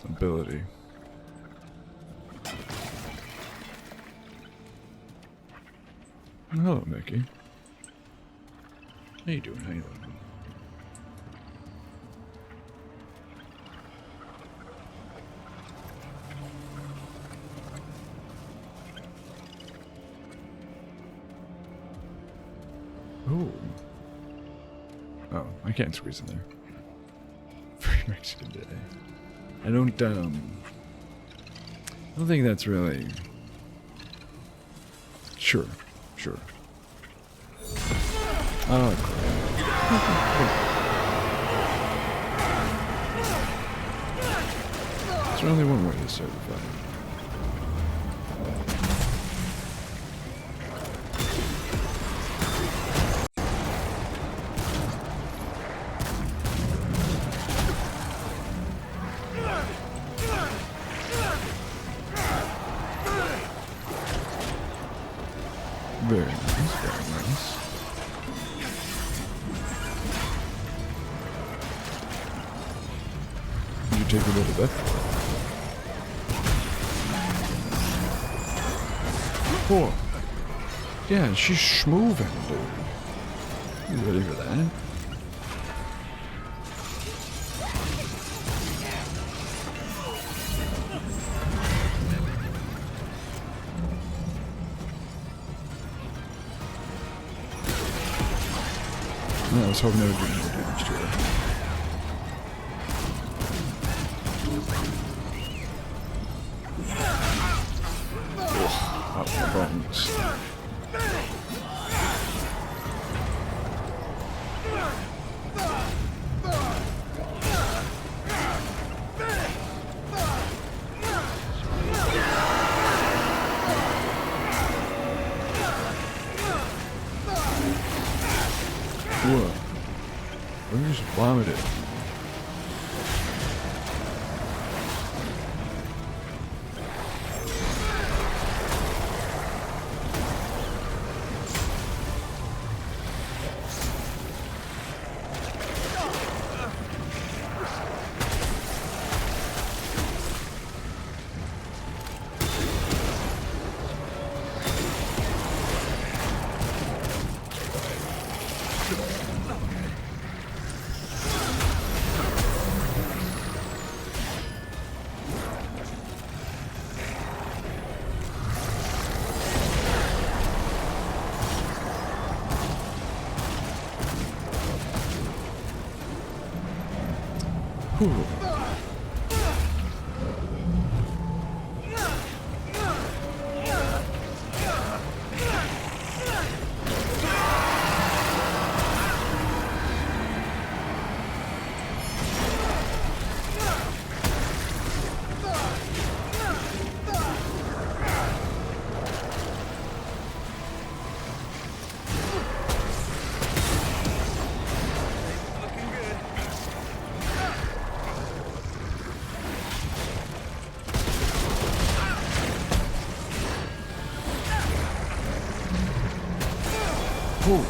ability. Oh, hello, Mickey. How you doing? How you doing? Ooh. Oh, I can't squeeze in there. Very Mexican day. I don't think that's really... Sure. Oh, crap. There's only one way to start the fight. Very nice, very nice. You take a little bit. Oh. Yeah, she's schmoving, dude. You ready for that? I was hoping that would do more damage to her. Ugh, out my bones. Whoa. Where's vomited? Whew. Ooh.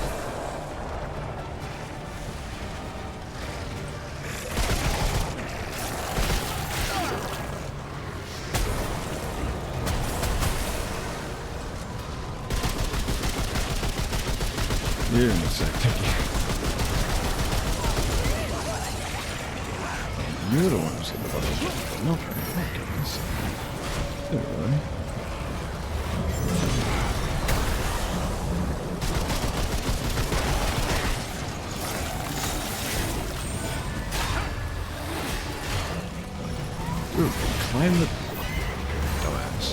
Here in a sec, thank you. You're the one who said the button. Okay, let's see. There we go. Ooh, climb the dumbass.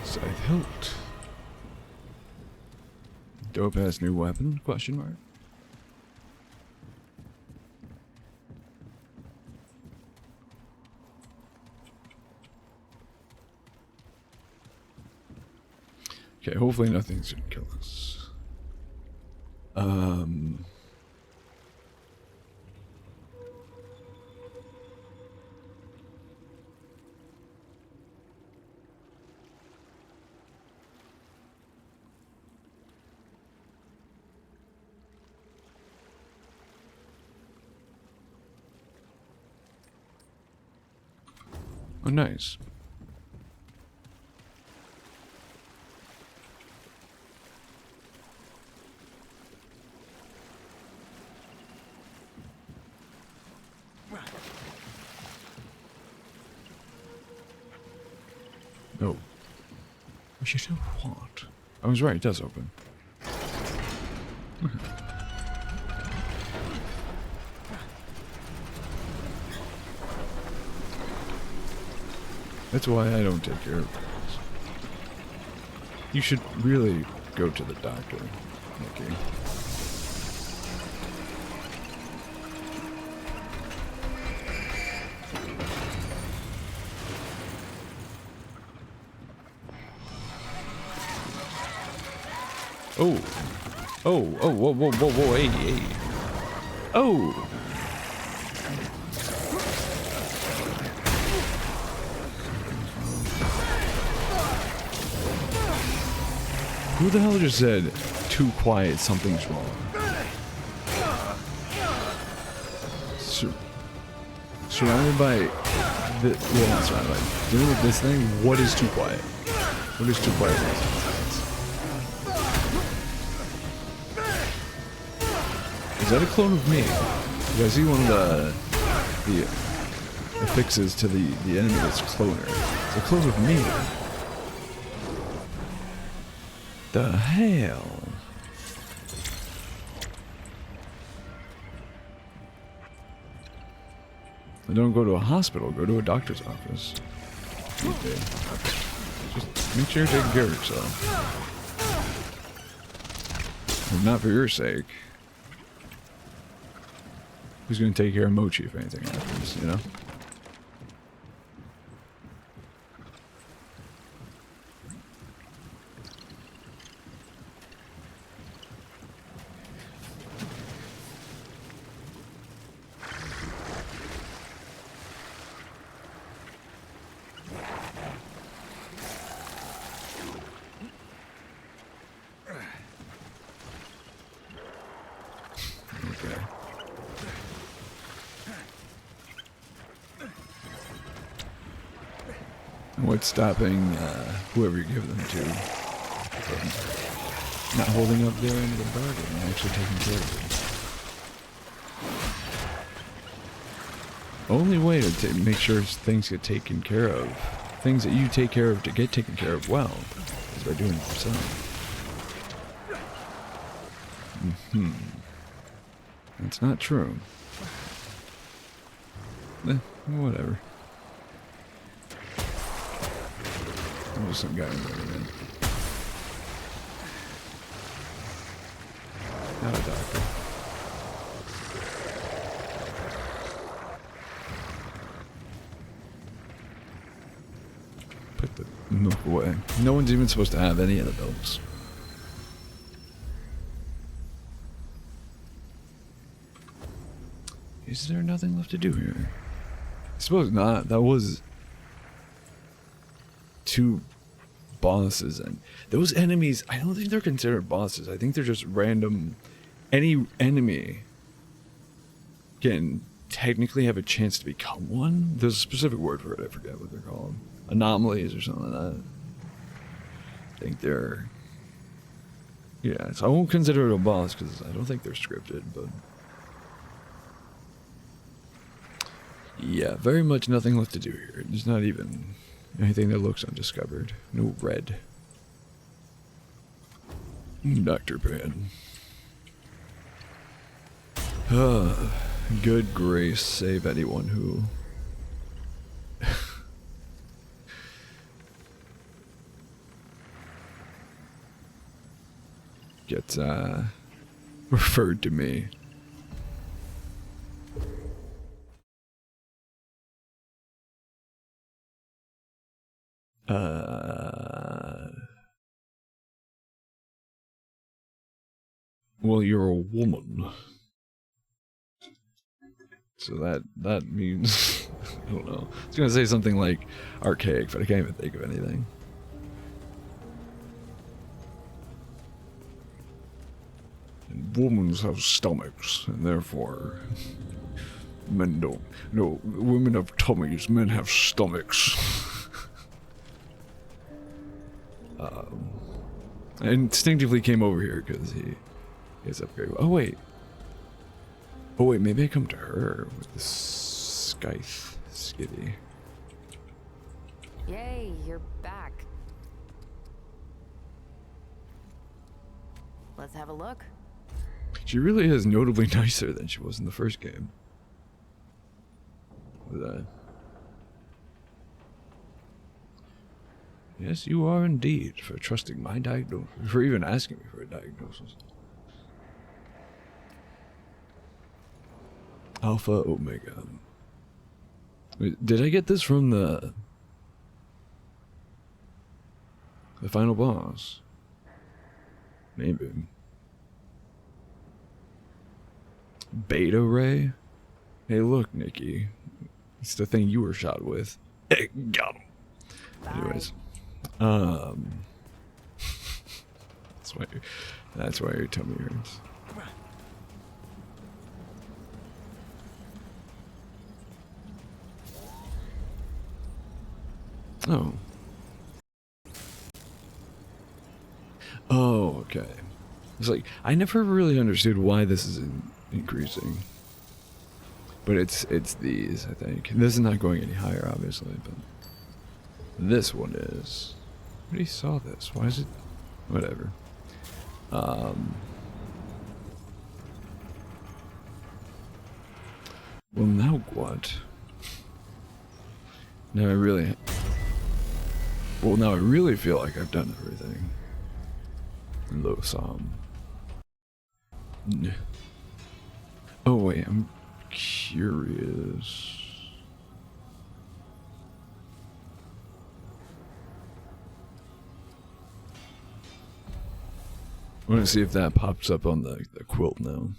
Scythe hilt. Dope ass new weapon? Question mark. Okay, hopefully nothing's gonna kill us. Oh, nice. Oh. We should have what? I was right, it does open. That's why I don't take care of things. You should really go to the doctor, Nikki. Oh. Oh, oh, whoa, whoa, whoa, whoa, hey, hey. Oh! Who the hell just said, too quiet, something's wrong? Surrounded by... well, not surrounded by... Dealing with this thing, what is too quiet? What is too quiet? Is that a clone of me? Because I see one of the affixes to the enemy that's cloner. It's a clone of me. The hell? Don't go to a hospital, go to a doctor's office. Just make sure you're taking care of yourself. If not for your sake. Who's gonna take care of Mochi if anything happens, you know? What's stopping whoever you give them to from not holding up their end of the bargain and actually taking care of it? Only way to make sure things get taken care of, things that you take care of to get taken care of well, is by doing it yourself. That's not true. Whatever. There's some guy moving in. Not a doctor. move away. No one's even supposed to have any of the belts. Is there nothing left to do here? I suppose not. That was 2 bosses, and those enemies, I don't think they're considered bosses. I think they're just random. Any enemy can technically have a chance to become one. There's a specific word for it. I forget what they're called. Anomalies or something like that. I think they're... Yeah, so I won't consider it a boss because I don't think they're scripted, but... Yeah, very much nothing left to do here. There's not even anything that looks undiscovered. No red. Dr. Pan. Good grace save anyone who... gets, referred to me. Well, you're a woman. So that means... I don't know. I was gonna say something like archaic, but I can't even think of anything. And women have stomachs, and therefore... men don't. No, women have tummies, men have stomachs. I instinctively came over here because he is upgraded. Oh wait, maybe I come to her with the Scythe Skitty. Yay, you're back. Let's have a look. She really is notably nicer than she was in the first game. With that. Yes, you are indeed, for trusting my diagnosis, for even asking me for a diagnosis. Alpha Omega. Wait, did I get this from the final boss? Maybe. Beta Ray? Hey look, Nikki. It's the thing you were shot with. Hey, got him. Anyways. That's why your tummy hurts. Oh. Oh, okay. It's like, I never really understood why this is increasing. But it's these, I think. This is not going any higher, obviously, but this one is. I already saw this. Why is it? Whatever. Well, now what? Now I really... Well, now I really feel like I've done everything. Losam. Oh wait, I'm curious. I want to see if that pops up on the quilt now.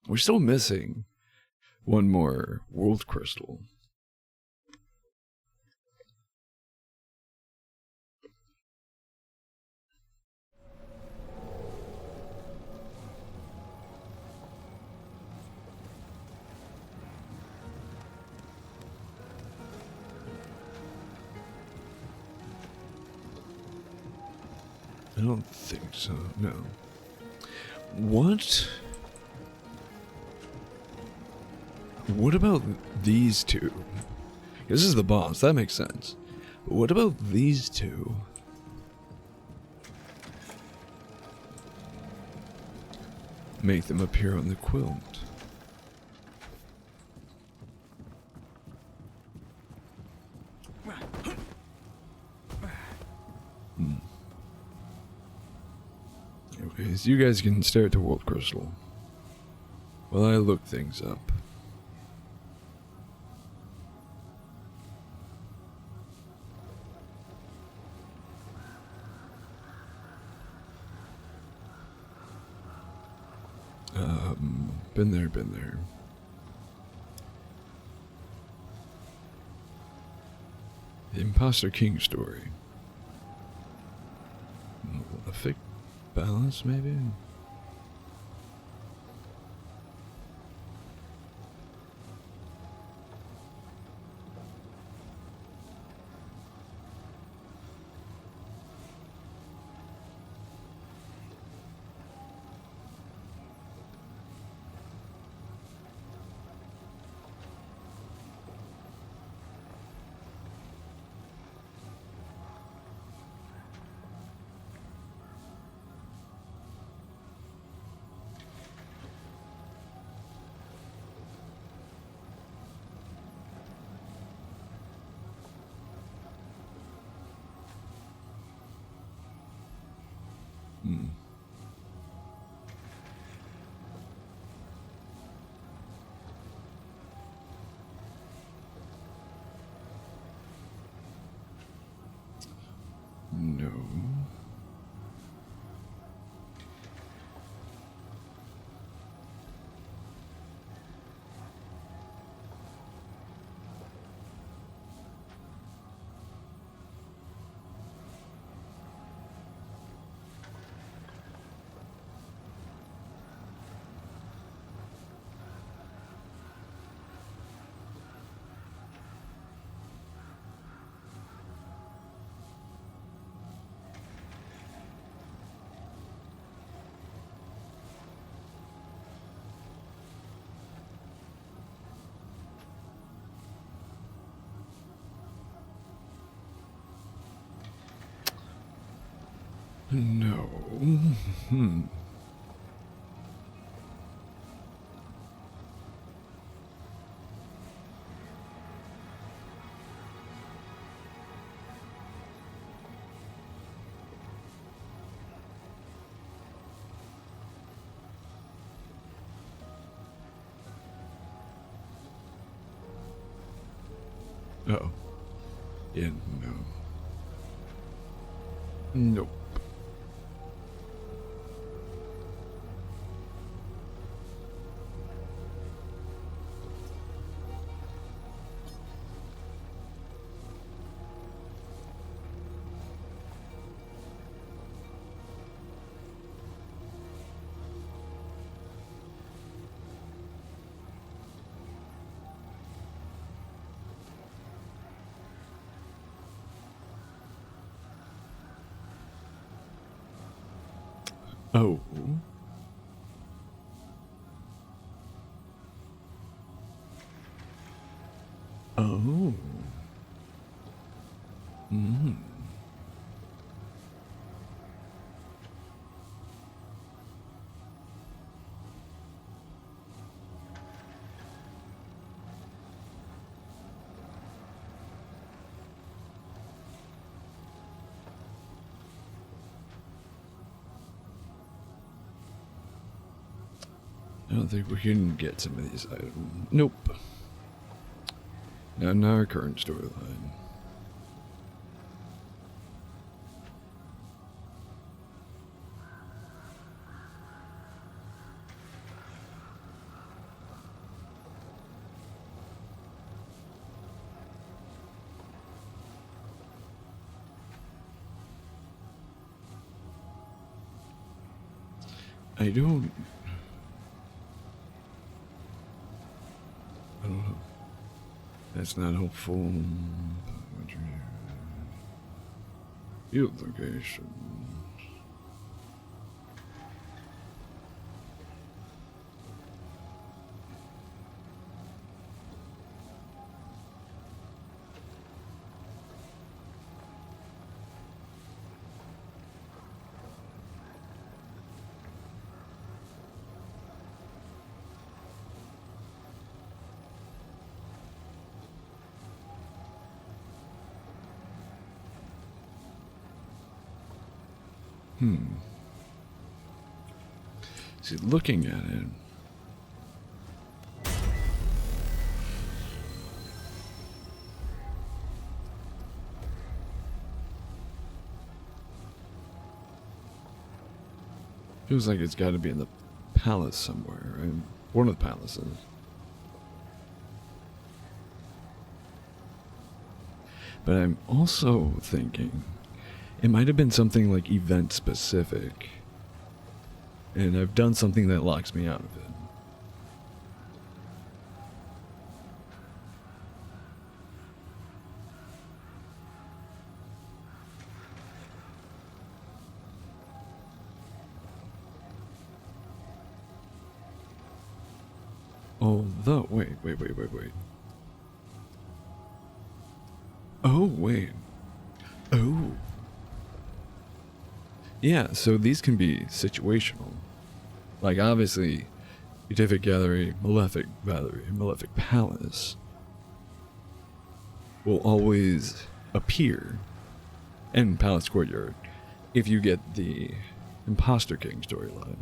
We're still missing one more world crystal. I don't think so, no. What? What about these two? This is the boss, that makes sense. But what about these two? Make them appear on the quilt. Anyways, you guys can stare at the world crystal while I look things up. Been there, been there. The Imposter King story. A fake balance, maybe? No. No. Uh-oh. Yeah, no. Nope. Oh. Oh. I don't think we can get some of these items. Nope. Not in our current storyline. I don't know. That's not helpful. Field location. See, looking at it. Feels like it's got to be in the palace somewhere, right? One of the palaces. But I'm also thinking it might have been something like event specific. And I've done something that locks me out of it. Although, wait. Oh, wait. Oh. Yeah, so these can be situational. Like, obviously, Beatific Gallery, Malefic Palace will always appear in Palace Courtyard if you get the Imposter King storyline.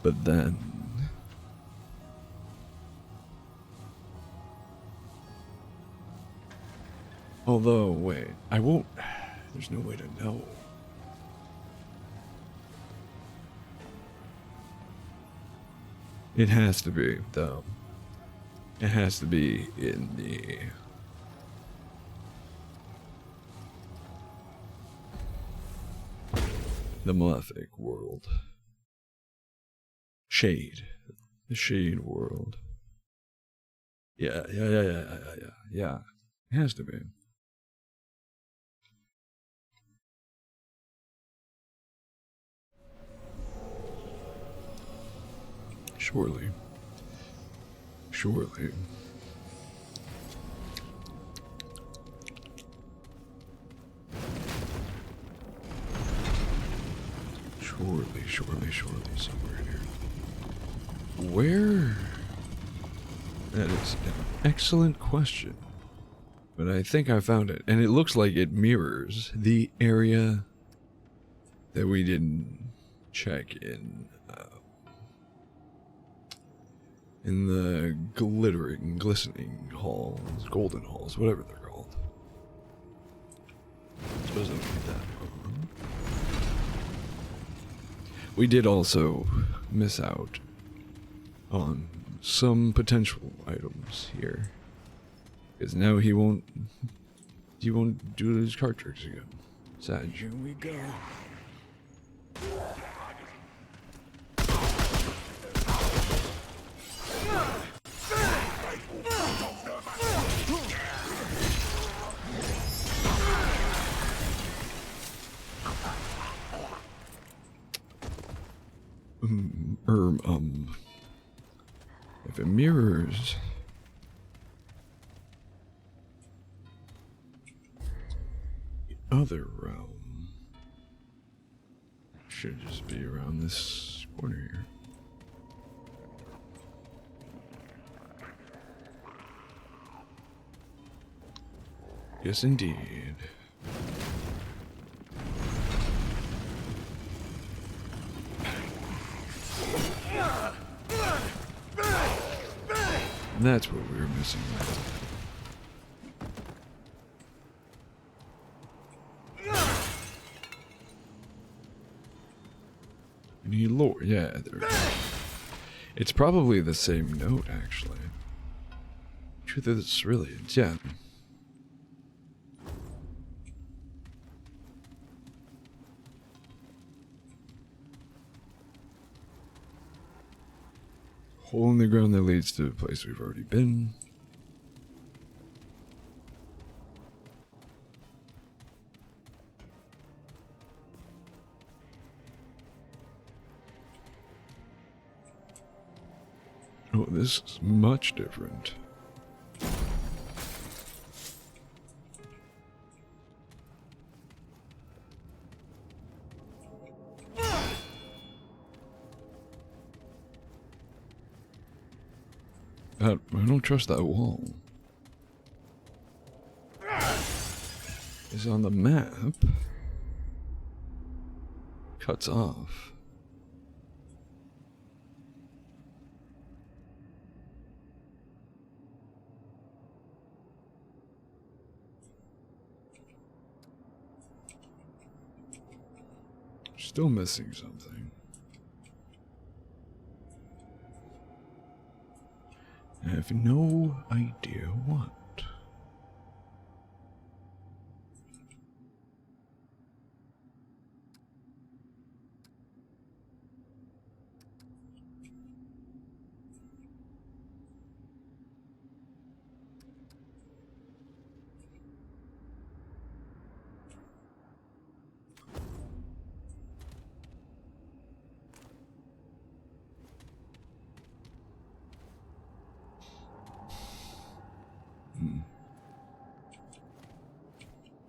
But then... Although, wait, I won't... There's no way to know. It has to be, though. It has to be in the Malefic world. Shade. The Shade world. Yeah. It has to be. Surely. Surely, somewhere here. Where? That is an excellent question. But I think I found it. And it looks like it mirrors the area that we didn't check in the glistening halls, golden halls, whatever they're called. I suppose I don't need that one. We did also miss out on some potential items here. Because now he won't do his card tricks again. Sad. Here we go. If it mirrors the other realm, should just be around this corner here. Yes, indeed. That's what we were missing last time. Any lore? Yeah, there. It's probably the same note, actually. Truth is, really, yeah. Hole in the ground that leads to a place we've already been. Oh, this is much different. I don't trust that wall. It's on the map. Cuts off. Still missing something. I have no idea what.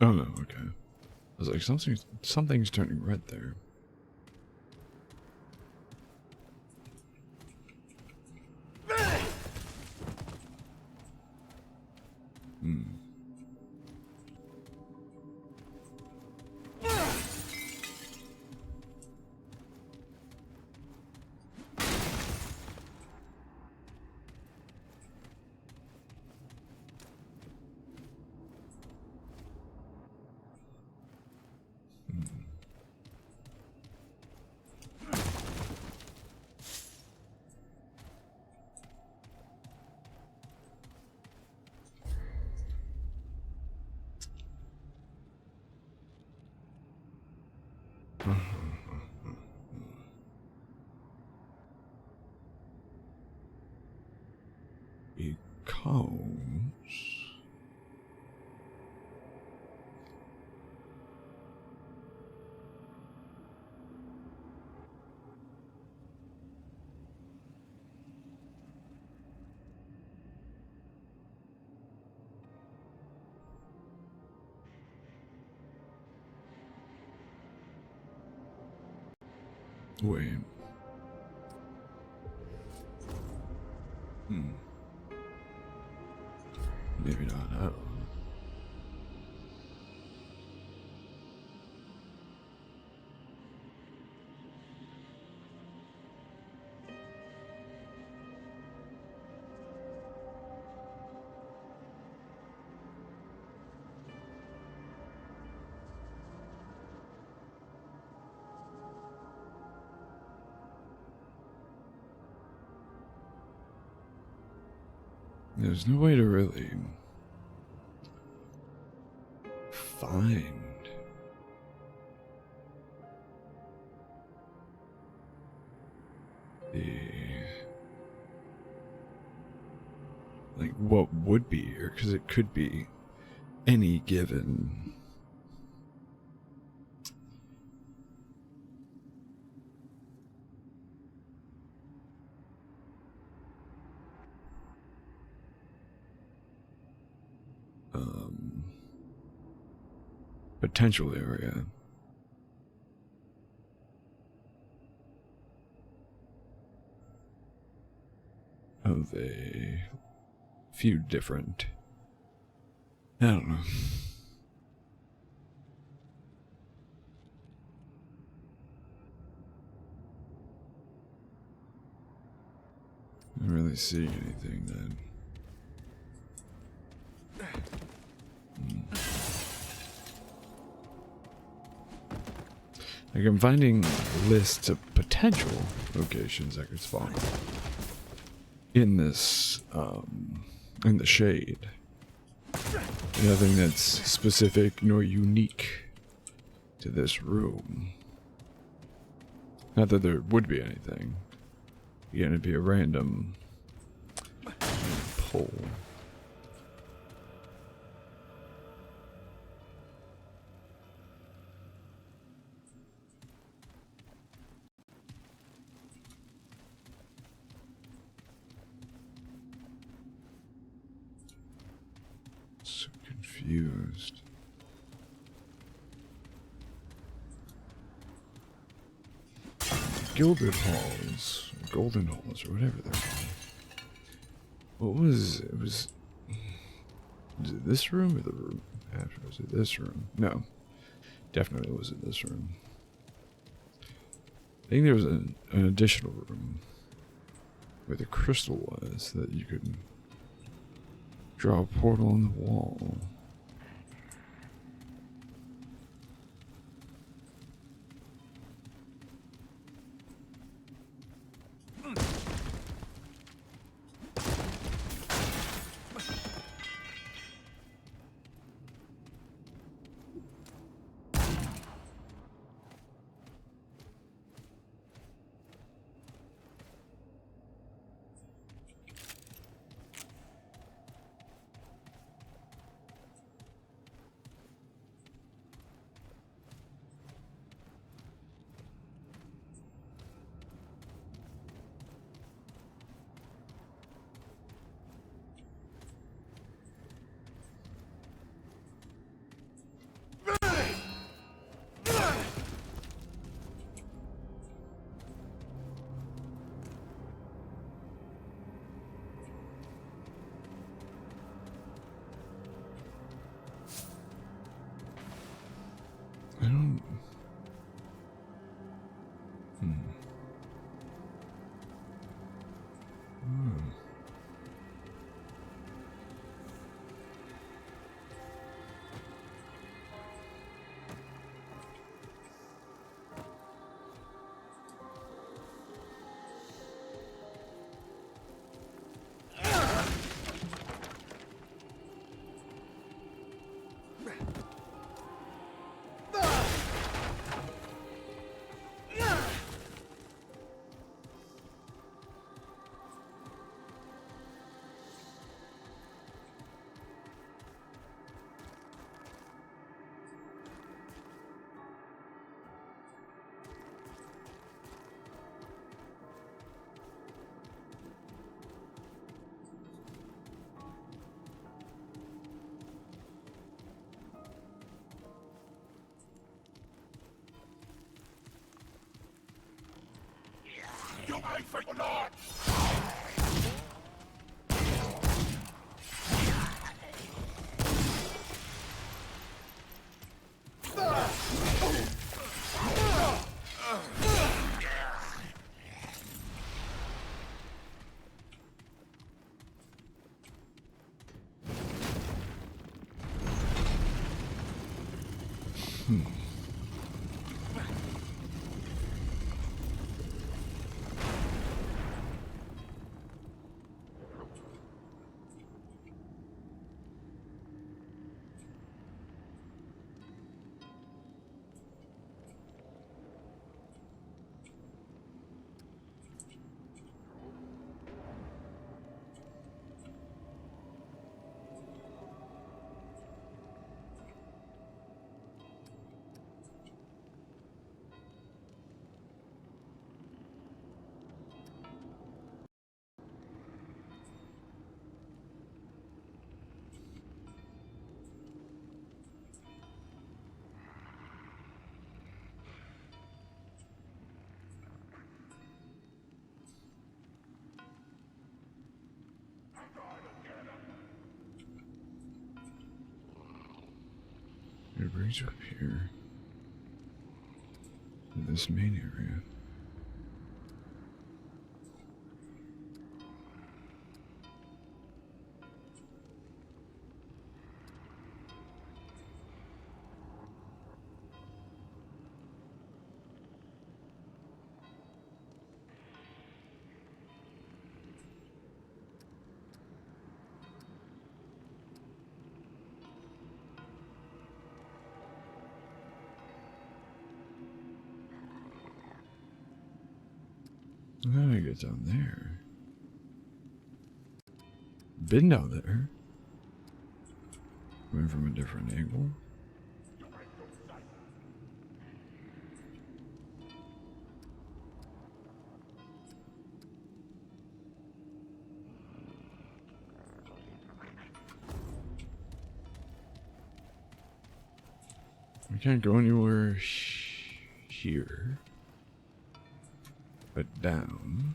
Oh no, okay. I was like, something's turning red there. Because wait. Maybe not. I don't know. There's no way to really find the, like, what would be here, because it could be any given potential area. Of a few different, I don't know. I don't really see anything then. Like, I'm finding lists of potential locations I could spawn in this, in the shade. Nothing that's specific nor unique to this room. Not that there would be anything. Again, it'd be a random pull. So confused. Gilded halls, golden halls, or whatever they're called. What was it? Was it this room or the room after? Was it this room? No, definitely wasn't this room. I think there was an additional room where the crystal was that you could draw a portal on the wall. It brings you up here to this main area. And then I get down there. Been down there. Went from a different angle. We can't go anywhere here. But down.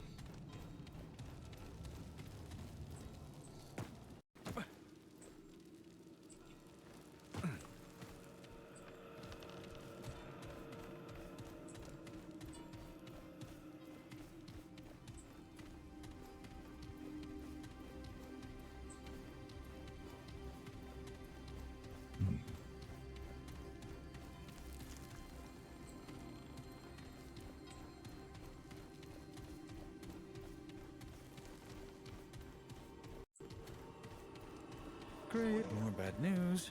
Great, more bad news.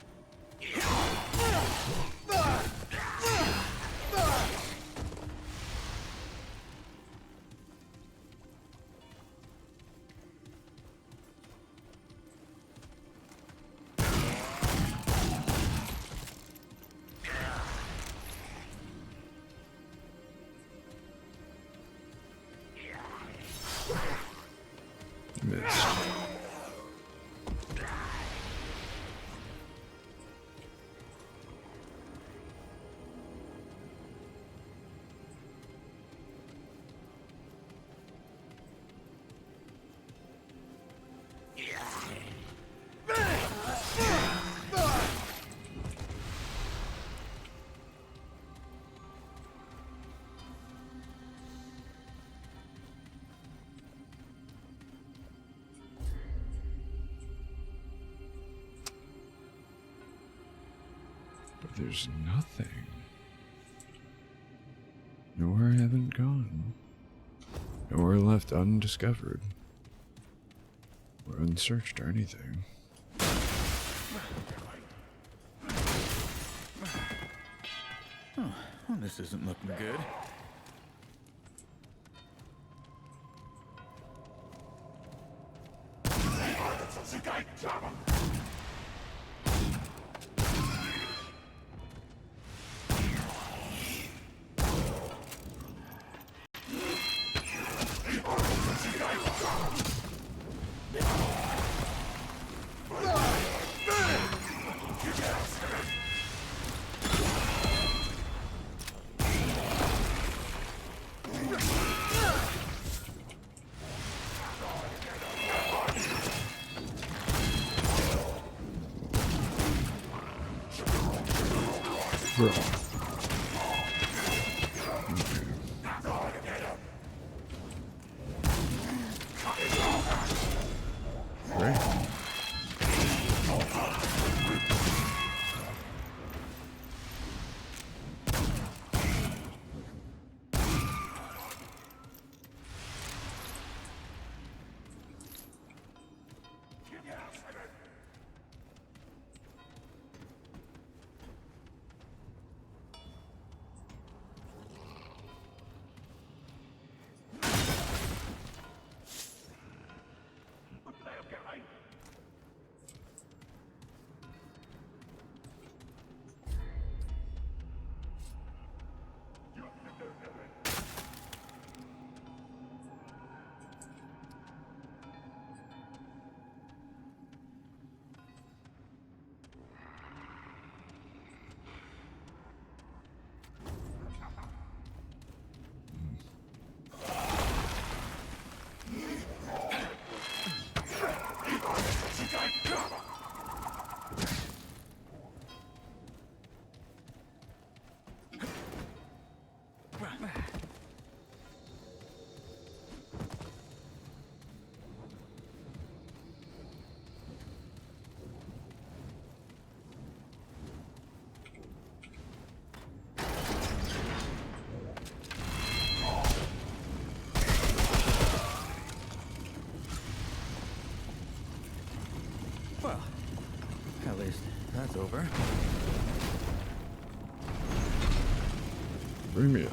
Missed. But there's nothing. Nowhere I haven't gone. Nowhere left undiscovered. Or unsearched or anything. Oh, well, this isn't looking good. Bro. Great. Well, at least that's over. Bring me up.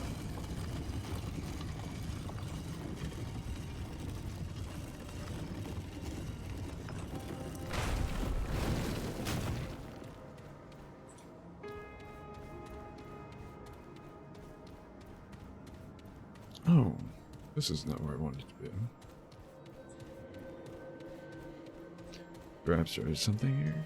Oh, this is not where I wanted to be. Perhaps there is something here?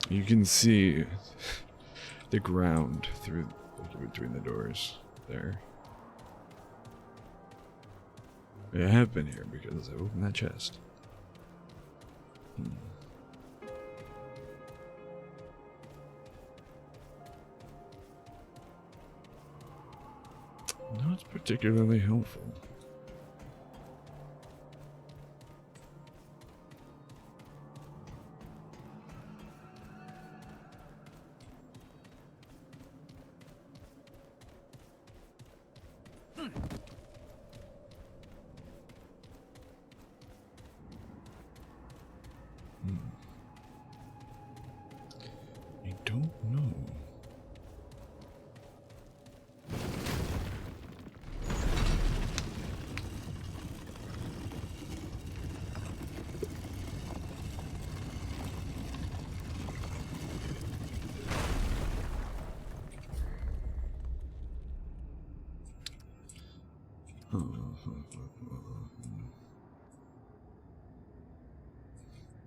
You can see the ground through between the doors there. I have been here because I opened that chest. Not particularly helpful. I don't know.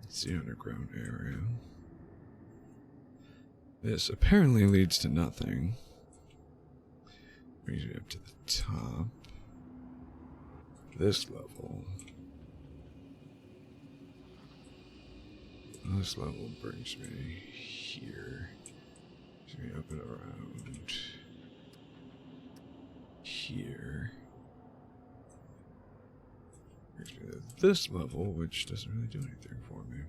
It's the underground area. This apparently leads to nothing. Brings me up to the top. This level. This level brings me here. Brings me up and around here. Brings me to this level, which doesn't really do anything for me.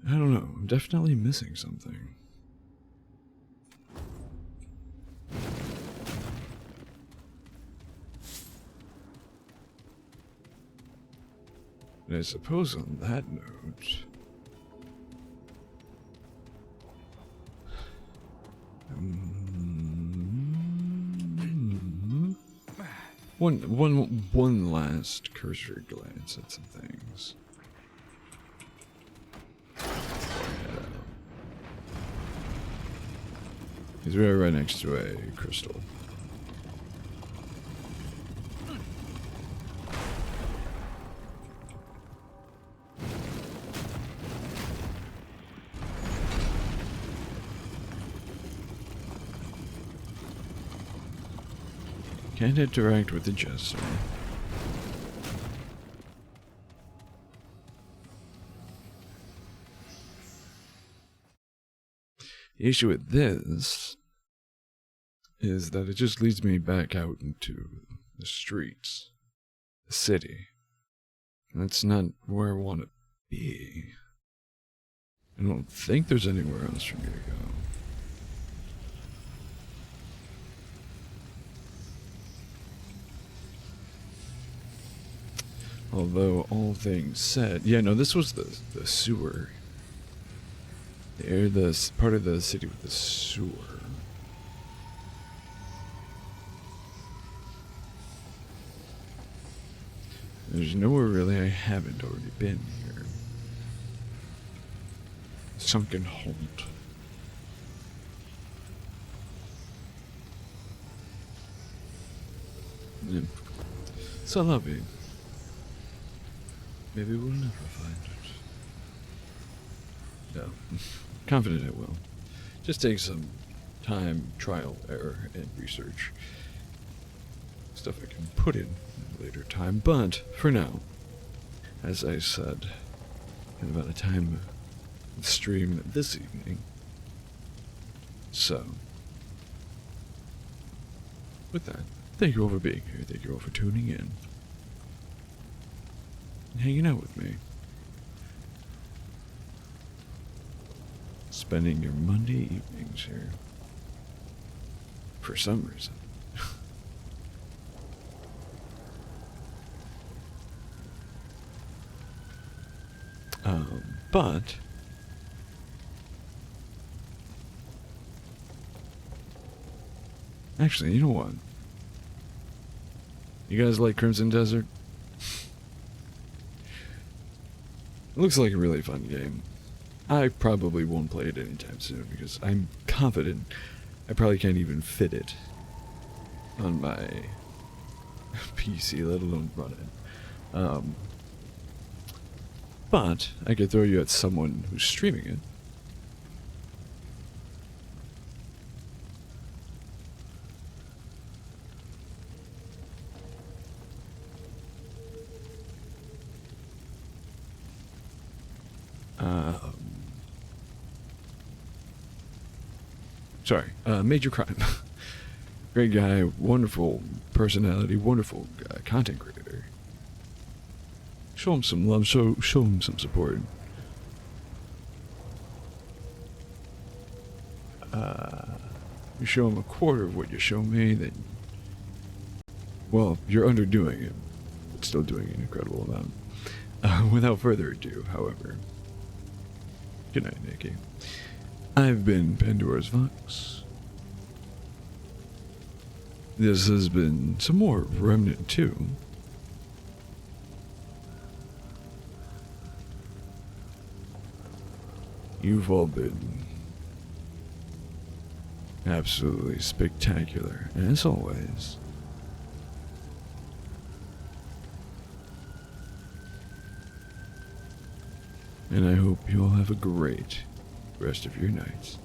I don't know. I'm definitely missing something. And I suppose on that note, one last cursory glance at some things. He's right next to a crystal. Can't interact with the jester. The issue with this is that it just leads me back out into the streets, the city. And that's not where I want to be. I don't think there's anywhere else for me to go. Although, all things said, yeah, no, this was the sewer. The part of the city with the sewer. There's nowhere really I haven't already been here. Sunken Hold. so lovely. Maybe we'll never find it. No, confident it will. Just take some time, trial, error, and research. Stuff I can put in at a later time, but for now, as I said, in about a time of stream this evening. So, with that, thank you all for being here. Thank you all for tuning in and hanging out with me. Spending your Monday evenings here. For some reason. But actually, you know what? You guys like Crimson Desert? It looks like a really fun game. I probably won't play it anytime soon because I'm confident I probably can't even fit it on my PC, let alone run it. But I could throw you at someone who's streaming it. Sorry, Major Crime. Great guy, wonderful personality, wonderful content creator. Show him some love, show him some support. You show him a quarter of what you show me, then, well, you're underdoing it, but still doing an incredible amount. Without further ado, however, good night, Nikki. I've been Pandora's Vox. This has been some more Remnant 2. You've all been absolutely spectacular, as always. And I hope you all have a great rest of your nights.